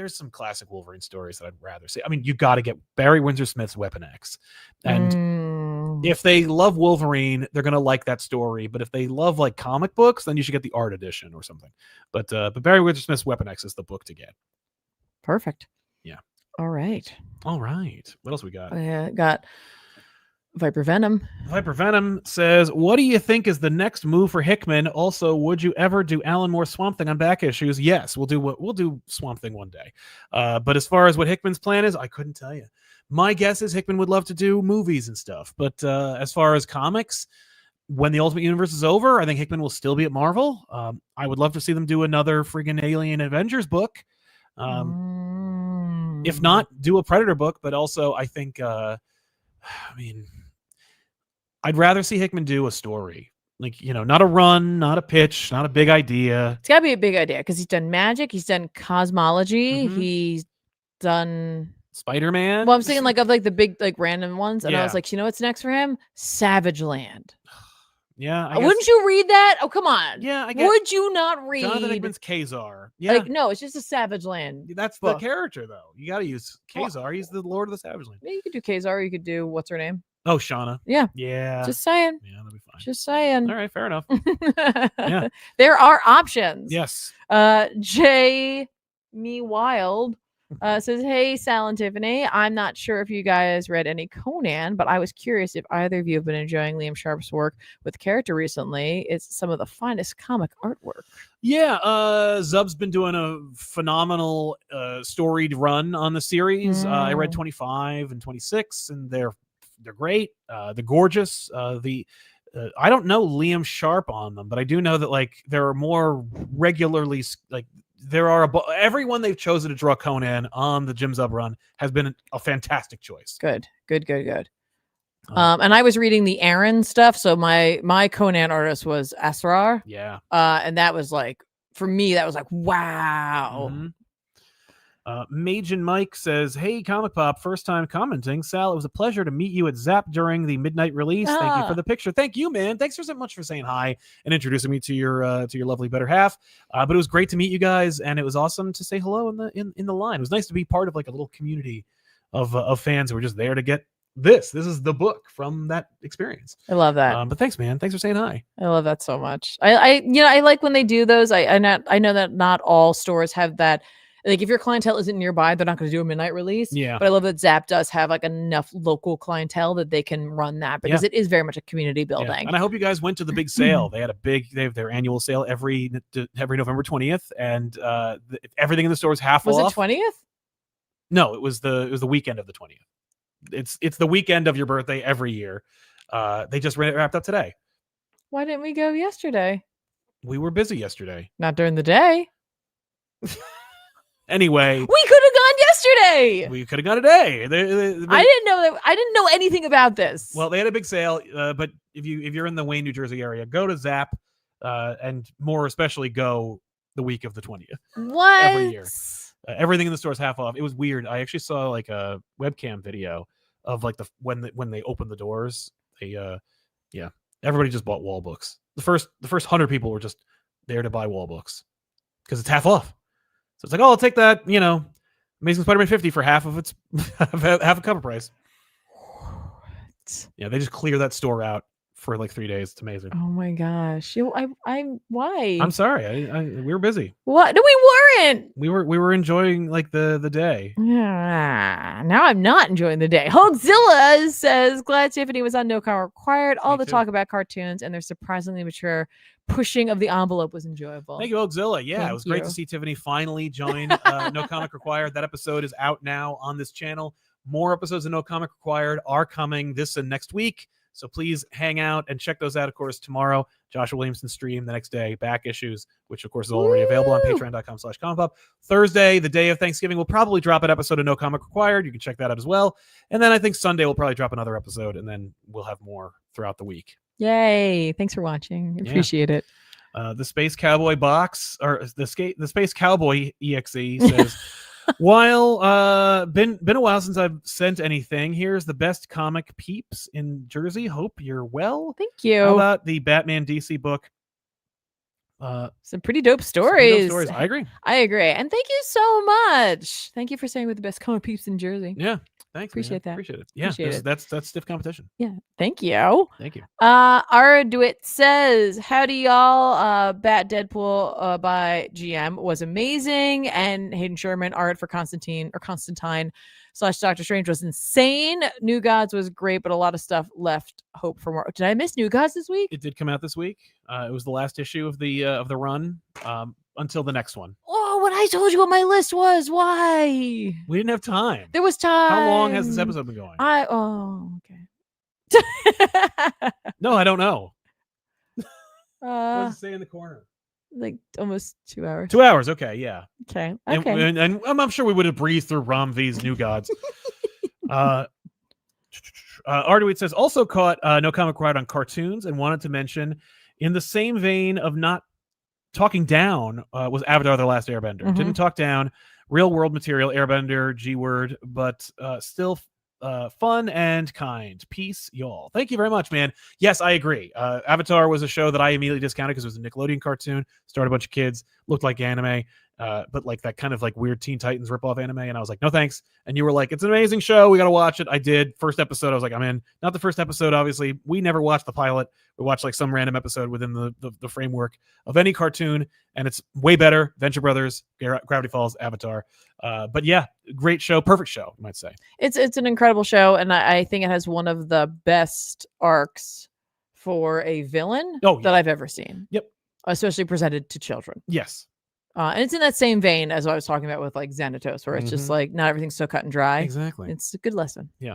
[SPEAKER 2] some classic Wolverine stories that I'd rather see. I mean, you got to get Barry Windsor Smith's Weapon X. And if they love Wolverine, they're going to like that story. But if they love like comic books, then you should get the art edition or something. But Barry Windsor Smith's Weapon X is the book to get.
[SPEAKER 1] Perfect.
[SPEAKER 2] Yeah.
[SPEAKER 1] All right.
[SPEAKER 2] What else we got?
[SPEAKER 1] Got Viper Venom.
[SPEAKER 2] Viper Venom says, "What do you think is the next move for Hickman? Also, would you ever do Alan Moore Swamp Thing on back issues?" Yes, we'll do Swamp Thing one day. But as far as what Hickman's plan is, I couldn't tell you. My guess is Hickman would love to do movies and stuff. But as far as comics, when the Ultimate Universe is over, I think Hickman will still be at Marvel. I would love to see them do another friggin' Alien Avengers book. If not, do a Predator book. But also, I think, I'd rather see Hickman do a story. Like, not a run, not a pitch, not a big idea.
[SPEAKER 1] It's got to be a big idea because he's done magic, he's done cosmology,
[SPEAKER 2] Mhm.
[SPEAKER 1] he's done
[SPEAKER 2] Spider-Man.
[SPEAKER 1] Well, I'm saying like of like the big like random ones, and I was
[SPEAKER 2] Yeah.
[SPEAKER 1] like, you know what's next for him? Savage Land.
[SPEAKER 2] Yeah, I guess.
[SPEAKER 1] Wouldn't you read that? Oh, come on.
[SPEAKER 2] Yeah, I get.
[SPEAKER 1] Would you not read?
[SPEAKER 2] Jonathan Hickman's Kazar. Yeah,
[SPEAKER 1] Like, no, it's just a Savage Land.
[SPEAKER 2] that's
[SPEAKER 1] book.
[SPEAKER 2] the character though. You got to use Kazar. He's the Lord of the Savage Land.
[SPEAKER 1] Maybe you could do Kazar. Or you could do what's her name?
[SPEAKER 2] Oh, Shauna.
[SPEAKER 1] Yeah.
[SPEAKER 2] Yeah.
[SPEAKER 1] Just saying.
[SPEAKER 2] Yeah, that'll be fine.
[SPEAKER 1] Just saying.
[SPEAKER 2] All right, fair enough. Yeah.
[SPEAKER 1] There are options.
[SPEAKER 2] Yes.
[SPEAKER 1] J Me Wild says, "Hey, Sal and Tiffany, I'm not sure if you guys read any Conan, but I was curious if either of you have been enjoying Liam Sharp's work with the character recently. It's some of the finest comic artwork."
[SPEAKER 2] Yeah, Zub's been doing a phenomenal storied run on the series. I read 25 and 26, and they're great. They're gorgeous. I don't know Liam Sharp on them, but I do know that like there are more regularly like there are everyone they've chosen to draw Conan on the Jim Zub run has been a fantastic choice.
[SPEAKER 1] Good. And I was reading the Aaron stuff, so my Conan artist was Asrar.
[SPEAKER 2] Yeah.
[SPEAKER 1] And that was like, for me, that was like, wow.
[SPEAKER 2] Mm-hmm. Mage and Mike says, "Hey, Comic Pop, first time commenting. Sal, it was a pleasure to meet you at Zap during the midnight release. Thank you for the picture." Thank you, man. Thanks so much for saying hi and introducing me to your lovely better half. But it was great to meet you guys, and it was awesome to say hello in the line. It was nice to be part of like a little community of fans who were just there to get this. This is the book from that experience.
[SPEAKER 1] I love that.
[SPEAKER 2] But thanks, man. Thanks for saying hi.
[SPEAKER 1] I love that so much. I like when they do those. I know that not all stores have that. Like if your clientele isn't nearby, they're not going to do a midnight release.
[SPEAKER 2] Yeah.
[SPEAKER 1] But I love that Zap does have like enough local clientele that they can run that because it is very much a community building.
[SPEAKER 2] Yeah. And I hope you guys went to the big sale. They have their annual sale every November 20th, and everything in the store is half off.
[SPEAKER 1] Was it 20th?
[SPEAKER 2] No, it was the weekend of the 20th. It's the weekend of your birthday every year. They just wrapped up today.
[SPEAKER 1] Why didn't we go yesterday?
[SPEAKER 2] We were busy yesterday.
[SPEAKER 1] Not during the day.
[SPEAKER 2] Anyway,
[SPEAKER 1] we could have gone yesterday.
[SPEAKER 2] We could have gone today.
[SPEAKER 1] I didn't know that. I didn't know anything about this.
[SPEAKER 2] Well, they had a big sale, but if you're in the Wayne, New Jersey area, go to Zap, and more especially go the week of the 20th.
[SPEAKER 1] What?
[SPEAKER 2] Every year, everything in the store is half off. It was weird. I actually saw like a webcam video of like when they opened the doors. Everybody just bought wall books. The first 100 people were just there to buy wall books because it's half off. So it's like, oh, I'll take that, Amazing Spider-Man 50 for half of its half a cover price. Yeah, they just clear that store out for like 3 days. It's amazing.
[SPEAKER 1] Oh my gosh. Why?
[SPEAKER 2] I'm sorry. We were busy.
[SPEAKER 1] What? No, we weren't.
[SPEAKER 2] We were enjoying like the day.
[SPEAKER 1] Yeah. Now I'm not enjoying the day. Hogzilla says, "Glad Tiffany was on No Comment Required. All the talk about cartoons and their surprisingly mature pushing of the envelope was enjoyable."
[SPEAKER 2] Thank you, Hogzilla. Yeah, it was great to see Tiffany finally join No Comment Required. That episode is out now on this channel. More episodes of No Comment Required are coming this and next week. So please hang out and check those out. Of course, tomorrow, Joshua Williamson stream. The next day, back issues, which of course is already available on patreon.com/ComicPop. Thursday, the day of Thanksgiving, we'll probably drop an episode of No Comment Required. You can check that out as well. And then I think Sunday we'll probably drop another episode, and then we'll have more throughout the week.
[SPEAKER 1] Yay. Thanks for watching. Appreciate it.
[SPEAKER 2] The Space Cowboy box, or the Space Cowboy EXE says, while been a while since I've sent anything, here's the best comic peeps in Jersey. Hope you're well.
[SPEAKER 1] Thank you.
[SPEAKER 2] How about the Batman DC book?
[SPEAKER 1] Some pretty dope stories.
[SPEAKER 2] I agree.
[SPEAKER 1] And thank you so much. Thank you for saying we're the best comic peeps in Jersey.
[SPEAKER 2] Yeah. Thanks.
[SPEAKER 1] Appreciate that.
[SPEAKER 2] Appreciate it. Yeah. That's stiff competition.
[SPEAKER 1] Yeah. Thank you.
[SPEAKER 2] Thank you.
[SPEAKER 1] Arduit says, "Howdy y'all. Bat Deadpool by GM was amazing, and Hayden Sherman art for Constantine / Doctor Strange was insane. New Gods was great, but a lot of stuff left hope for more." Did I miss New Gods this week?
[SPEAKER 2] It did come out this week. It was the last issue of the run until the next one.
[SPEAKER 1] Oh, when I told you what my list was, why?
[SPEAKER 2] We didn't have time.
[SPEAKER 1] There was time.
[SPEAKER 2] How long has this episode been going?
[SPEAKER 1] Okay.
[SPEAKER 2] No, I don't know. What
[SPEAKER 1] What
[SPEAKER 2] does it say in the corner?
[SPEAKER 1] Like almost 2 hours.
[SPEAKER 2] 2 hours. Okay. Yeah.
[SPEAKER 1] Okay.
[SPEAKER 2] And I'm sure we would have breezed through Ram V's New Gods. Arduit says, also caught No Comment Required on cartoons and wanted to mention In the same vein of not talking down was Avatar: The Last Airbender. Didn't talk down. Real world material, Airbender, G-word, but still fun and kind. Peace, y'all. Thank you very much, man. Yes, I agree. Avatar was a show that I immediately discounted because it was a Nickelodeon cartoon, starred a bunch of kids, looked like anime, but like that kind of like weird Teen Titans ripoff anime. And I was like, no thanks. And you were like, it's an amazing show. We got to watch it. I did. First episode, I was like, I'm in. Not the first episode, obviously. We never watched the pilot. We watched like some random episode within the framework of any cartoon, and it's way better. Venture Brothers, Gravity Falls, Avatar. But yeah, great show, perfect show, you might say.
[SPEAKER 1] It's an incredible show, and I think it has one of the best arcs for a villain that I've ever seen.
[SPEAKER 2] Yep.
[SPEAKER 1] Especially presented to children.
[SPEAKER 2] Yes.
[SPEAKER 1] And it's in that same vein as what I was talking about with like Xanatos, where it's just like not everything's so cut and dry.
[SPEAKER 2] Exactly.
[SPEAKER 1] It's a good lesson.
[SPEAKER 2] Yeah.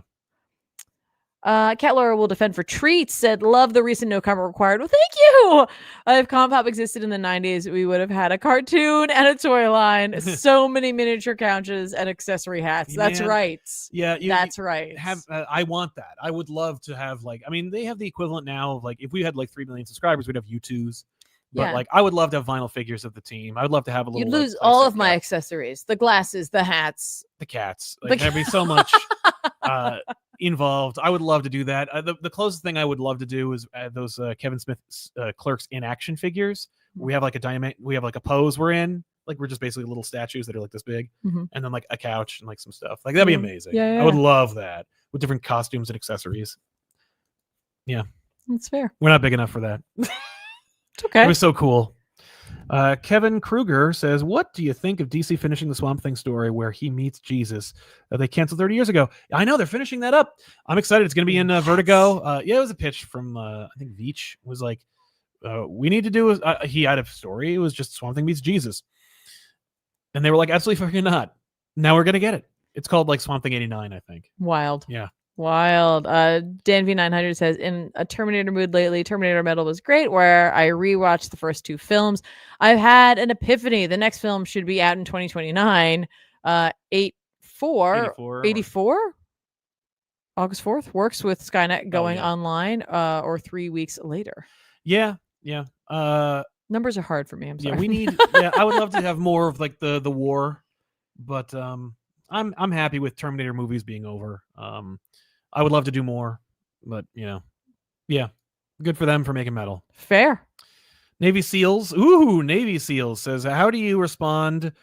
[SPEAKER 1] Cat Laura will defend for treats, said, love the recent no comment required. Well, thank you. If ComicPop existed in the 90s, we would have had a cartoon and a toy line, so many miniature couches and accessory hats. That's right.
[SPEAKER 2] Yeah,
[SPEAKER 1] that's right.
[SPEAKER 2] I want that. I would love to have like, I mean, they have the equivalent now of like, if we had like 3 million subscribers, we'd have U2s. But like, I would love to have vinyl figures of the team. I would love to have a little.
[SPEAKER 1] You'd lose all of my accessories, the glasses, the hats,
[SPEAKER 2] the cats. Like, there'd be so much involved. I would love to do that. The closest thing I would love to do is those Kevin Smith Clerks in action figures. We have like a diamond. We have like a pose we're in. Like, we're just basically little statues that are like this big, and then like a couch and like some stuff. Like, that'd be amazing.
[SPEAKER 1] Yeah.
[SPEAKER 2] I would love that with different costumes and accessories. Yeah,
[SPEAKER 1] that's fair.
[SPEAKER 2] We're not big enough for that.
[SPEAKER 1] It's okay.
[SPEAKER 2] It was so cool. Kevin Kruger says, what do you think of DC finishing the Swamp Thing story where he meets Jesus that they canceled 30 years ago? I know, they're finishing that up. I'm excited. It's going to be in Vertigo. Yeah, it was a pitch from, I think Veach was like, we need to do, he had a story. It was just Swamp Thing meets Jesus. And they were like, absolutely fucking not. Now we're going to get it. It's called like Swamp Thing 89, I think.
[SPEAKER 1] Wild.
[SPEAKER 2] Yeah.
[SPEAKER 1] Wild. Dan V900 says, in a Terminator mood lately, Terminator Metal was great, where I rewatched the first 2 films. I've had an epiphany. The next film should be out in 2029. 84. August 4th works with Skynet going online or 3 weeks later.
[SPEAKER 2] Yeah.
[SPEAKER 1] Numbers are hard for me. I'm sorry.
[SPEAKER 2] Yeah, we need. Yeah, I would love to have more of like the war, but I'm happy with Terminator movies being over. I would love to do more, but yeah, good for them for making metal.
[SPEAKER 1] Fair.
[SPEAKER 2] Navy SEALs. Ooh, Navy SEALs says, how do you respond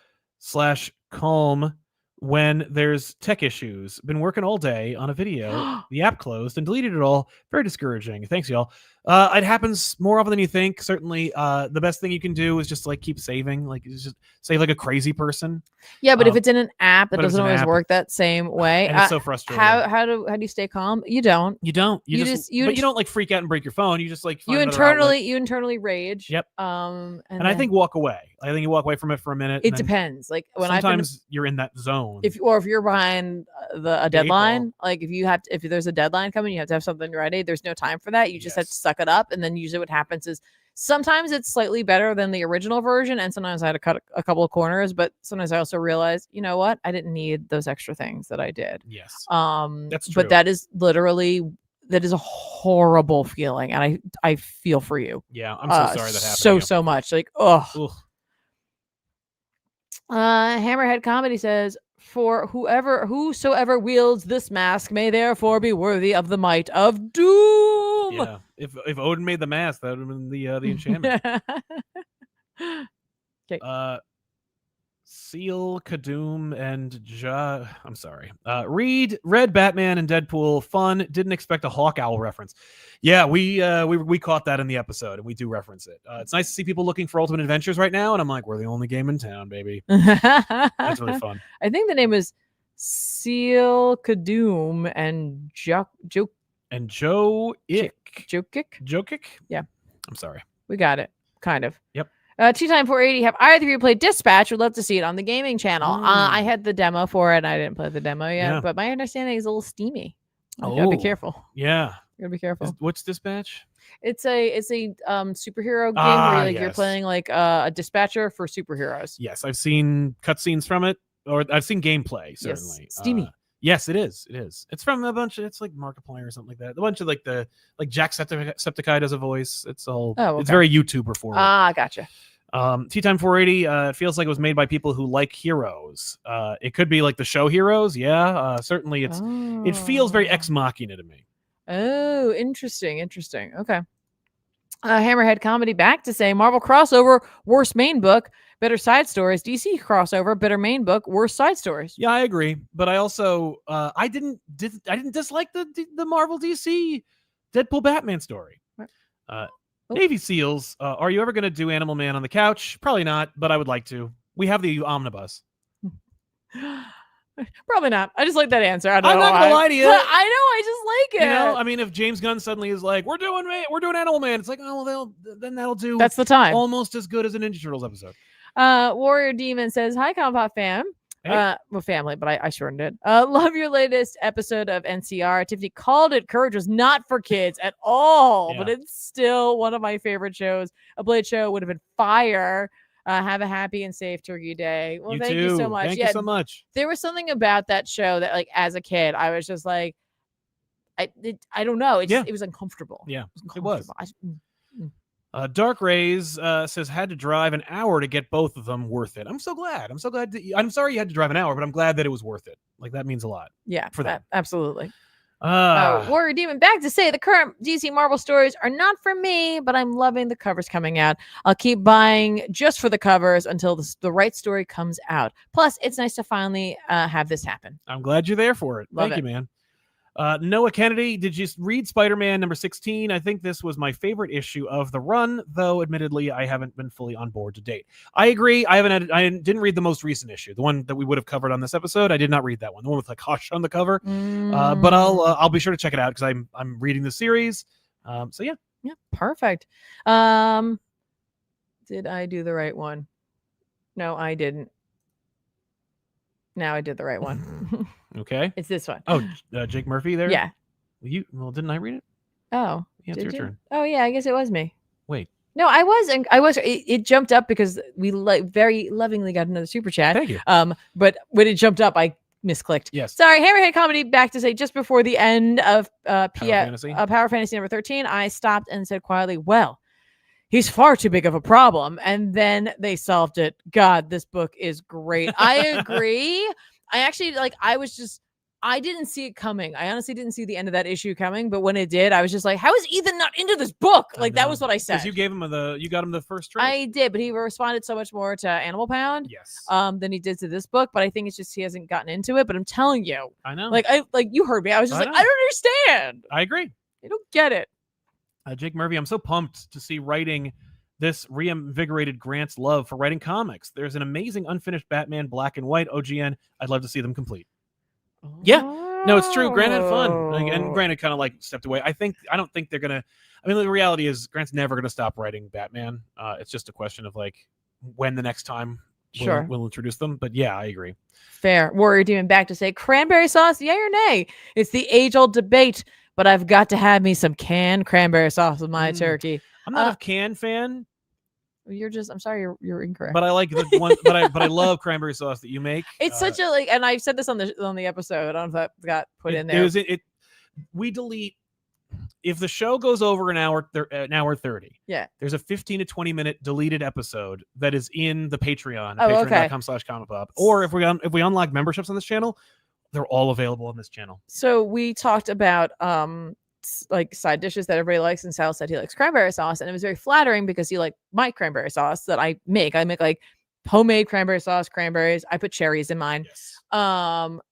[SPEAKER 2] / calm when there's tech issues? Been working all day on a video. The app closed and deleted it all. Very discouraging. Thanks, y'all. It happens more often than you think. Certainly, the best thing you can do is just like keep saving. Like, just save like a crazy person.
[SPEAKER 1] Yeah, but if it's in an app, it doesn't always work that same way.
[SPEAKER 2] And it's so frustrating.
[SPEAKER 1] How do you stay calm? You don't.
[SPEAKER 2] You don't like freak out and break your phone. You just like find
[SPEAKER 1] you internally rage.
[SPEAKER 2] Yep.
[SPEAKER 1] And
[SPEAKER 2] I think walk away. I think you walk away from it for a minute.
[SPEAKER 1] It depends. Like when
[SPEAKER 2] sometimes you're in that zone.
[SPEAKER 1] If you're behind a deadline, like if there's a deadline coming, you have to have something ready. There's no time for that. You just have to suck it up. And then usually what happens is sometimes it's slightly better than the original version, and sometimes I had to cut a couple of corners, but sometimes I also realized, you know what? I didn't need those extra things that I did.
[SPEAKER 2] Yes.
[SPEAKER 1] That's true. But that is a horrible feeling, and I feel for you.
[SPEAKER 2] Yeah, I'm so sorry that happened.
[SPEAKER 1] So much. Like, ugh. Hammerhead Comedy says, for whosoever wields this mask may therefore be worthy of the might of doom.
[SPEAKER 2] Yeah. If Odin made the mask, that would have been the enchantment.
[SPEAKER 1] Okay.
[SPEAKER 2] Seal, Kadoom, and I'm sorry. Red Batman and Deadpool. Fun. Didn't expect a Hawk Owl reference. Yeah, we caught that in the episode, and we do reference it. It's nice to see people looking for Ultimate Adventures right now, and I'm like, we're the only game in town, baby. That's really fun.
[SPEAKER 1] I think the name is Seal, Kadoom, and Jokic.
[SPEAKER 2] Yeah. I'm sorry.
[SPEAKER 1] We got it. Kind of.
[SPEAKER 2] Yep.
[SPEAKER 1] 2Time480, have either of you played Dispatch? Would love to see it on the gaming channel. I had the demo for it, and I didn't play the demo yet, but my understanding is a little steamy. You gotta be careful.
[SPEAKER 2] Yeah.
[SPEAKER 1] You gotta be careful.
[SPEAKER 2] What's Dispatch?
[SPEAKER 1] It's a superhero game where you're playing like a dispatcher for superheroes.
[SPEAKER 2] Yes, I've seen cutscenes from it, or I've seen gameplay, certainly.
[SPEAKER 1] Yes. Steamy.
[SPEAKER 2] Yes, it is. It is. It's from a bunch of, it's like Markiplier or something like that. A bunch of like Jacksepticeye does a voice. It's all, it's very YouTuber forward.
[SPEAKER 1] Gotcha.
[SPEAKER 2] Tea Time 480, it feels like it was made by people who like Heroes. It could be like the show Heroes. Yeah, certainly it feels very Ex Machina to me.
[SPEAKER 1] Oh, interesting. Okay. Hammerhead Comedy back to say Marvel crossover, worst main book, better side stories. DC crossover, better main book, worst side stories.
[SPEAKER 2] Yeah, I agree, but I also I didn't dislike the Marvel DC Deadpool Batman story. Navy SEALs, are you ever going to do Animal Man on the couch? Probably not, but I would like to. We have the omnibus.
[SPEAKER 1] Probably not. I just like that answer. I'm
[SPEAKER 2] not gonna lie to you.
[SPEAKER 1] I know. I just like it.
[SPEAKER 2] You know, I mean, if James Gunn suddenly is like, "We're doing Animal Man," it's like, oh, well, then that'll do.
[SPEAKER 1] That's the time.
[SPEAKER 2] Almost as good as a Ninja Turtles episode.
[SPEAKER 1] Warrior Demon says, "Hi, ComicPop fam."
[SPEAKER 2] Hey.
[SPEAKER 1] Well, family, but I shortened it. Love your latest episode of NCR. Tiffany called it. Courage was not for kids at all, but it's still one of my favorite shows. A Blade show would have been fire. Have a happy and safe Turkey Day. Well, thank you so much.
[SPEAKER 2] Thank you so much.
[SPEAKER 1] There was something about that show that, like, as a kid, I was just like, I don't know. It was uncomfortable.
[SPEAKER 2] Yeah, it was. Dark Rays says had to drive an hour to get both of them. Worth it. I'm so glad. I'm sorry you had to drive an hour, but I'm glad that it was worth it. Like, that means a lot.
[SPEAKER 1] Yeah,
[SPEAKER 2] for that.
[SPEAKER 1] Absolutely. Warrior Demon back to say the current DC Marvel stories are not for me, but I'm loving the covers coming out. I'll keep buying just for the covers until the right story comes out. Plus, it's nice to finally have this happen.
[SPEAKER 2] I'm glad you're there for it. Thank you, man. Noah Kennedy, did you read Spider-Man number 16? I think this was my favorite issue of the run, though admittedly I haven't been fully on board to date. I agree. I didn't read the most recent issue, the one that we would have covered on this episode. I did not read that one, the one with like Hush on the cover. But I'll be sure to check it out because I'm reading the series. So yeah,
[SPEAKER 1] perfect. Did I do the right one? No, I didn't. Now I did the right one.
[SPEAKER 2] Okay.
[SPEAKER 1] It's this one.
[SPEAKER 2] Oh, Jake Murphy there?
[SPEAKER 1] Yeah.
[SPEAKER 2] Well, didn't I read it?
[SPEAKER 1] Oh.
[SPEAKER 2] Yeah, it's your turn.
[SPEAKER 1] Oh, yeah, I guess it was me.
[SPEAKER 2] Wait.
[SPEAKER 1] No, I was. It jumped up because we very lovingly got another super chat.
[SPEAKER 2] Thank you.
[SPEAKER 1] But when it jumped up, I misclicked.
[SPEAKER 2] Yes.
[SPEAKER 1] Sorry, Hammerhead Comedy back to say just before the end of Power Fantasy number 13, I stopped and said quietly, well, he's far too big of a problem. And then they solved it. God, this book is great. I agree. I actually, I didn't see it coming. I honestly didn't see the end of that issue coming. But when it did, I was just like, how is Ethan not into this book? Like, that was what I said.
[SPEAKER 2] Because you gave him you got him the first trade.
[SPEAKER 1] I did, but he responded so much more to Animal Pound.
[SPEAKER 2] Yes.
[SPEAKER 1] Than he did to this book. But I think it's just he hasn't gotten into it. But I'm telling you.
[SPEAKER 2] I know.
[SPEAKER 1] Like you heard me. I was just I don't understand.
[SPEAKER 2] I agree.
[SPEAKER 1] I don't get it.
[SPEAKER 2] Jake Murphy, I'm so pumped to see writing this reinvigorated Grant's love for writing comics. There's an amazing unfinished Batman Black and White OGN. I'd love to see them complete. Yeah, no, it's true. Grant had fun, and Grant kind of like stepped away. I don't think they're gonna. I mean, the reality is Grant's never gonna stop writing Batman. It's just a question of like when the next time we'll introduce them. But yeah, I agree.
[SPEAKER 1] Fair. Warrior Demon back to say cranberry sauce, yay or nay? It's the age-old debate, but I've got to have me some canned cranberry sauce with my turkey.
[SPEAKER 2] I'm not a can fan.
[SPEAKER 1] I'm sorry, you're incorrect.
[SPEAKER 2] But I like the one, but I love cranberry sauce that you make.
[SPEAKER 1] It's such a and I've said this on the episode. I don't know if that got put in there.
[SPEAKER 2] We delete if the show goes over an hour 30.
[SPEAKER 1] Yeah.
[SPEAKER 2] There's a 15 to 20 minute deleted episode that is in the Patreon, patreon.com/ComicPop. Or if we unlock memberships on this channel, they're all available on this channel.
[SPEAKER 1] So we talked about like side dishes that everybody likes, and Sal said he likes cranberry sauce, and it was very flattering because he liked my cranberry sauce that I make like homemade cranberry sauce, cranberries. I put cherries in mine.
[SPEAKER 2] Yes.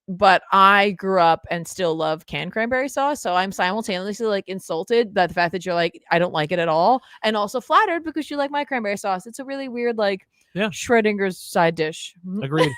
[SPEAKER 1] But I grew up and still love canned cranberry sauce, so I'm simultaneously like insulted that the fact that you're like I don't like it at all, and also flattered because you like my cranberry sauce. It's a really weird Schrodinger's side dish.
[SPEAKER 2] Agreed.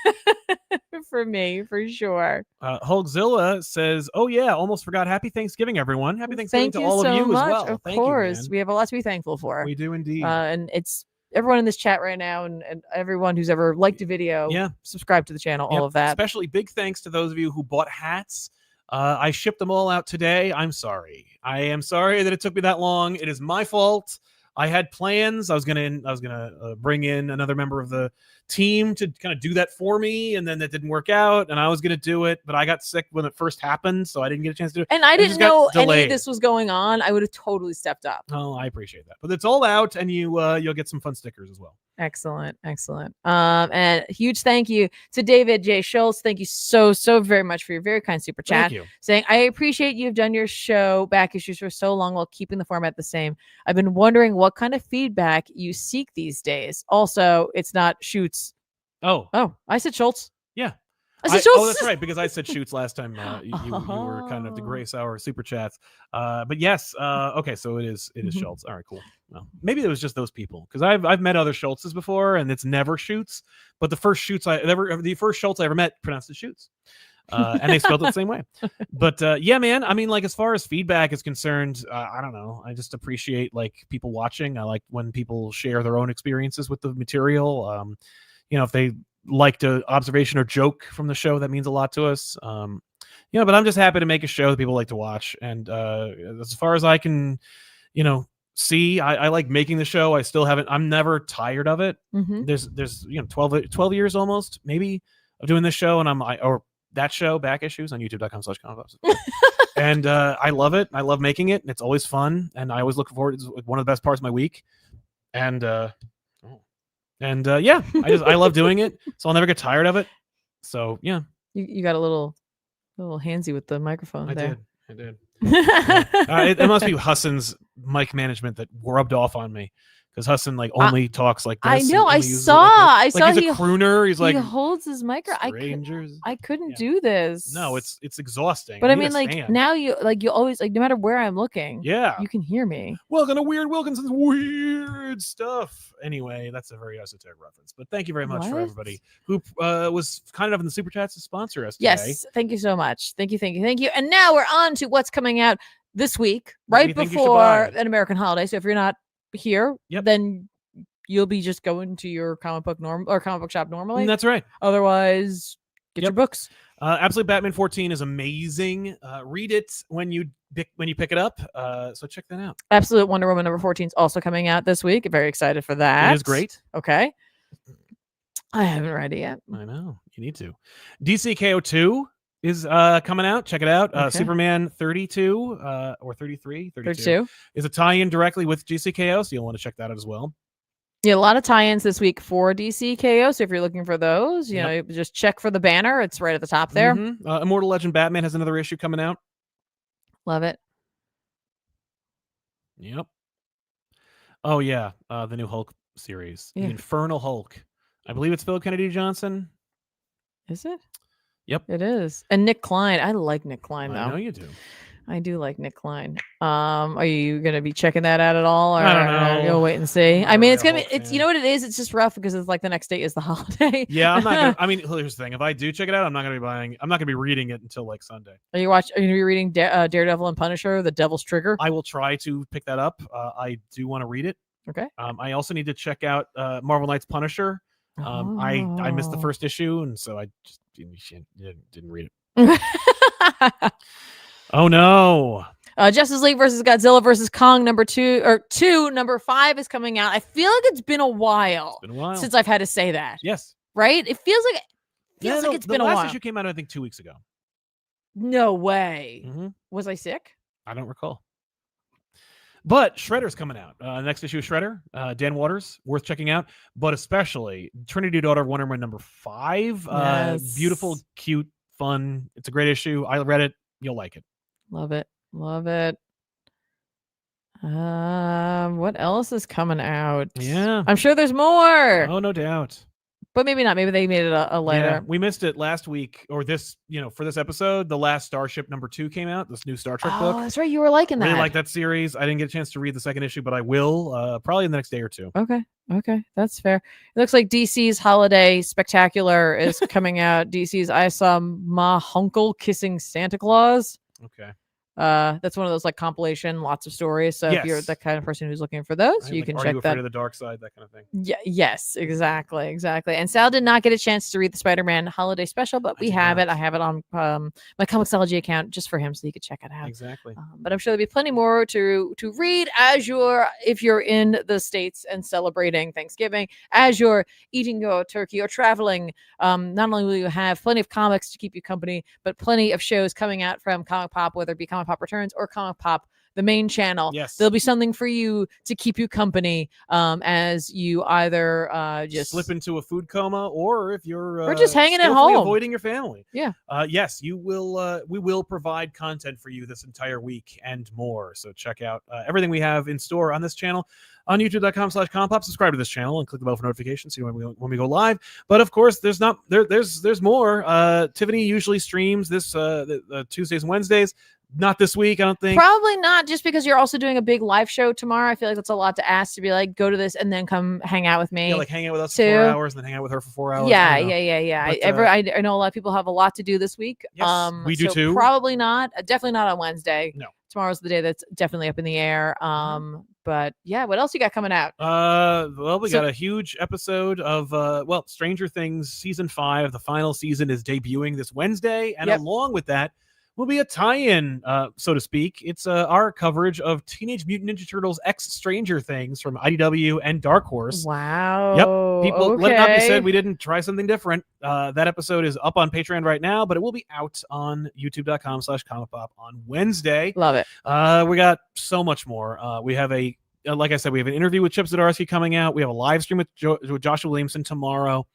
[SPEAKER 1] For me, for sure.
[SPEAKER 2] Hulkzilla says, oh yeah, almost forgot. Happy Thanksgiving, everyone. Happy Thanksgiving to all of you
[SPEAKER 1] much.
[SPEAKER 2] as well.
[SPEAKER 1] Of course. We have a lot to be thankful for.
[SPEAKER 2] We do indeed.
[SPEAKER 1] And it's everyone in this chat right now and everyone who's ever liked a video, subscribe to the channel, all of that.
[SPEAKER 2] Especially big thanks to those of you who bought hats. I shipped them all out today. I'm sorry. I am sorry that it took me that long. It is my fault. I had plans. I was gonna bring in another member of the team to kind of do that for me, and then that didn't work out, and I was gonna do it, but I got sick when it first happened, so I didn't get a chance to do it.
[SPEAKER 1] And I didn't know any of this was going on. I would have totally stepped up.
[SPEAKER 2] Oh, I appreciate that. But it's all out, and you'll get some fun stickers as well.
[SPEAKER 1] Excellent. And huge thank you to David J. Schultz. Thank you so very much for your very kind super chat.
[SPEAKER 2] Thank you.
[SPEAKER 1] Saying, I appreciate you've done your show back issues for so long while keeping the format the same. I've been wondering what kind of feedback you seek these days. Also, it's not Schutz.
[SPEAKER 2] Oh,
[SPEAKER 1] I said Schultz.
[SPEAKER 2] Yeah.
[SPEAKER 1] Oh,
[SPEAKER 2] that's right, because I said shoots last time. You were kind of the grace hour super chats. But yes, okay, so it is Schultz. All right, cool. Well, maybe it was just those people, because I've met other Schultzes before, and it's never shoots. But the first Schultz I ever met pronounced it shoots, and they spelled it the same way. But yeah, man, I mean, like, as far as feedback is concerned, I don't know. I just appreciate like people watching. I like when people share their own experiences with the material. If they liked an observation or joke from the show, that means a lot to us. But I'm just happy to make a show that people like to watch. And as far as I can, see, I like making the show. I'm never tired of it.
[SPEAKER 1] Mm-hmm.
[SPEAKER 2] There's 12 years almost maybe of doing this show, and or that show, Back Issues, on youtube.com/comicpop. And I love it. I love making it, and it's always fun, and I always look forward to one of the best parts of my week. And yeah, I love doing it, so I'll never get tired of it. So yeah,
[SPEAKER 1] you got a little handsy with the microphone. I did.
[SPEAKER 2] It must be Hassan's mic management that rubbed off on me, because Hassan only talks like this.
[SPEAKER 1] I know. I saw
[SPEAKER 2] he's a crooner. He's like,
[SPEAKER 1] he holds his microphone. I couldn't do this.
[SPEAKER 2] No, it's exhausting.
[SPEAKER 1] But I mean, now you always, no matter where I'm looking, you can hear me.
[SPEAKER 2] Welcome to Weird Wilkinson's weird stuff. Anyway, that's a very esoteric reference. But thank you very much for everybody who was kind enough in the super chats to sponsor us today.
[SPEAKER 1] Yes, thank you so much. Thank you. And now we're on to what's coming out this week, right before an American holiday. So if you're not here, then you'll be just going to your comic book shop normally.
[SPEAKER 2] That's right.
[SPEAKER 1] Otherwise, get your books.
[SPEAKER 2] Absolute Batman 14 is amazing. Read it when you pick it up. So check that out.
[SPEAKER 1] Absolute Wonder Woman number 14 is also coming out this week. Very excited for that.
[SPEAKER 2] It is great.
[SPEAKER 1] Okay. I haven't read it yet.
[SPEAKER 2] I know. You need to. DC KO 2 is coming out. Check it out. Okay. Superman 32 or 33. 32 is a tie-in directly with GCKO, so you'll want to check that out as well.
[SPEAKER 1] Yeah, a lot of tie-ins this week for DCKO. So if you're looking for those, you just check for the banner. It's right at the top there.
[SPEAKER 2] Mm-hmm. Immortal Legend Batman has another issue coming out.
[SPEAKER 1] Love it.
[SPEAKER 2] Yep. Oh yeah, the new Hulk series, the Infernal Hulk. I believe it's Philip Kennedy Johnson.
[SPEAKER 1] Is it?
[SPEAKER 2] Yep,
[SPEAKER 1] it is. And Nick Klein. I like Nick Klein though.
[SPEAKER 2] I know you do.
[SPEAKER 1] I do like Nick Klein. Are you gonna be checking that out at all? Or
[SPEAKER 2] I don't know.
[SPEAKER 1] You'll wait and see. I mean, it's gonna be. It's you know what it is. It's just rough because it's like the next day is the holiday.
[SPEAKER 2] Yeah, I'm not. Gonna, I mean, here's the thing. If I do check it out, I'm not gonna be buying. I'm not gonna be reading it until like Sunday.
[SPEAKER 1] Are you gonna be reading Daredevil and Punisher, The Devil's Trigger?
[SPEAKER 2] I will try to pick that up. I do want to read it.
[SPEAKER 1] Okay.
[SPEAKER 2] I also need to check out Marvel Knights Punisher. I missed the first issue, and so I just didn't read it. Oh no.
[SPEAKER 1] Justice League versus Godzilla versus Kong number 2 number 5 is coming out. I feel like it's been a while. Since I've had to say that.
[SPEAKER 2] Yes.
[SPEAKER 1] Right? It feels like it's been a while.
[SPEAKER 2] The last issue came out, I think, 2 weeks ago.
[SPEAKER 1] No way.
[SPEAKER 2] Mm-hmm.
[SPEAKER 1] Was I sick?
[SPEAKER 2] I don't recall. But Shredder's coming out. Next issue of Shredder, Dan Waters, worth checking out. But especially Trinity Daughter of Wonder Woman number 5.
[SPEAKER 1] Yes.
[SPEAKER 2] Beautiful, cute, fun. It's a great issue. I read it. You'll like it.
[SPEAKER 1] Love it. What else is coming out?
[SPEAKER 2] Yeah.
[SPEAKER 1] I'm sure there's more.
[SPEAKER 2] Oh, no doubt.
[SPEAKER 1] But maybe not. Maybe they made it a later.
[SPEAKER 2] Yeah, we missed it last week, or this, for this episode, the last Starship number 2 came out, this new Star Trek book.
[SPEAKER 1] Oh, that's right. You were liking that.
[SPEAKER 2] Really like that series. I didn't get a chance to read the second issue, but I will probably in the next day or two.
[SPEAKER 1] Okay. That's fair. It looks like DC's Holiday Spectacular is coming out. DC's I Saw Ma Hunkel Kissing Santa Claus.
[SPEAKER 2] Okay.
[SPEAKER 1] That's one of those like compilation, lots of stories. So if you're the kind of person who's looking for those, you can
[SPEAKER 2] Are
[SPEAKER 1] check
[SPEAKER 2] You
[SPEAKER 1] that.
[SPEAKER 2] Afraid of the Dark Side, that kind of thing.
[SPEAKER 1] Yeah, yes, exactly. And Sal did not get a chance to read the Spider-Man holiday special, but we have it. I have it on my Comixology account just for him, so he could check it out.
[SPEAKER 2] Exactly.
[SPEAKER 1] But I'm sure there'll be plenty more to read if you're in the States and celebrating Thanksgiving, as you're eating your turkey or traveling. Not only will you have plenty of comics to keep you company, but plenty of shows coming out from ComicPop, whether it be ComicPop Returns or ComicPop, the main channel.
[SPEAKER 2] Yes.
[SPEAKER 1] There'll be something for you to keep you company as you either just
[SPEAKER 2] slip into a food coma, or if you're
[SPEAKER 1] or just hanging at home,
[SPEAKER 2] avoiding your family.
[SPEAKER 1] Yeah.
[SPEAKER 2] Yes, you will. We will provide content for you this entire week and more. So check out everything we have in store on this channel on youtube.com/compop. Subscribe to this channel and click the bell for notifications, see when we go live. But of course, there's more. Tiffany usually streams this Tuesdays and Wednesdays. Not this week, I don't think.
[SPEAKER 1] Probably not, just because you're also doing a big live show tomorrow. I feel like that's a lot to ask to be like, go to this and then come hang out with me.
[SPEAKER 2] Yeah, like hang out with us for 4 hours and then hang out with her for 4 hours.
[SPEAKER 1] Yeah. But, I know a lot of people have a lot to do this week.
[SPEAKER 2] Yes, we do too.
[SPEAKER 1] Probably not. Definitely not on Wednesday.
[SPEAKER 2] No.
[SPEAKER 1] Tomorrow's the day that's definitely up in the air. But yeah, what else you got coming out?
[SPEAKER 2] Well, we got a huge episode of Stranger Things season 5. The final season is debuting this Wednesday, and along with that will be a tie-in, so to speak. It's our coverage of Teenage Mutant Ninja Turtles X Stranger Things from IDW and Dark Horse.
[SPEAKER 1] Wow.
[SPEAKER 2] Yep. People, let it not be said we didn't try something different. That episode is up on Patreon right now, but it will be out on youtube.com/comicpop on Wednesday.
[SPEAKER 1] Love it.
[SPEAKER 2] We got so much more. We have like I said, we have an interview with Chip Zdarsky coming out. We have a live stream with Joshua Williamson tomorrow.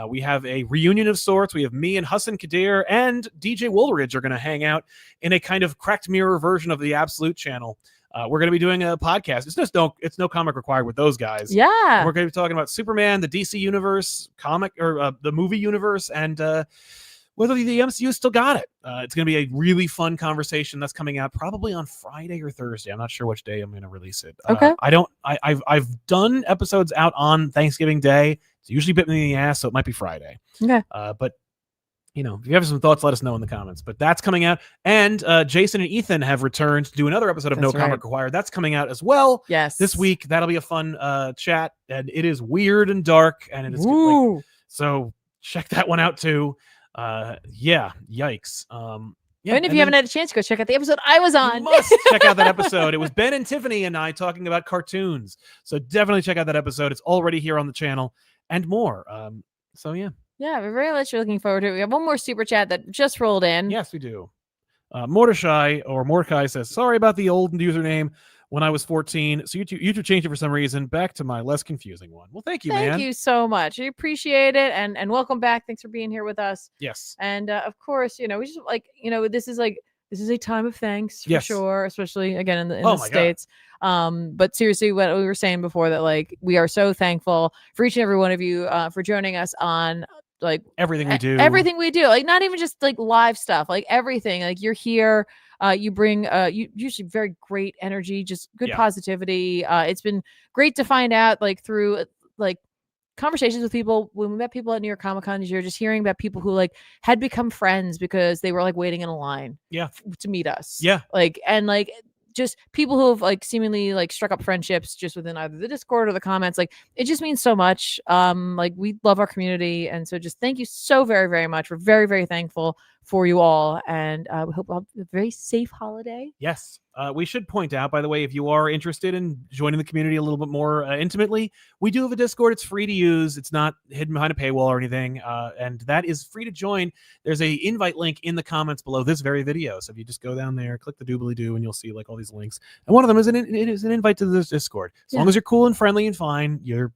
[SPEAKER 2] We have a reunion of sorts. We have me and Hassan Kadir and DJ Woolridge are going to hang out in a kind of cracked mirror version of the Absolute channel. We're going to be doing a podcast. It's no comic required with those guys.
[SPEAKER 1] Yeah.
[SPEAKER 2] We're going to be talking about Superman, the DC universe, comic or the movie universe, and whether the MCU still got it. It's going to be a really fun conversation that's coming out probably on Friday or Thursday. I'm not sure which day I'm going to release it.
[SPEAKER 1] Okay.
[SPEAKER 2] I've done episodes out on Thanksgiving Day. It's usually bit me in the ass, so it might be Friday.
[SPEAKER 1] Okay.
[SPEAKER 2] But if you have some thoughts, let us know in the comments. But that's coming out. And Jason and Ethan have returned to do another episode of Comic Required. That's coming out as well.
[SPEAKER 1] Yes.
[SPEAKER 2] This week. That'll be a fun chat. And it is weird and dark. And it is so check that one out too. Yikes.
[SPEAKER 1] And if you haven't had a chance, go check out the episode I was on.
[SPEAKER 2] You must check out that episode. It was Ben and Tiffany and I talking about cartoons. So definitely check out that episode. It's already here on the channel and more.
[SPEAKER 1] Yeah, we're very much looking forward to it. We have one more super chat that just rolled in.
[SPEAKER 2] Yes, we do. Mordecai says, sorry about the old username when I was 14. So YouTube changed it for some reason. Back to my less confusing one. Well, thank you, man.
[SPEAKER 1] Thank you so much. I appreciate it. And welcome back. Thanks for being here with us.
[SPEAKER 2] Yes.
[SPEAKER 1] And of course, we just this is a time of thanks for sure, especially again in the States. But seriously, what we were saying before, that we are so thankful for each and every one of you for joining us on
[SPEAKER 2] everything we do,
[SPEAKER 1] not even just live stuff, everything. You're here, you bring you usually very great energy, just good positivity. It's been great to find out through conversations with people when we met people at New York Comic Con this year, just hearing about people who had become friends because they were waiting in a line to meet us. Just people who have seemingly struck up friendships just within either the Discord or the comments. It just means so much. We love our community. And so just thank you so very, very much. We're very, very thankful for you all. And we hope you'll have a very safe holiday.
[SPEAKER 2] Yes. We should point out, by the way, if you are interested in joining the community a little bit more intimately, we do have a Discord. It's free to use. It's not hidden behind a paywall or anything. And that is free to join. There's a invite link in the comments below this very video. So if you just go down there, click the doobly-doo, and you'll see all these links. And one of them is an invite to this Discord. As long as you're cool and friendly and fine, you're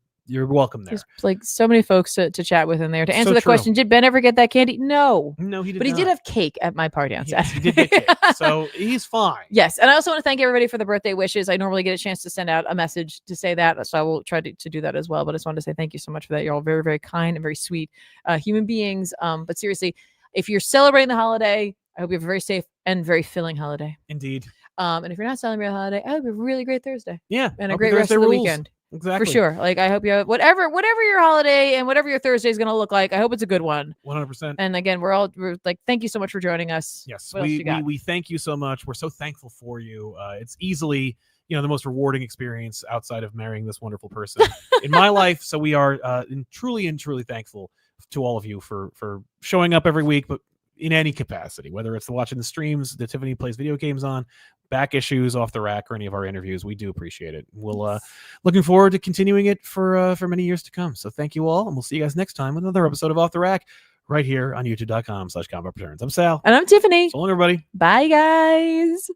[SPEAKER 2] welcome there.
[SPEAKER 1] There's so many folks to chat with in there. To answer the question, did Ben ever get that candy? No,
[SPEAKER 2] he did.
[SPEAKER 1] But he did have cake at my party on Saturday.
[SPEAKER 2] He did get cake, so he's fine.
[SPEAKER 1] Yes, and I also want to thank everybody for the birthday wishes. I normally get a chance to send out a message to say that, so I will try to do that as well. But I just wanted to say thank you so much for that. You're all very, very kind and very sweet human beings. But seriously, if you're celebrating the holiday, I hope you have a very safe and very filling holiday.
[SPEAKER 2] Indeed.
[SPEAKER 1] And if you're not celebrating the holiday, I hope you have a really great Thursday.
[SPEAKER 2] Yeah,
[SPEAKER 1] and a great rest of the weekend.
[SPEAKER 2] Exactly.
[SPEAKER 1] For sure. Like, I hope you have whatever your holiday and whatever your Thursday is going to look like. I hope it's a good one.
[SPEAKER 2] 100%.
[SPEAKER 1] And again, we're like, thank you so much for joining us.
[SPEAKER 2] Yes, we thank you so much. We're so thankful for you. It's easily, the most rewarding experience outside of marrying this wonderful person in my life. So we are truly thankful to all of you for showing up every week, but in any capacity, whether it's watching the streams that Tiffany plays video games on, back issues, Off the Rack, or any of our interviews. We do appreciate it. We'll looking forward to continuing it for many years to come. So thank you all, and we'll see you guys next time with another episode of Off the Rack right here on youtube.com/ComicPop Returns. I'm Sal.
[SPEAKER 1] And I'm Tiffany.
[SPEAKER 2] So long, everybody.
[SPEAKER 1] Bye, guys.